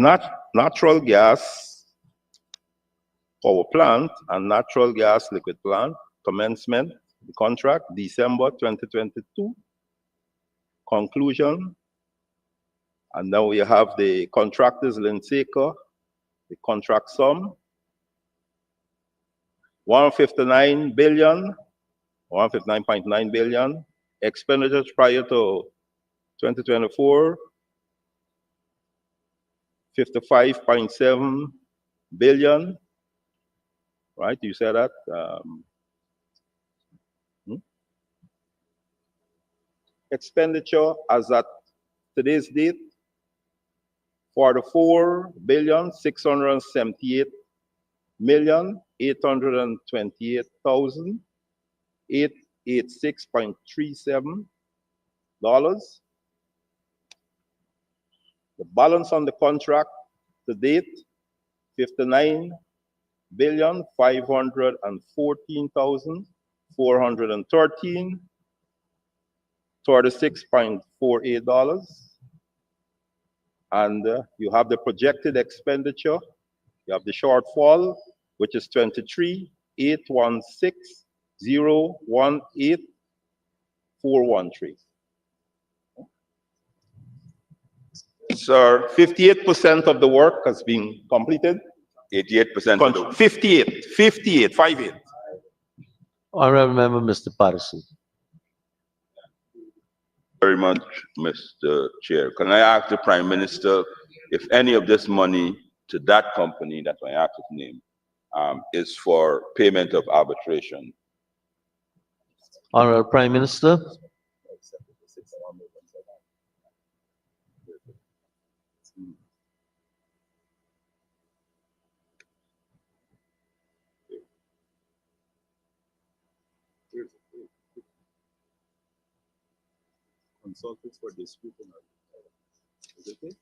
natural gas power plant and natural gas liquid plant commencement, the contract, December 2022. Conclusion. And now we have the contractors, Linsaker, the contract sum, 159 billion, 159.9 billion. Expenditures prior to 2024, 55.7 billion, right? You said that. Expenditure as at today's date, 44,678,828,886.37. The balance on the contract to date, 59,514,413, $36.48. And you have the projected expenditure. You have the shortfall, which is 23,816,018,413. Sir, 58% of the work has been completed. 88% of the 58. Honorable Member, Mr. Patterson. Very much, Mr. Chair. Can I ask the Prime Minister if any of this money to that company, that's why I asked his name, is for payment of arbitration? Honorable Prime Minister. Consultants for dispute and is it okay?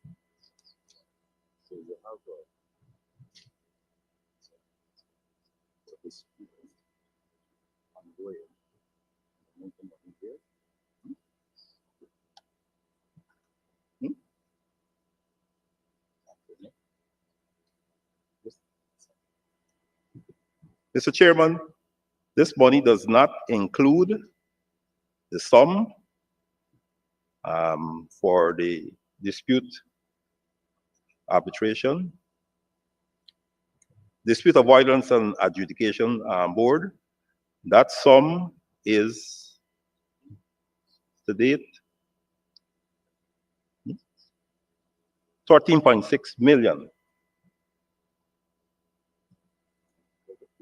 So you have a dispute ongoing. Here. Mr. Chairman, this money does not include the sum for the dispute arbitration, dispute avoidance and adjudication board. That sum is to date 13.6 million.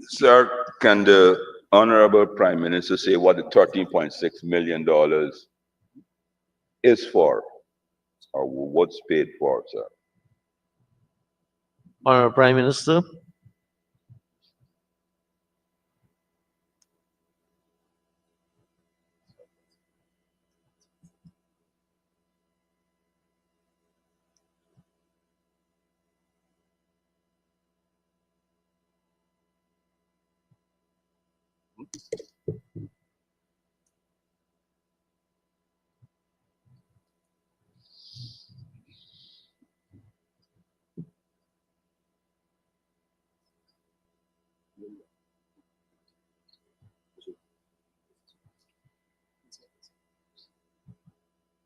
Sir, can the Honorable Prime Minister say what the $13.6 million is for, or what's paid for, sir? Honorable Prime Minister.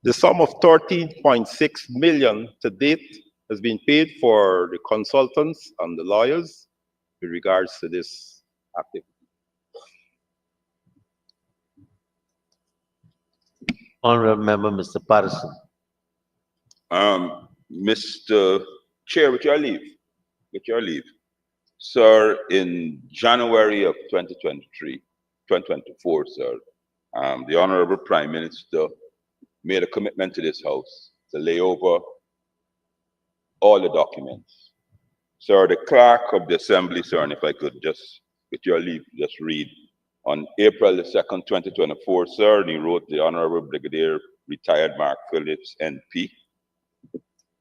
The sum of 13.6 million to date has been paid for the consultants and the lawyers with regards to this activity. Honorable Member, Mr. Patterson. Mr. Chair, with your leave, sir, in January of 2024, sir, the Honorable Prime Minister made a commitment to this House to lay over all the documents. Sir, the Clerk of the Assembly, sir, and if I could just, with your leave, just read. On April the 2nd, 2024, sir, and he wrote the Honorable Brigadier Retired Mark Phillips, NP.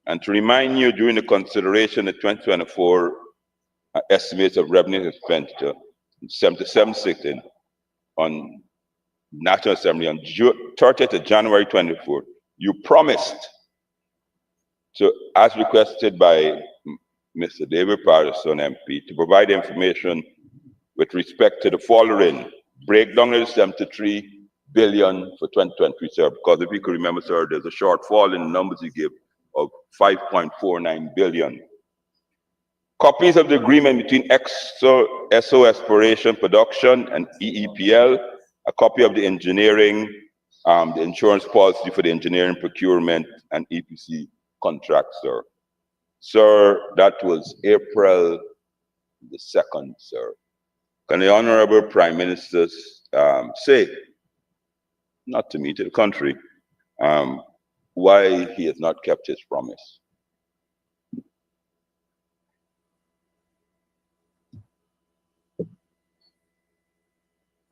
And to remind you, during the consideration of 2024 estimates of revenue expenditure, 77 sitting on National Assembly on 30th of January 24, you promised to, as requested by Mr. David Patterson, MP, to provide information with respect to the following breakdown of the 73 billion for 2023, sir. Because if you could remember, sir, there's a shortfall in the numbers you give of 5.49 billion. Copies of the agreement between SO Exploration Production and EEPL, a copy of the engineering, the insurance policy for the engineering procurement and EPC contract, sir. Sir, that was April the 2nd, sir. Can the Honorable Prime Minister say, not to me, to the country, why he has not kept his promise?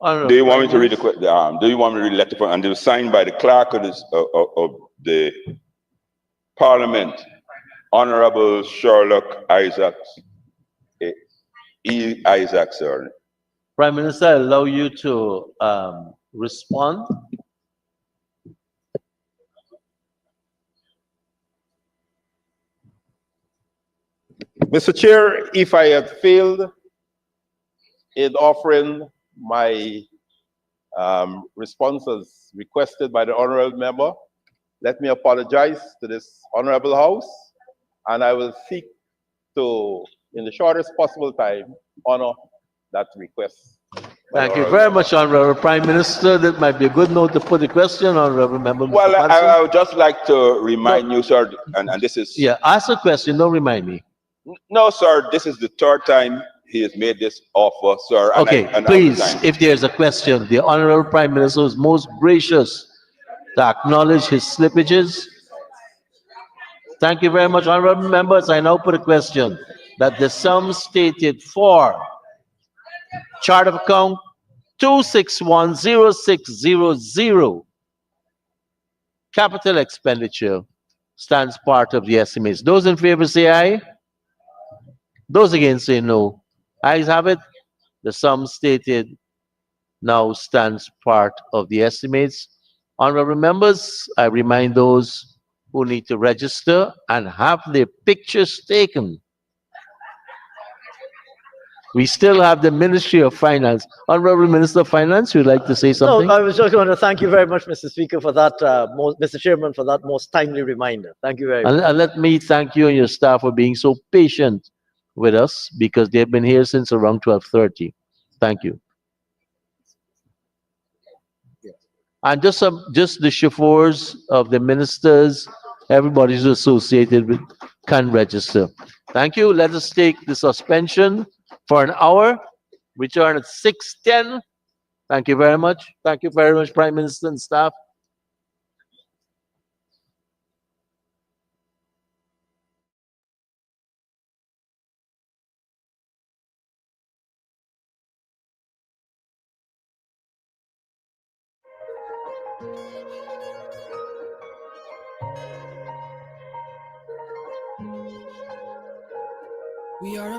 Do you want me to read the do you want me to read the letter? And it was signed by the clerk of the Parliament, Honorable Sherlock Isaacs, E. Isaacs, sir. Prime Minister, I allow you to respond. Mr. Chair, if I had failed in offering my response as requested by the honorable member, let me apologize to this honorable House, and I will seek to, in the shortest possible time, honor that request. Thank you very much, Honorable Prime Minister. That might be a good note to put the question, Honorable Member. Well, I would just like to remind you, sir, and this is... Yeah, ask a question, don't remind me. No, sir, this is the third time he has made this offer, sir. And Okay, and I please, resign. if there's a question, the Honorable Prime Minister is most gracious to acknowledge his slippages. Thank you very much, honorable members. I now put a question that the sum stated for chart of account 2610600 capital expenditure stands part of the estimates. Those in favor say aye. Those against say no. Ayes have it. The sum stated now stands part of the estimates. Honorable members, I remind those who need to register and have their pictures taken. We still have the Ministry of Finance. Honorable Minister of Finance, you'd like to say something? No, I was just going to thank you very much, Mr. Speaker, for that, Mr. Chairman, for that most timely reminder. Thank you very much. And let me thank you and your staff for being so patient with us because they've been here since around 12:30. Thank you. And just the chauffeurs of the ministers, everybody who's associated with can register. Thank you. Let us take the suspension for an hour. Return at 6:10. Thank you very much. Thank you very much, Prime Minister and staff. We are